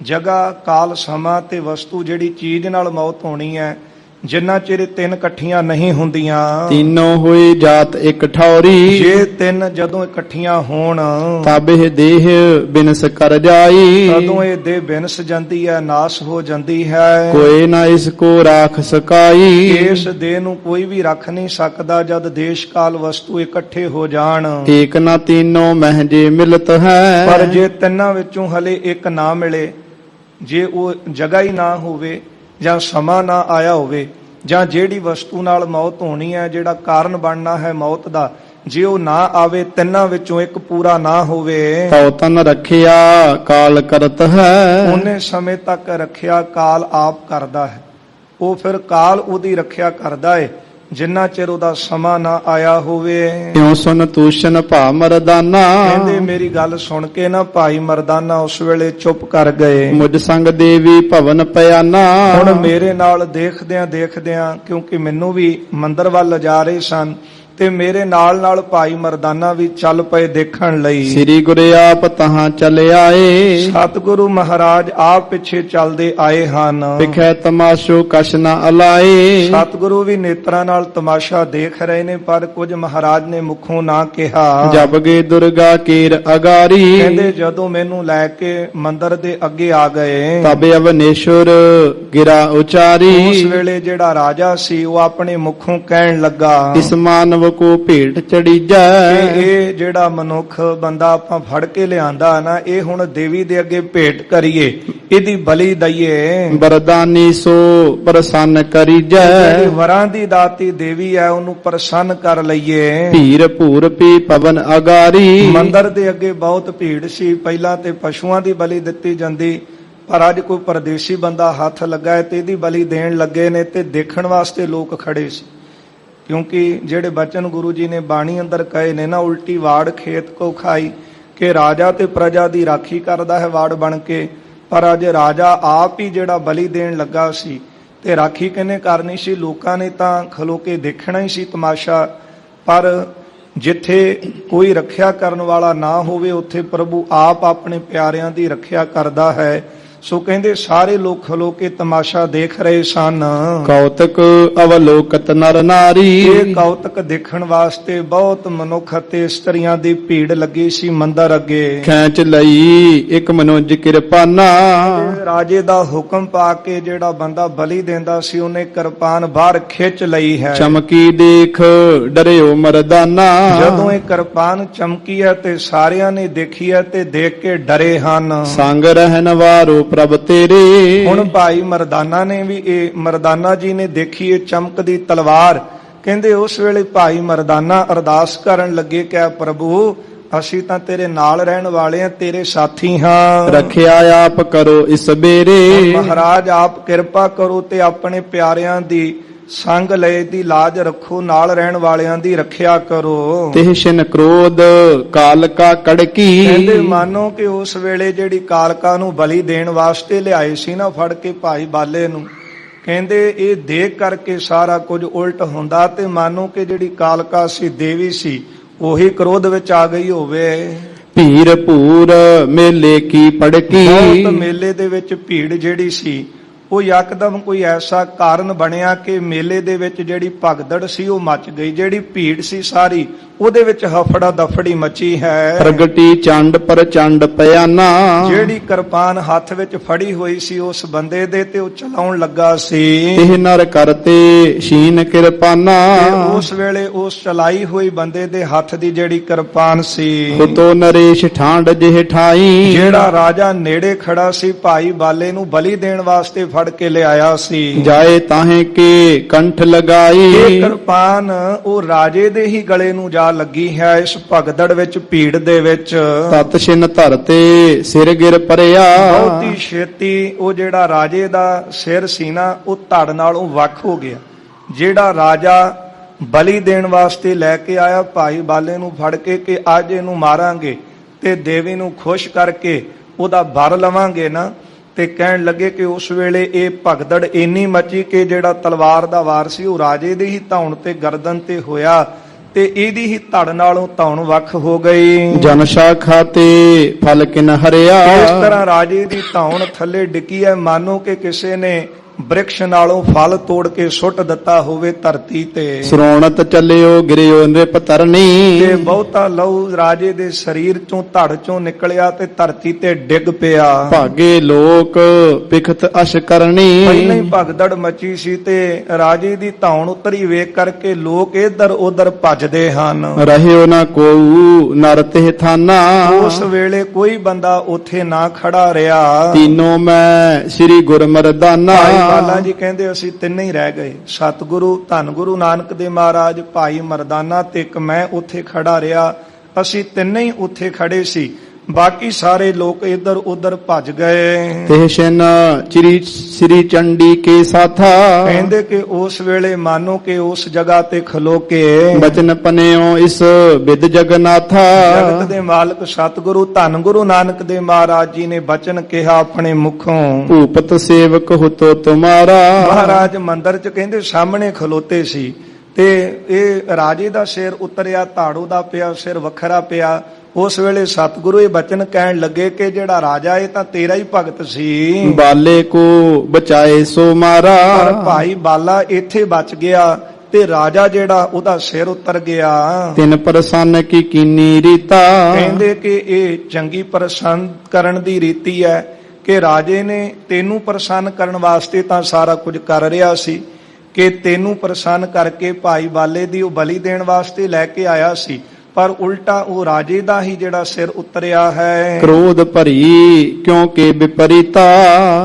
ਜਗ੍ਹਾ, ਕਾਲ, ਸਮਾਂ ਤੇ ਵਸਤੂ, ਜਿਹੜੀ ਚੀਜ਼ ਨਾਲ ਮੌਤ ਹੋਣੀ ਹੈ, ਜਿੰਨਾ ਚਿਰ ਇਹ ਤਿੰਨ ਇਕੱਠੀਆਂ ਨਹੀਂ ਹੁੰਦੀਆਂ।
तीनों हुई जात एक ठौरी,
ਜੇ ਤਿੰਨ ਜਦੋਂ ਇਕੱਠੀਆਂ ਹੋਣ
तब यह देह बिनस कर जाई।
ਤਦੋਂ ਇਹ ਦੇਹ ਬਿਨਸ ਜਾਂਦੀ ਹੈ, ਨਾਸ ਹੋ ਜਾਂਦੀ ਹੈ।
कोई न इसको राख सकाई।
ਇਸ ਦੇਹ ਨੂੰ ਕੋਈ ਵੀ ਰੱਖ ਨਹੀਂ ਸਕਦਾ ਜਦ ਦੇਸ਼ ਕਾਲ ਵਸਤੂ ਇਕੱਠੇ ਹੋ ਜਾਣ।
एक न तीनों महजे मिलत है,
ਪਰ ਜੇ ਤਿੰਨਾਂ ਵਿੱਚੋਂ ਹਲੇ ਇੱਕ ਨਾ ਮਿਲੇ, ਜੇ ਉਹ ਜਗ੍ਹਾ ਹੀ ਨਾ ਹੋਵੇ ਜਾਂ ਸਮਾਂ ਨਾ ਆਇਆ ਹੋਵੇ, ਜਾਂ ਜਿਹੜੀ ਵਸਤੂ ਨਾਲ ਮੌਤ ਹੋਣੀ ਹੈ, ਜਿਹੜਾ ਕਾਰਨ ਬਣਨਾ ਹੈ ਮੌਤ ਦਾ, ਜੇ ਉਹ ਨਾ ਆਵੇ, ਤਿੰਨਾਂ ਵਿੱਚੋਂ ਇੱਕ ਪੂਰਾ ਨਾ ਹੋਵੇ,
तो तन रखिया काल करत है।
ਉਹਨੇ ਸਮੇਂ ਤੱਕ ਰੱਖਿਆ ਕਾਲ ਆਪ ਕਰਦਾ ਹੈ। ਉਹ ਫਿਰ ਕਾਲ ਉਹਦੀ ਰੱਖਿਆ ਕਰਦਾ ਹੈ ਜਿੰਨਾ ਚਿਰ ਉਹਦਾ ਸਮਾਂ ਨਾ ਆਇਆ ਹੋਵੇ।
त्यों सुन तूषण भा मरदाना,
ਕਹਿੰਦੇ ਮੇਰੀ ਗੱਲ ਸੁਣ ਕੇ ਨਾ ਭਾਈ ਮਰਦਾਨਾ ਉਸ ਵੇਲੇ ਚੁੱਪ ਕਰ ਗਏ।
मुझ संग देवी भवन पयाना।
ਹੁਣ ਮੇਰੇ ਨਾਲ ਦੇਖਦਿਆਂ ਕਿਉਂਕਿ ਮੈਨੂੰ ਵੀ ਮੰਦਰ ਵੱਲ ਜਾ ਰਹੇ ਸਨ ਤੇ ਮੇਰੇ ਨਾਲ ਨਾਲ ਭਾਈ ਮਰਦਾਨਾ ਵੀ ਚੱਲ ਪਏ ਦੇਖਣ ਲਈ।
श्री गुरु आप तहां चले आए,
ਸਤਿਗੁਰੂ ਮਹਾਰਾਜ ਆਪ ਪਿੱਛੇ ਚੱਲਦੇ ਆਏ ਹਨ।
दिखै तमाशो कछ न अलाए।
ਸਤਿਗੁਰੂ ਵੀ ਨੇਤਰਾਂ ਨਾਲ ਤਮਾਸ਼ਾ ਦੇਖ ਰਹੇ ਨੇ ਪਰ ਕੁਝ ਮਹਾਰਾਜ ਨੇ ਮੁਖੋਂ ਨਾ ਕਿਹਾ।
जब गे दुर्गा कीर अगारी,
ਕਹਿੰਦੇ ਜਦੋਂ ਮੈਨੂੰ ਲੈ ਕੇ ਮੰਦਰ ਦੇ ਅੱਗੇ ਆ ਗਏ,
तब अवनेश्वर गिरा उचारी।
ਉਸ ਵੇਲੇ ਜਿਹੜਾ ਰਾਜਾ ਸੀ ਉਹ ਆਪਣੇ ਮੁਖੋਂ ਕਹਿਣ ਲੱਗਾ
इस मानव को भेंट चढ़ीजै।
ਕਿ ਇਹ ਜਿਹੜਾ ਮਨੁੱਖ ਬੰਦਾ ਆਪਾਂ ਫੜ ਕੇ ਲਿਆਂਦਾ ਨਾ, ਇਹ ਹੁਣ ਦੇਵੀ ਦੇ ਅੱਗੇ ਭੇਟ ਕਰੀਏ, ਇਹਦੀ ਬਲੀ ਦਈਏ।
बरदानी सो प्रसन्न करीजै।
ਜਿਹੜੀ ਵਰਾਂ ਦੀ ਦਾਤੀ ਦੇਵੀ ਹੈ ਉਹਨੂੰ ਪ੍ਰਸੰਨ ਕਰ ਲਈਏ।
भीर भूर पी पवन अगारी।
ਮੰਦਰ ਦੇ ਅੱਗੇ ਬਹੁਤ ਭੀੜ ਸੀ। ਪਹਿਲਾਂ ਤੇ ਪਸ਼ੂਆਂ ਦੀ ਬਲੀ ਦਿੱਤੀ ਜਾਂਦੀ, ਪਰ ਅੱਜ ਕੋਈ ਪਰਦੇਸੀ ਬੰਦਾ ਹੱਥ ਲੱਗਾ ਹੈ ਤੇ ਇਹਦੀ ਬਲੀ ਦੇਣ ਲੱਗੇ ਨੇ ਤੇ ਦੇਖਣ ਵਾਸਤੇ ਲੋਕ ਖੜੇ ਸੀ। ਕਿਉਂਕਿ ਜਿਹੜੇ ਬਚਨ ਗੁਰੂ ਜੀ ਨੇ ਬਾਣੀ ਅੰਦਰ ਕਹੇ ਨੇ ਨਾ, ਉਲਟੀ ਵਾੜ ਖੇਤ ਕੋ ਖਾਈ, ਕਿ ਰਾਜਾ ਤੇ ਪ੍ਰਜਾ ਦੀ ਰਾਖੀ ਕਰਦਾ ਹੈ ਵਾੜ ਬਣ ਕੇ। ਪਰ ਅੱਜ ਰਾਜਾ ਆਪ ਹੀ ਜਿਹੜਾ ਬਲੀ ਦੇਣ ਲੱਗਾ ਸੀ ਤੇ ਰਾਖੀ ਕਿਹਨੇ ਕਰਨੀ ਸੀ? ਲੋਕਾਂ ਨੇ ਤਾਂ ਖਲੋ ਕੇ ਦੇਖਣਾ ਹੀ ਸੀ ਤਮਾਸ਼ਾ। ਪਰ ਜਿੱਥੇ ਕੋਈ ਰੱਖਿਆ ਕਰਨ ਵਾਲਾ ਨਾ ਹੋਵੇ ਉੱਥੇ ਪ੍ਰਭੂ ਆਪ ਆਪਣੇ ਪਿਆਰਿਆਂ ਦੀ ਰੱਖਿਆ ਕਰਦਾ ਹੈ। ਸੋ ਕਹਿੰਦੇ ਸਾਰੇ ਲੋਕ ਖਲੋ ਕੇ ਤਮਾਸ਼ਾ ਦੇਖ ਰਹੇ ਸਨ।
कौतक अवलोकत नर नारी।
ਇਹ ਕੌਤਕ ਦੇਖਣ ਵਾਸਤੇ ਬਹੁਤ ਮਨੁੱਖ ਅਤੇ ਇਸਤਰੀਆਂ ਦੀ ਭੀੜ ਲੱਗੀ ਸੀ ਮੰਦਰ ਅੱਗੇ।
खैंच लई एक मनोज किरपाना।
ਰਾਜੇ ਦਾ ਹੁਕਮ ਪਾ ਕੇ ਜਿਹੜਾ ਬੰਦਾ ਬਲੀ ਦਿੰਦਾ ਸੀ ਉਹਨੇ ਕਿਰਪਾਨ ਬਾਹਰ ਖਿੱਚ ਲਈ ਹੈ।
चमकी देख डरियो मरदाना।
ਜਦੋਂ ਇਹ ਕਿਰਪਾਨ ਚਮਕੀ ਹੈ ਤੇ ਸਾਰਿਆਂ ਨੇ ਦੇਖੀ ਹੈ ਤੇ ਦੇਖ ਕੇ ਡਰੇ ਹਨ।
संग रहन वारो प्रभ तेरे।
ਹੁਣ ਭਾਈ ਮਰਦਾਨਾ ਨੇ ਵੀ, ਇਹ ਮਰਦਾਨਾ ਜੀ ਨੇ ਦੇਖੀ ਇਹ ਚਮਕਦੀ ਤਲਵਾਰ। ਕਹਿੰਦੇ ਉਸ ਵੇਲੇ ਭਾਈ ਮਰਦਾਨਾ ਅਰਦਾਸ ਕਰਨ ਲੱਗੇ ਕਿ ਪ੍ਰਭੂ ਅਸੀਂ ਤਾਂ ਤੇਰੇ ਨਾਲ ਰਹਿਣ ਵਾਲੇ ਹਾਂ, ਤੇਰੇ ਸਾਥੀ ਹਾਂ।
रखिया आप करो इस बेरे।
ਮਹਾਰਾਜ ਆਪ ਕਿਰਪਾ ਕਰੋ ਤੇ ਆਪਣੇ ਪਿਆਰਿਆਂ ਦੀ ਸੰਗ ਲਏ ਦੀ ਲਾਜ ਰੱਖੋ, ਨਾਲ ਰਹਿਣ ਵਾਲਿਆਂ ਦੀ ਰੱਖਿਆ ਕਰੋ।
तिहशन क्रोध कालका कड़की।
ਕਹਿੰਦੇ ਮਾਨੋ ਕਿ ਉਸ ਵੇਲੇ ਜਿਹੜੀ ਕਾਲਕਾ ਨੂੰ ਬਲੀ ਦੇਣ ਵਾਸਤੇ ਲਿਆਏ ਸੀ ਨਾ ਫੜ ਕੇ ਭਾਈ ਬਾਲੇ ਨੂੰ, ਕਹਿੰਦੇ ਇਹ ਦੇਖ ਕਰਕੇ ਸਾਰਾ ਕੁਝ ਉਲਟ ਹੁੰਦਾ ਤੇ ਮਾਨੋ ਕਿ ਜਿਹੜੀ ਕਾਲਕਾ ਸੀ ਦੇਵੀ ਸੀ ਉਹੀ ਕ੍ਰੋਧ ਵਿੱਚ ਆ ਗਈ ਹੋਵੇ।
भीर भूर मेले की पड़की।
ਬਹੁਤ ਮੇਲੇ ਦੇ ਵਿੱਚ ਭੀੜ ਜਿਹੜੀ ਸੀ ਉਹ ਯਕਦਮ ਕੋਈ ਐਸਾ ਕਾਰਨ ਬਣਿਆ ਕਿ ਮੇਲੇ ਦੇ ਵਿੱਚ ਜਿਹੜੀ ਭਗਦੜ ਸੀ ਉਹ ਮਚ ਗਈ। ਜਿਹੜੀ ਭੀੜ ਸੀ ਸਾਰੀ ਉਹਦੇ ਵਿੱਚ ਹਫੜਾ ਦਫੜੀ ਮਚੀ ਹੈ।
प्रगटी चंड प्रचंड पयाना।
ਜਿਹੜੀ ਕਿਰਪਾਨ ਹੱਥ ਵਿੱਚ ਫੜੀ ਹੋਈ ਸੀ ਉਸ ਬੰਦੇ ਦੇ ਤੇ ਉਹ ਚਲਾਉਣ ਲੱਗਾ ਸੀ।
तिह नर करते शीन किरपाना।
ਤੇ ਉਸ ਵੇਲੇ ਉਸ ਚਲਾਈ ਹੋਈ ਬੰਦੇ ਦੇ ਹੱਥ ਦੀ ਜਿਹੜੀ ਕਿਰਪਾਨ ਸੀ,
तो नरेश ठांड जिह ठाई।
ਜਿਹੜਾ ਰਾਜਾ ਨੇੜੇ ਖੜਾ ਸੀ ਭਾਈ ਬਾਲੇ ਨੂੰ ਬਲੀ ਦੇਣ ਵਾਸਤੇ ਫੜ ਕੇ ਲਿਆਇਆ ਸੀ,
जाए ताहे के कंठ लगाई।
ਇਹ ਕਿਰਪਾਨ ਉਹ ਰਾਜੇ ਦੇ ਹੀ ਗਲੇ ਨੂੰ ਜਾ ਲੱਗੀ ਹੈ। ਇਸ ਭਗਦੜ ਵਿੱਚ ਭੀੜ ਦੇ ਵਿੱਚ
तत छिन धरते सिर गिर परिया।
ਬਹੁਤੀ ਛੇਤੀ ਉਹ ਜਿਹੜਾ ਰਾਜੇ ਦਾ ਸਿਰ ਸੀ ਨਾ ਉਹ ਧੜ ਨਾਲੋਂ ਵੱਖ ਹੋ ਗਿਆ। ਜਿਹੜਾ ਰਾਜਾ ਬਲੀ ਦੇਣ ਵਾਸਤੇ ਲੈ ਕੇ ਆਇਆ ਭਾਈ ਬਾਲੇ ਨੂੰ ਫੜ ਕੇ ਕਿ ਅੱਜ ਇਹਨੂੰ ਮਾਰਾਂਗੇ ਤੇ ਦੇਵੀ ਨੂੰ ਖੁਸ਼ ਕਰਕੇ ਉਹਦਾ ਵਰ ਲਵਾਂਗੇ ਨਾ, ਤੇ ਕਹਿਣ ਲੱਗੇ ਕਿ ਉਸ ਵੇਲੇ ਇਹ ਭਗਦੜ ਇੰਨੀ ਮਚੀ ਕਿ ਜਿਹੜਾ ਤਲਵਾਰ ਦਾ ਵਾਰ ਸੀ ਉਹ ਰਾਜੇ ਦੀ ਹੀ ਧੌਣ ਤੇ ਗਰਦਨ ਤੇ ਹੋਇਆ ਤੇ ਇਹਦੀ ਹੀ ਧੜ ਨਾਲੋਂ ਧੌਣ ਵੱਖ ਹੋ ਗਈ।
ਜਨ ਸ਼ਾਖਾ ਤੇ ਫਲ ਕਿਨ ਹਰਿਆ।
ਇਸ ਤਰ੍ਹਾਂ ਰਾਜੇ ਦੀ ਧੌਣ ਥੱਲੇ ਡਿੱਗੀ ਹੈ, ਮਾਨੋ ਕਿ ਕਿਸੇ ਨੇ ਬ੍ਰਿਕਸ਼ ਨਾਲੋਂ ਫਲ ਤੋੜ ਕੇ ਸੁੱਟ ਦਿੱਤਾ ਹੋਵੇ ਧਰਤੀ ਤੇ।
ਸਰੋਣਤ ਚੱਲਿਓ ਗਿਰਿਓ ਨਿਰਪ ਤਰਨੀ।
ਤੇ ਬਹੁਤਾ ਲਹੂ ਰਾਜੇ ਦੇ ਸਰੀਰ ਚੋਂ ਧੜ ਚੋਂ ਨਿਕਲਿਆ ਤੇ ਧਰਤੀ ਤੇ ਡਿੱਗ ਪਿਆ।
ਭਾਗੇ ਲੋਕ ਪਿਖਤ ਅਸ਼ ਕਰਨੀ।
ਪਹਿਲਾਂ ਹੀ ਭਗਦੜ ਮਚੀ ਸੀ ਤੇ ਰਾਜੇ ਦੀ ਧੌਣ ਉਤਰੀ ਵੇਖ ਕਰਕੇ ਲੋਕ ਇੱਧਰ ਉੱਧਰ ਭੱਜਦੇ ਹਨ।
ਰਹਿਓ ਨਾ ਕੋਊ ਨਰ ਤੇ ਥਾਨਾ।
ਉਸ ਵੇਲੇ ਕੋਈ ਬੰਦਾ ਉੱਥੇ ਨਾ ਖੜਾ ਰਿਹਾ।
ਤੀਨੋਂ ਮੈਂ ਸ੍ਰੀ ਗੁਰਮਰਦਾਨਾ।
ਭਾਈ ਬਾਲਾ ਜੀ ਕਹਿੰਦੇ ਅਸੀਂ ਤਿੰਨੇ ਹੀ ਰਹਿ ਗਏ, ਸਤਿਗੁਰੂ ਧੰਨ ਗੁਰੂ ਨਾਨਕ ਦੇਵ ਮਹਾਰਾਜ, ਭਾਈ ਮਰਦਾਨਾ ਤੇ ਇੱਕ ਮੈਂ ਉੱਥੇ ਖੜਾ ਰਿਹਾ। ਅਸੀਂ ਤਿੰਨੇ ਹੀ ਉੱਥੇ ਖੜੇ ਸੀ, ਬਾਕੀ ਸਾਰੇ ਲੋਕ ਇੱਧਰ ਉੱਧਰ ਭੱਜ ਗਏ।
ਤੇ ਸ਼ਨ ਸ੍ਰੀ ਚੰਡੀ ਕੇ ਸਾਥਾ।
ਕਹਿੰਦੇ ਕਿ ਉਸ ਵੇਲੇ ਮਾਨੋ ਕਿ ਉਸ ਜਗ੍ਹਾ ਤੇ ਖਲੋ ਕੇ
ਬਚਨ ਪਨਿਓ ਇਸ ਵਿਦ ਜਗਨਾਥਾ।
ਜਗਤ ਦੇ ਮਾਲਕ ਸਤਿਗੁਰੂ ਧੰਨ ਗੁਰੂ ਨਾਨਕ ਦੇਵ ਮਹਾਰਾਜ ਜੀ ਨੇ ਬਚਨ ਕਿਹਾ ਆਪਣੇ ਮੁਖੋਂ।
ਭੂਪਤ ਸੇਵਕ ਹੁਤੋ ਤੁਮਾਰਾ।
ਮਹਾਰਾਜ ਮੰਦਰ ਚ ਕਹਿੰਦੇ ਸਾਹਮਣੇ ਖਲੋਤੇ ਸੀ ਤੇ ਇਹ ਰਾਜੇ ਦਾ ਸਿਰ ਉਤਰਿਆ, ਧਾੜੂ ਦਾ ਪਿਆ, ਸਿਰ ਵੱਖਰਾ ਪਿਆ। ਉਸ ਵੇਲੇ ਸਤਿਗੁਰੂ ਇਹ ਬਚਨ ਕਹਿਣ ਲੱਗੇ ਕਿ ਜਿਹੜਾ ਰਾਜਾ ਇਹ ਤਾਂ ਤੇਰਾ ਹੀ ਭਗਤ ਸੀ।
ਬਾਲੇ ਕੋ ਬਚਾਏ ਸੋ ਮਾਰਾ।
ਪਰ ਭਾਈ ਬਾਲਾ ਇੱਥੇ ਬਚ ਗਿਆ ਤੇ ਰਾਜਾ ਜਿਹੜਾ ਉਹਦਾ ਸਿਰ ਉਤਰ ਗਿਆ।
ਤਿਨ ਪ੍ਰਸੰਨ ਕੀ ਕੀਨੀ ਰੀਤਾ।
ਕਹਿੰਦੇ ਕਿ ਇਹ ਚੰਗੀ ਪ੍ਰਸੰਨ ਕਰਨ ਦੀ ਰੀਤੀ ਹੈ ਕਿ ਰਾਜੇ ਨੇ ਤੈਨੂੰ ਪ੍ਰਸੰਨ ਕਰਨ ਵਾਸਤੇ ਤਾਂ ਸਾਰਾ ਕੁਝ ਕਰ ਰਿਹਾ ਸੀ ਕਿ ਤੈਨੂੰ ਪ੍ਰਸੰਨ ਕਰਕੇ ਭਾਈ ਬਾਲੇ ਦੀ ਉਹ ਬਲੀ ਦੇਣ ਵਾਸਤੇ ਲੈ ਕੇ ਆਇਆ ਸੀ, ਪਰ ਉਲਟਾ ਉਹ ਰਾਜੇ ਦਾ ਹੀ ਜਿਹੜਾ ਸਿਰ ਉਤਰਿਆ ਹੈ।
ਕ੍ਰੋਧ ਭਰੀ ਕਿਉਂਕਿ ਵਿਪਰੀਤਾ।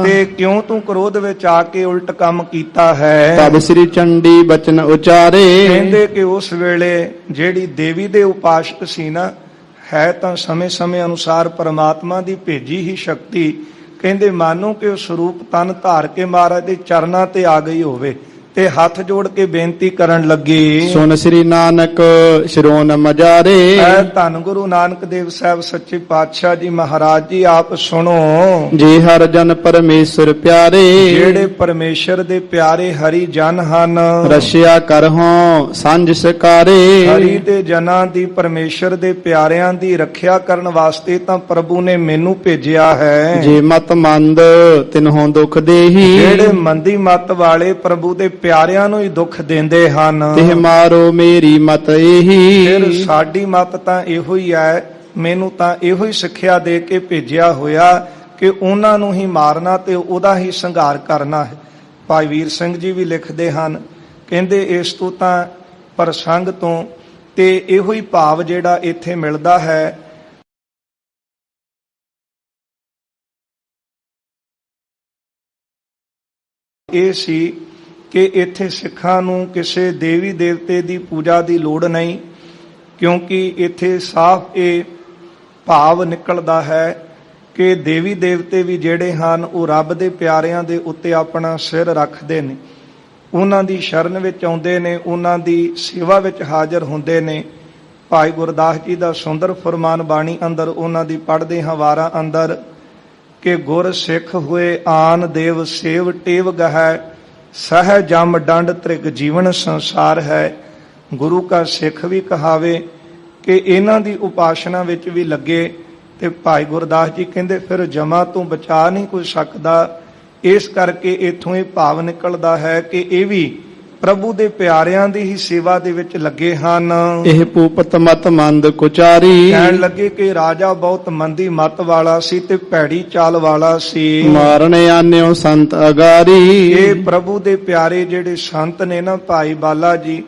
ਤੇ ਕਿਉਂ ਤੂੰ ਕ੍ਰੋਧ ਵਿੱਚ ਆ ਕੇ ਉਲਟ ਕੰਮ ਕੀਤਾ ਹੈ।
ਤਬ ਸ੍ਰੀ ਚੰਡੀ ਬਚਨ ਉਚਾਰੇ।
ਕਹਿੰਦੇ ਕਿ ਉਸ ਵੇਲੇ ਜਿਹੜੀ ਦੇਵੀ ਦੇ ਉਪਾਸ਼ਕ ਸੀ ਨਾ, ਹੈ ਤਾਂ ਸਮੇਂ-ਸਮੇਂ ਅਨੁਸਾਰ ਪਰਮਾਤਮਾ ਦੀ ਭੇਜੀ ਹੀ ਸ਼ਕਤੀ। ਕਹਿੰਦੇ ਮਾਨੋ ਕਿ ਉਹ ਸਰੂਪ ਤਨ ਧਾਰ ਕੇ ਮਹਾਰਾਜ ਦੇ ਚਰਨਾਂ ਤੇ ਆ ਗਈ ਹੋਵੇ ਤੇ ਹੱਥ ਜੋੜ ਕੇ ਬੇਨਤੀ ਕਰਨ ਲੱਗੀ।
ਸੁਨ ਸ੍ਰੀ ਨਾਨਕ ਸ਼ਰੋਨ ਮਜਾਰੇ।
ਐ ਧੰਨ ਗੁਰੂ ਨਾਨਕ ਦੇਵ ਸਾਹਿਬ ਸੱਚੇ ਪਾਤਸ਼ਾਹ ਜੀ ਮਹਾਰਾਜ ਜੀ ਆਪ ਸੁਣੋ।
ਜੇ ਹਰ ਜਨ ਪਰਮੇਸ਼ਰ ਪਿਆਰੇ।
ਜਿਹੜੇ ਪਰਮੇਸ਼ਰ ਦੇ ਪਿਆਰੇ ਹਰੀ ਜਨ ਹਨ।
ਰਸ਼ਿਆ ਕਰਹੁ ਸੰਜ ਸਕਾਰੇ।
ਹਰੀ ਦੇ ਜਨਾਂ ਦੀ, ਪਰਮੇਸ਼ਰ ਦੇ ਪਿਆਰਿਆਂ ਦੀ ਰੱਖਿਆ ਕਰਨ ਵਾਸਤੇ ਤਾਂ ਪ੍ਰਭੂ ਨੇ ਮੈਨੂੰ ਭੇਜਿਆ ਹੈ।
ਜੇ ਮਤ ਮੰਦ ਤਿਨਹੁ ਦੁਖ ਦੇਹੀ।
ਜਿਹੜੇ ਮੰਦੀ ਮਤ ਵਾਲੇ ਪ੍ਰਭੂ ਦੇ ਪਿਆਰਿਆਂ ਨੂੰ ਹੀ ਦੁੱਖ ਦਿੰਦੇ ਹਨ।
ਤਿਹ ਮਾਰੋ ਮੇਰੀ ਮਤ ਇਹੀ।
ਫਿਰ ਸਾਡੀ ਮਤ ਤਾਂ ਇਹੋ ਹੀ ਹੈ, ਮੈਨੂੰ ਤਾਂ ਇਹੋ ਹੀ ਸਿੱਖਿਆ ਦੇ ਕੇ ਭੇਜਿਆ ਹੋਇਆ ਕਿ ਉਹਨਾਂ ਨੂੰ ਹੀ ਮਾਰਨਾ ਤੇ ਉਹਦਾ ਹੀ ਸੰਘਾਰ ਕਰਨਾ ਹੈ। ਭਾਈ ਵੀਰ ਸਿੰਘ ਜੀ ਵੀ ਲਿਖਦੇ ਹਨ, ਕਹਿੰਦੇ ਇਸ ਤੋਂ ਤਾਂ ਪ੍ਰਸੰਗ ਤੋਂ ਤੇ ਇਹੋ ਹੀ ਭਾਵ ਜਿਹੜਾ ਇੱਥੇ ਮਿਲਦਾ ਹੈ। ਇਹ ਸੀ ਕਿ ਇੱਥੇ ਸਿੱਖਾਂ ਨੂੰ ਕਿਸੇ ਦੇਵੀ ਦੇਵਤੇ ਦੀ ਪੂਜਾ ਦੀ ਲੋੜ ਨਹੀਂ, ਕਿਉਂਕਿ ਇੱਥੇ ਸਾਫ਼ ਇਹ ਭਾਵ ਨਿਕਲਦਾ ਹੈ ਕਿ ਦੇਵੀ ਦੇਵਤੇ ਵੀ ਜਿਹੜੇ ਹਨ ਉਹ ਰੱਬ ਦੇ ਪਿਆਰਿਆਂ ਦੇ ਉੱਤੇ ਆਪਣਾ ਸਿਰ ਰੱਖਦੇ ਨੇ, ਉਹਨਾਂ ਦੀ ਸ਼ਰਨ ਵਿੱਚ ਆਉਂਦੇ ਨੇ, ਉਹਨਾਂ ਦੀ ਸੇਵਾ ਵਿੱਚ ਹਾਜ਼ਰ ਹੁੰਦੇ ਨੇ। ਭਾਈ ਗੁਰਦਾਸ ਜੀ ਦਾ ਸੁੰਦਰ ਫਰਮਾਨ ਬਾਣੀ ਅੰਦਰ ਉਹਨਾਂ ਦੀ ਪੜ੍ਹਦੇ ਹਾਂ ਵਾਰਾਂ ਅੰਦਰ ਕਿ ਗੁਰ ਸਿੱਖ ਹੋਏ ਆਨ ਦੇਵ ਸੇਵ ਟੇਵ ਗਹਿ ਸਹਿ ਜਮ ਡੰਡ ਤ੍ਰਿਗ ਜੀਵਨ ਸੰਸਾਰ ਹੈ। ਗੁਰੂ ਕਾ ਸਿੱਖ ਵੀ ਕਹਾਵੇ ਕਿ ਇਹਨਾਂ ਦੀ ਉਪਾਸਨਾ ਵਿੱਚ ਵੀ ਲੱਗੇ। ਤੇ ਭਾਈ ਗੁਰਦਾਸ ਜੀ ਕਹਿੰਦੇ ਫਿਰ ਜਮਾ ਤੋਂ ਬਚਾ ਨਹੀਂ ਕੋਈ ਸਕਦਾ। ਇਸ ਕਰਕੇ ਇਥੋਂ ਇਹ ਭਾਵ ਨਿਕਲਦਾ ਹੈ ਕਿ ਇਹ ਵੀ ਪ੍ਰਭੂ ਦੇ ਪਿਆਰਿਆਂ ਦੀ ਹੀ ਸੇਵਾ ਦੇ ਵਿੱਚ ਲੱਗੇ ਹਨ।
ਇਹ ਭੂਪਤ ਮਤ ਮੰਦ ਕੁਚਾਰੀ।
ਕਹਿਣ ਲੱਗੇ ਕਿ ਰਾਜਾ ਬਹੁਤ ਮੰਦੀ ਮਤ ਵਾਲਾ ਸੀ ਤੇ ਭੈੜੀ ਚਾਲ ਵਾਲਾ ਸੀ।
ਮਾਰਨ ਆਨਿਓ ਸੰਤ ਅਗਾਰੀ।
ਇਹ ਪ੍ਰਭੂ ਦੇ ਪਿਆਰੇ ਜਿਹੜੇ ਸੰਤ ਨੇ ਨਾ ਭਾਈ ਬਾਲਾ ਜੀ,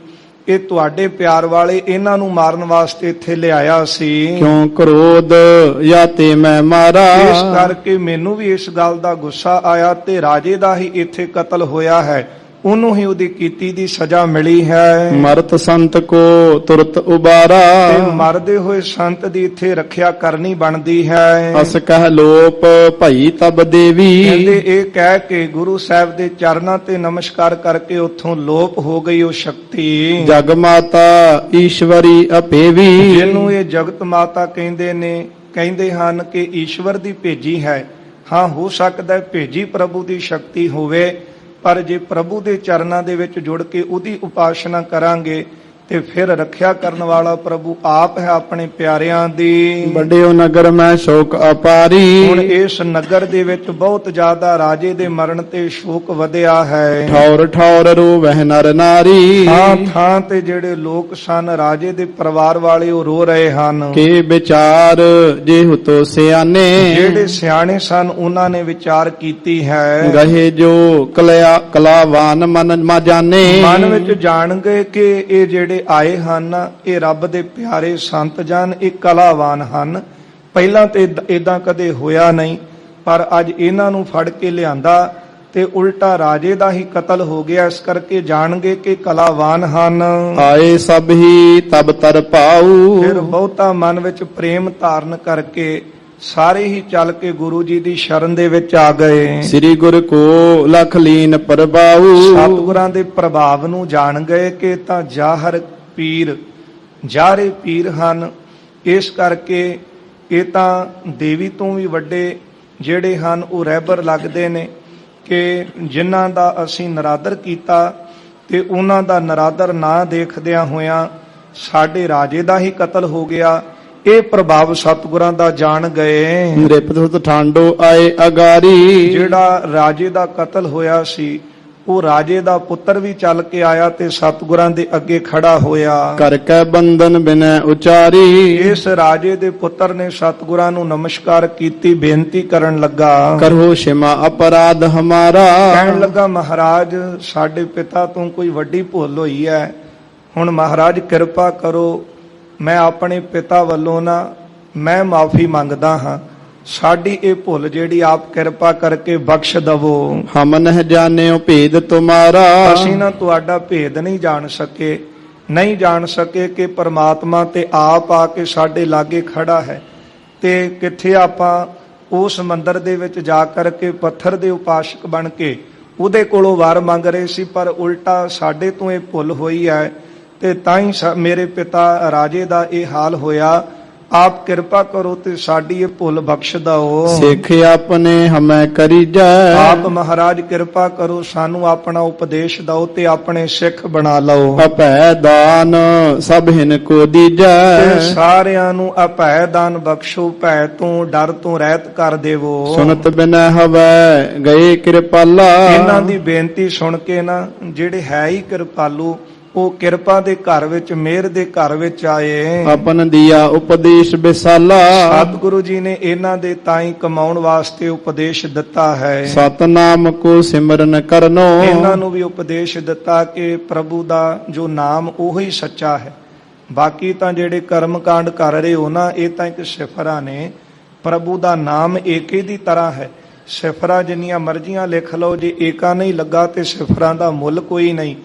ਇਹ ਤੁਹਾਡੇ ਪਿਆਰ ਵਾਲੇ, ਇਹਨਾਂ ਨੂੰ ਮਾਰਨ ਵਾਸਤੇ ਇੱਥੇ ਲਿਆਇਆ ਸੀ।
ਕਿਉਂ ਕ੍ਰੋਧ ਜਾਂ ਤੇ ਮੈਂ ਮਾਰਾ।
ਇਸ ਕਰਕੇ ਮੈਨੂੰ ਵੀ ਇਸ ਗੱਲ ਦਾ ਗੁੱਸਾ ਆਇਆ ਤੇ ਰਾਜੇ ਦਾ ਹੀ ਇੱਥੇ ਕਤਲ ਹੋਇਆ ਹੈ, ਉਹਨੂੰ ਹੀ ਉਹਦੀ ਕੀਤੀ ਦੀ ਸਜ਼ਾ ਮਿਲੀ ਹੈ।
ਮਰਤ ਸੰਤ ਕੋ ਤੁਰਤ ਉਬਾਰਾ।
ਤੇ ਮਰਦੇ ਹੋਏ ਸੰਤ ਦੀ ਇੱਥੇ ਰੱਖਿਆ ਕਰਨੀ ਬਣਦੀ ਹੈ।
ਅਸ ਕਹਿ ਲੋਪ ਭਈ ਤਬ ਦੇਵੀ।
ਕਹਿੰਦੇ ਇਹ ਕਹਿ ਕੇ ਗੁਰੂ ਸਾਹਿਬ ਦੇ ਚਰਨਾਂ ਤੇ ਨਮਸਕਾਰ ਕਰਕੇ ਉੱਥੋਂ ਲੋਪ ਹੋ ਗਈ ਉਹ ਸ਼ਕਤੀ।
ਜਗ ਮਾਤਾ ਈਸ਼ਵਰੀ ਅਪੇਵੀ।
ਜਿਹਨੂੰ ਇਹ ਜਗਤ ਮਾਤਾ ਕਹਿੰਦੇ ਨੇ, ਕਹਿੰਦੇ ਹਨ ਕਿ ਈਸ਼ਵਰ ਦੀ ਭੇਜੀ ਹੈ। ਹਾਂ, ਹੋ ਸਕਦਾ ਭੇਜੀ ਪ੍ਰਭੂ ਦੀ ਸ਼ਕਤੀ ਹੋਵੇ, ਪਰ ਜੇ ਪ੍ਰਭੂ ਦੇ ਚਰਨਾਂ ਦੇ ਵਿੱਚ ਜੁੜ ਕੇ ਉਹਦੀ ਉਪਾਸਨਾ ਕਰਾਂਗੇ ਤੇ ਫਿਰ ਰੱਖਿਆ ਕਰਨ ਵਾਲਾ ਪ੍ਰਭੂ ਆਪ ਹੈ ਆਪਣੇ ਪਿਆਰਿਆਂ ਦੀ।
ਵੱਡਿਓ ਨਗਰ ਮੈਂ ਸ਼ੋਕ ਅਪਾਰੀ,
ਹੁਣ ਇਸ ਨਗਰ ਦੇ ਵਿੱਚ ਬਹੁਤ ਜ਼ਿਆਦਾ ਰਾਜੇ ਦੇ ਮਰਨ ਤੇ ਸ਼ੋਕ ਵਧਿਆ ਹੈ।
ਠੌਰ ਠੌਰ ਰੋਵਹਿ ਨਰ ਨਾਰੀ,
ਥਾਂ ਥਾਂ ਤੇ ਜਿਹੜੇ ਲੋਕ ਸਨ ਰਾਜੇ ਦੇ ਪਰਿਵਾਰ ਵਾਲੇ ਉਹ ਰੋ ਰਹੇ ਹਨ।
ਕੇ ਵਿਚਾਰ ਜਿਹੂ ਤੋ ਸਿਆਣੇ,
ਜਿਹੜੇ ਸਿਆਣੇ ਸਨ ਉਹਨਾਂ ਨੇ ਵਿਚਾਰ ਕੀਤੀ ਹੈ।
ਗਹੇ ਜੋ ਕਲਾਵਾਨ ਮਨ ਮਾ ਜਾਣੇ,
ਮਨ ਵਿੱਚ ਜਾਣ ਗਏ ਕਿ ਇਹ ਜਿਹੜੇ ਆਏ ਹਨ ਇਹ ਰੱਬ ਦੇ ਪਿਆਰੇ ਸੰਤ ਜਨ, ਇਹ ਕਲਾਵਾਨ ਹਨ। ਪਹਿਲਾਂ ਤੇ ਇਦਾਂ ਕਦੇ ਹੋਇਆ ਨਹੀਂ, ਪਰ ਅੱਜ ਇਹਨਾਂ ਨੂੰ ਫੜ ਕੇ ਲਿਆਂਦਾ ਤੇ ਉਲਟਾ ਰਾਜੇ ਦਾ ਹੀ ਕਤਲ ਹੋ ਗਿਆ। ਇਸ ਕਰਕੇ ਜਾਣਗੇ ਕਿ ਕਲਾਵਾਨ ਹਨ।
ਆਏ ਸਭ ਹੀ ਤਬ ਤਰ ਪਾਉ,
ਫਿਰ ਬਹੁਤਾ ਮਨ ਵਿੱਚ ਪ੍ਰੇਮ ਧਾਰਨ ਕਰਕੇ ਸਾਰੇ ਹੀ ਚੱਲ ਕੇ ਗੁਰੂ ਜੀ ਦੀ ਸ਼ਰਨ ਦੇ ਵਿੱਚ ਆ ਗਏ।
ਸ੍ਰੀ ਗੁਰ ਕੋ ਲਖ ਲੀਨ ਪ੍ਰਭਾਉ,
ਸਤਿਗੁਰਾਂ ਦੇ ਪ੍ਰਭਾਵ ਨੂੰ ਜਾਣ ਗਏ ਕਿ ਤਾਂ ਜਾਹਰ ਪੀਰ ਜਾਰੇ ਪੀਰ ਹਨ। ਇਸ ਕਰਕੇ ਇਹ ਤਾਂ ਦੇਵੀ ਤੋਂ ਵੀ ਵੱਡੇ ਜਿਹੜੇ ਹਨ ਉਹ ਰਹਿਬਰ ਲੱਗਦੇ ਨੇ ਕਿ ਜਿਨ੍ਹਾਂ ਦਾ ਅਸੀਂ ਨਰਾਦਰ ਕੀਤਾ ਤੇ ਉਹਨਾਂ ਦਾ ਨਰਾਦਰ ਨਾ ਦੇਖਦਿਆਂ ਹੋਇਆਂ ਸਾਡੇ ਰਾਜੇ ਦਾ ਹੀ ਕਤਲ ਹੋ ਗਿਆ। ਇਹ ਪ੍ਰਭਾਵ ਸਤਿਗੁਰਾਂ ਦਾ ਜਾਣ ਗਏ।
ਰਿਪਤ ਠਾਂਡੋ ਆਏ ਅਗਾਰੀ,
ਜਿਹੜਾ ਰਾਜੇ ਦਾ ਕਤਲ ਹੋਇਆ ਸੀ ਉਹ ਰਾਜੇ ਦਾ ਪੁੱਤਰ ਵੀ ਚੱਲ ਕੇ ਆਇਆ ਤੇ ਸਤਿਗੁਰਾਂ ਦੇ ਅੱਗੇ ਖੜਾ ਹੋਇਆ।
ਕਰ ਕੈ ਬੰਧਨ ਬਿਨੈ ਉਚਾਰੀ,
ਇਸ ਰਾਜੇ ਦੇ ਪੁੱਤਰ ਨੇ ਸਤਿਗੁਰਾਂ ਨੂੰ ਨਮਸਕਾਰ ਕੀਤੀ, ਬੇਨਤੀ ਕਰਨ ਲੱਗਾ।
ਕਰੋ ਸ਼ਿਮਾ ਅਪਰਾਧ ਹਮਾਰਾ,
ਕਹਿਣ ਲੱਗਾ ਮਹਾਰਾਜ ਸਾਡੇ ਪਿਤਾ ਤੋਂ ਕੋਈ ਵੱਡੀ ਭੁੱਲ ਹੋਈ ਹੈ, ਹੁਣ ਮਹਾਰਾਜ ਕਿਰਪਾ ਕਰੋ, ਮੈਂ ਆਪਣੇ ਪਿਤਾ ਵੱਲੋਂ ਨਾ ਮੈਂ ਮਾਫੀ ਮੰਗਦਾ ਹਾਂ। ਸਾਡੀ ਇਹ ਭੁੱਲ ਜਿਹੜੀ ਆਪ ਕਿਰਪਾ ਕਰਕੇ ਬਖਸ਼ ਦਵੋ।
ਹਮ ਨਹਿ ਜਾਣਿਓ ਭੇਦ ਤੁਮਾਰਾ,
ਅਸੀਂ ਨਾ ਤੁਹਾਡਾ ਭੇਦ ਨਹੀਂ ਜਾਣ ਸਕੇ ਕਿ ਪਰਮਾਤਮਾ ਤੇ ਆਪ ਆ ਕੇ ਸਾਡੇ ਲਾਗੇ ਖੜਾ ਹੈ ਤੇ ਕਿੱਥੇ ਆਪਾਂ ਉਸ ਮੰਦਰ ਦੇ ਵਿੱਚ ਜਾ ਕਰਕੇ ਪੱਥਰ ਦੇ ਉਪਾਸ਼ਕ ਬਣ ਕੇ ਉਹਦੇ ਕੋਲੋਂ ਵਰ ਮੰਗ ਰਹੇ ਸੀ, ਪਰ ਉਲਟਾ ਸਾਡੇ ਤੋਂ ਇਹ ਭੁੱਲ ਹੋਈ ਹੈ ਤੇ ਤਾਂ ਹੀ ਮੇਰੇ ਪਿਤਾ ਰਾਜੇ ਦਾ ਇਹ ਹਾਲ ਹੋਇਆ। ਆਪ ਕਿਰਪਾ ਕਰੋ ਤੇ ਸਾਡੀ ਇਹ ਭੁੱਲ ਬਖਸ਼ ਦਓ।
ਸਿੱਖ ਆਪਣੇ ਹਮੈ ਕਰੀਜੈ,
ਆਪ ਮਹਾਰਾਜ ਕਿਰਪਾ ਕਰੋ ਸਾਨੂੰ ਆਪਣਾ ਉਪਦੇਸ਼ ਦਓ ਤੇ ਆਪਣੇ ਸਿੱਖ ਬਣਾ ਲਓ।
ਅਭੈ ਦਾਨ ਸਭ ਹਿਨ ਕੋ ਦੀਜੈ,
ਤੇ ਸਾਰਿਆਂ ਨੂੰ ਅਭੈ ਦਾਨ ਬਖਸ਼ੋ, ਭੈ ਤੋਂ ਡਰ ਤੋਂ ਰਹਿਤ ਕਰ ਦੇਵੋ।
ਸੁਨਤ ਬਿਨੈ ਹਵੈ ਗਏ ਕਿਰਪਾਲਾ,
ਇਹਨਾਂ ਦੀ ਬੇਨਤੀ ਸੁਣ ਕੇ ਨਾ ਜਿਹੜੇ ਹੈ ਹੀ ਕਿਰਪਾਲੂ ਉਹ ਕਿਰਪਾ ਦੇ ਘਰ ਵਿੱਚ ਮਿਹਰ ਦੇ ਘਰ ਵਿੱਚ ਆਏ।
ਆਪਨ ਦੀਆ ਉਪਦੇਸ਼ ਬਿਸਾਲਾ,
ਸਤਿਗੁਰੂ ਜੀ ਨੇ ਇਹਨਾਂ ਦੇ ਤਾਈਂ ਕਮਾਉਣ ਵਾਸਤੇ ਉਪਦੇਸ਼ ਦਿੱਤਾ ਹੈ।
ਸਤਨਾਮ ਕੋ ਸਿਮਰਨ ਕਰਨੋ,
ਇਹਨਾਂ ਨੂੰ ਵੀ ਉਪਦੇਸ਼ ਦਿੱਤਾ ਕਿ ਪ੍ਰਭੂ ਦਾ ਜੋ ਨਾਮ ਉਹੀ ਸੱਚਾ ਹੈ। ਬਾਕੀ ਤਾਂ ਜਿਹੜੇ ਕਰਮ ਕਾਂਡ ਕਰ ਰਹੇ ਹੋ ਨਾ ਇਹ ਤਾਂ ਇੱਕ ਸਿਫਰਾਂ ਨੇ, ਪ੍ਰਭੂ ਦਾ ਨਾਮ ਏਕੇ ਦੀ ਤਰ੍ਹਾਂ ਹੈ। ਸਿਫਰਾਂ ਜਿੰਨੀਆਂ ਮਰਜ਼ੀਆਂ ਲਿਖ ਲਓ, ਜੇ ਏਕਾ ਨਹੀਂ ਲੱਗਾ ਤੇ ਸਿਫਰਾਂ ਦਾ ਮੁੱਲ ਕੋਈ ਨਹੀਂ।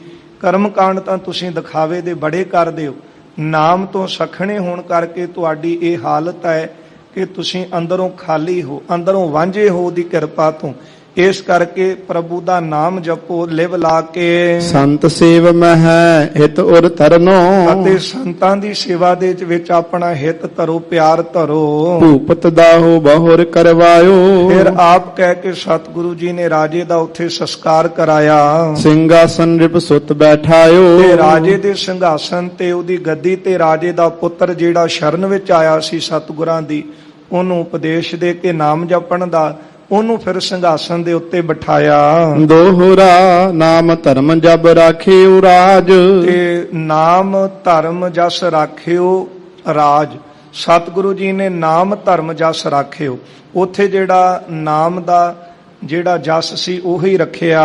ਕਰਮ ਕਾਂਡ ਤਾਂ ਤੁਸੀਂ ਦਿਖਾਵੇ ਦੇ ਬੜੇ ਕਰਦੇ ਹੋ, ਨਾਮ ਤੋਂ ਸਖਣੇ ਹੋਣ ਕਰਕੇ ਤੁਹਾਡੀ ਇਹ ਹਾਲਤ ਹੈ ਕਿ ਤੁਸੀਂ ਅੰਦਰੋਂ ਖਾਲੀ ਹੋ, ਅੰਦਰੋਂ ਵਾਂਝੇ ਹੋ ਉਹਦੀ ਕਿਰਪਾ ਤੋਂ। ਇਸ ਕਰਕੇ ਪ੍ਰਭੂ ਦਾ ਨਾਮ ਜਪੋ ਲਿਵ ਲਾ ਕੇ।
ਸੰਤ ਸੇਵ ਮਹਿ ਹਿਤ ਉਰ ਤਰਨੋ,
ਅਤੇ ਸੰਤਾਂ ਦੀ ਸੇਵਾ ਦੇ ਵਿੱਚ ਆਪਣਾ ਹਿੱਤ ਧਰੋ, ਪਿਆਰ ਧਰੋ।
ਭੂਪਤ ਦਾਹੋ ਬਹੁਰ ਕਰਵਾਇਓ,
ਫਿਰ ਆਪ ਕਹਿ ਕੇ ਸਤਿਗੁਰੂ ਜੀ ਨੇ ਰਾਜੇ ਦਾ ਉੱਥੇ ਸੰਸਕਾਰ ਕਰਾਇਆ।
ਸਿੰਘਾਸਨ ਰਿਪ ਸੁਤ ਬੈਠਾਇਓ,
ਤੇ ਰਾਜੇ ਦੇ ਸਿੰਘਾਸਨ ਤੇ ਉਹਦੀ ਗੱਦੀ ਤੇ ਰਾਜੇ ਦਾ ਪੁੱਤਰ ਜਿਹੜਾ ਸ਼ਰਨ ਵਿੱਚ ਆਇਆ ਸੀ ਸਤਿਗੁਰਾਂ ਦੀ, ਉਹਨੂੰ ਉਪਦੇਸ਼ ਦੇ ਕੇ ਨਾਮ ਜਪਣ ਦਾ, ਉਹਨੂੰ ਫਿਰ ਸਿੰਘਾਸਨ ਦੇ ਉੱਤੇ ਬਿਠਾਇਆ।
ਦੋਹਰਾ ਨਾਮ ਧਰਮ ਜਬ ਰਾਖਿਓ ਰਾਜ,
ਤੇ ਨਾਮ ਧਰਮ ਜਸ ਰਾਖਿਓ ਰਾਜ। ਸਤਿਗੁਰੂ ਜੀ ਨੇ ਨਾਮ ਧਰਮ ਜਸ ਰਾਖਿਓ, ਉੱਥੇ ਜਿਹੜਾ ਨਾਮ ਦਾ ਜਿਹੜਾ ਜਸ ਸੀ ਉਹੀ ਰੱਖਿਆ।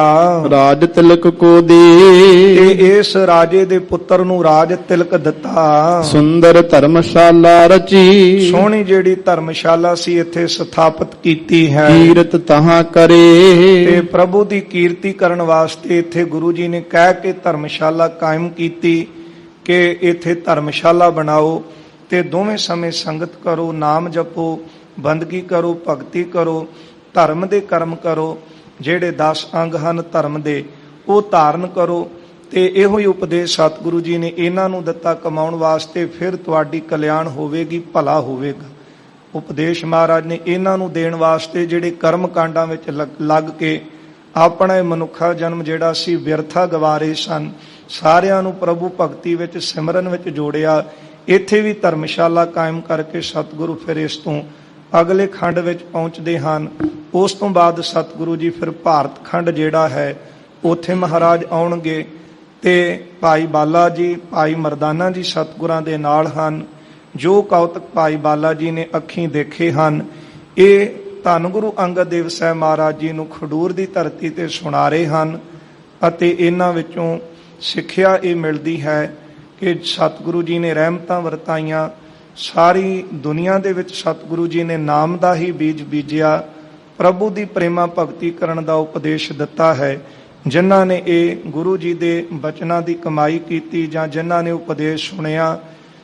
ਰਾਜ ਤਿਲਕ ਕੋ ਦੇ,
ਤੇ ਇਸ ਰਾਜੇ ਦੇ ਪੁੱਤਰ ਨੂੰ ਰਾਜ ਤਿਲਕ ਦਿੱਤਾ।
ਸੁੰਦਰ ਧਰਮਸ਼ਾਲਾ ਰਚੀ,
ਸੋਹਣੀ ਜਿਹੜੀ ਧਰਮਸ਼ਾਲਾ ਸੀ ਇੱਥੇ ਸਥਾਪਿਤ ਕੀਤੀ ਹੈ।
ਕੀਰਤ ਤਹਾਂ ਕਰੇ,
ਤੇ ਪ੍ਰਭੂ ਦੀ ਕੀਰਤੀ ਕਰਨ ਵਾਸਤੇ ਇੱਥੇ ਗੁਰੂ ਜੀ ਨੇ ਕਹਿ ਕੇ ਧਰਮਸ਼ਾਲਾ ਕਾਇਮ ਕੀਤੀ ਕਿ ਇੱਥੇ ਧਰਮਸ਼ਾਲਾ ਬਣਾਓ ਤੇ ਦੋਵੇਂ ਸਮੇਂ ਸੰਗਤ ਕਰੋ, ਨਾਮ ਜਪੋ, ਬੰਦਗੀ ਕਰੋ, ਭਗਤੀ ਕਰੋ, ਧਰਮ ਦੇ ਕਰਮ ਕਰੋ। ਜਿਹੜੇ 10 ਅੰਗ ਹਨ ਧਰਮ ਦੇ ਉਹ ਧਾਰਨ ਕਰੋ। ਤੇ ਇਹੋ ਹੀ ਉਪਦੇਸ਼ ਸਤਿਗੁਰੂ ਜੀ ਨੇ ਇਹਨਾਂ ਨੂੰ ਦਿੱਤਾ ਕਮਾਉਣ ਵਾਸਤੇ, ਫਿਰ ਤੁਹਾਡੀ ਕਲਿਆਣ ਹੋਵੇਗੀ, ਭਲਾ ਹੋਵੇਗਾ। ਉਪਦੇਸ਼ ਮਹਾਰਾਜ ਨੇ ਇਹਨਾਂ ਨੂੰ ਦੇਣ ਵਾਸਤੇ ਜਿਹੜੇ ਕਰਮ ਕਾਂਡਾਂ ਵਿੱਚ ਲੱਗ ਕੇ ਆਪਣਾ ਮਨੁੱਖਾ ਜਨਮ ਜਿਹੜਾ ਸੀ ਵਿਅਰਥਾ ਗਵਾ ਰਹੇ ਸਨ, ਸਾਰਿਆਂ ਨੂੰ ਪ੍ਰਭੂ ਭਗਤੀ ਵਿੱਚ ਸਿਮਰਨ ਵਿੱਚ ਜੋੜਿਆ। ਇੱਥੇ ਵੀ ਧਰਮਸ਼ਾਲਾ ਕਾਇਮ ਕਰਕੇ ਸਤਿਗੁਰੂ ਫਿਰ ਇਸ ਤੋਂ ਅਗਲੇ ਖੰਡ ਵਿੱਚ ਪਹੁੰਚਦੇ ਹਨ। ਉਸ ਤੋਂ ਬਾਅਦ ਸਤਿਗੁਰੂ ਜੀ ਫਿਰ ਭਾਰਤ ਖੰਡ ਜਿਹੜਾ ਹੈ ਉੱਥੇ ਮਹਾਰਾਜ ਆਉਣਗੇ ਤੇ ਭਾਈ ਬਾਲਾ ਜੀ, ਭਾਈ ਮਰਦਾਨਾ ਜੀ ਸਤਿਗੁਰਾਂ ਦੇ ਨਾਲ ਹਨ। ਜੋ ਕੌਤਕ ਭਾਈ ਬਾਲਾ ਜੀ ਨੇ ਅੱਖੀਂ ਦੇਖੇ ਹਨ, ਇਹ ਧੰਨ ਗੁਰੂ ਅੰਗਦ ਦੇਵ ਸਾਹਿਬ ਮਹਾਰਾਜ ਜੀ ਨੂੰ ਖਡੂਰ ਦੀ ਧਰਤੀ ਤੇ ਸੁਣਾ ਰਹੇ ਹਨ। ਅਤੇ ਇਹਨਾਂ ਵਿੱਚੋਂ ਸਿੱਖਿਆ ਇਹ ਮਿਲਦੀ ਹੈ ਕਿ ਸਤਿਗੁਰੂ ਜੀ ਨੇ ਰਹਿਮਤਾਂ ਵਰਤਾਈਆਂ। ਸਾਰੀ ਦੁਨੀਆ ਦੇ ਵਿੱਚ ਸਤਿਗੁਰੂ ਜੀ ਨੇ ਨਾਮ ਦਾ ਹੀ ਬੀਜ ਬੀਜਿਆ, ਪ੍ਰਭੂ ਦੀ ਪ੍ਰੇਮਾ ਭਗਤੀ ਕਰਨ ਦਾ ਉਪਦੇਸ਼ ਦਿੱਤਾ ਹੈ। ਜਿਨ੍ਹਾਂ ਨੇ ਇਹ ਗੁਰੂ ਜੀ ਦੇ ਬਚਨਾਂ ਦੀ ਕਮਾਈ ਕੀਤੀ ਜਾਂ ਜਿਨ੍ਹਾਂ ਨੇ ਉਪਦੇਸ਼ ਸੁਣਿਆ,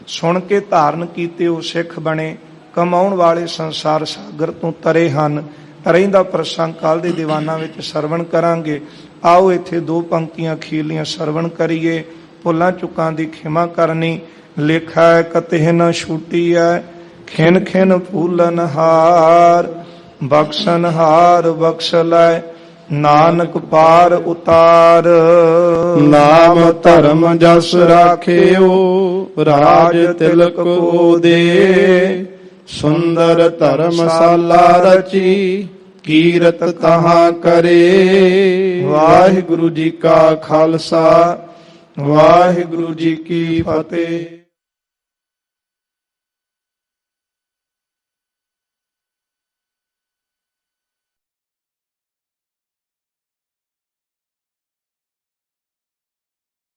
ਸੁਣ ਕੇ ਧਾਰਨ ਕੀਤੇ, ਉਹ ਸਿੱਖ ਬਣੇ, ਕਮਾਉਣ ਵਾਲੇ ਸੰਸਾਰ ਸਾਗਰ ਤੋਂ ਤਰੇ ਹਨ। ਰਹਿੰਦਾ ਪ੍ਰਸੰਗ ਕੱਲ ਦੇ ਦੀਵਾਨਾਂ ਵਿੱਚ ਸਰਵਣ ਕਰਾਂਗੇ। ਆਓ ਇੱਥੇ ਦੋ ਪੰਕਤੀਆਂ ਅਖੀਰਲੀਆਂ ਸਰਵਣ ਕਰੀਏ। ਭੁੱਲਾਂ ਚੁੱਕਾਂ ਦੀ ਖਿਮਾ ਕਰਨੀ, ਲੇਖਾ ਕਤਿਹ ਨ ਛੂਟੀ ਹੈ, ਖਿਨ ਖਿਨ ਫੂਲਨ ਹਾਰ, ਬਖਸ਼ਨ ਹਾਰ ਬਖਸ਼ ਲੈ, ਨਾਨਕ ਪਾਰ ਉਤਾਰ।
ਨਾਮ ਧਰਮ ਜਸ ਰਾਖਿਓ, ਰਾਜ ਤਿਲਕ ਕੋ ਦੇ, ਸੁੰਦਰ ਧਰਮਸ਼ਾਲਾ ਰਚੀ, ਕੀਰਤ ਤਹਾਂ ਕਰੇ। ਵਾਹਿਗੁਰੂ ਜੀ ਕਾ ਖਾਲਸਾ, ਵਾਹਿਗੁਰੂ ਜੀ ਕੀ ਫਤਿਹ।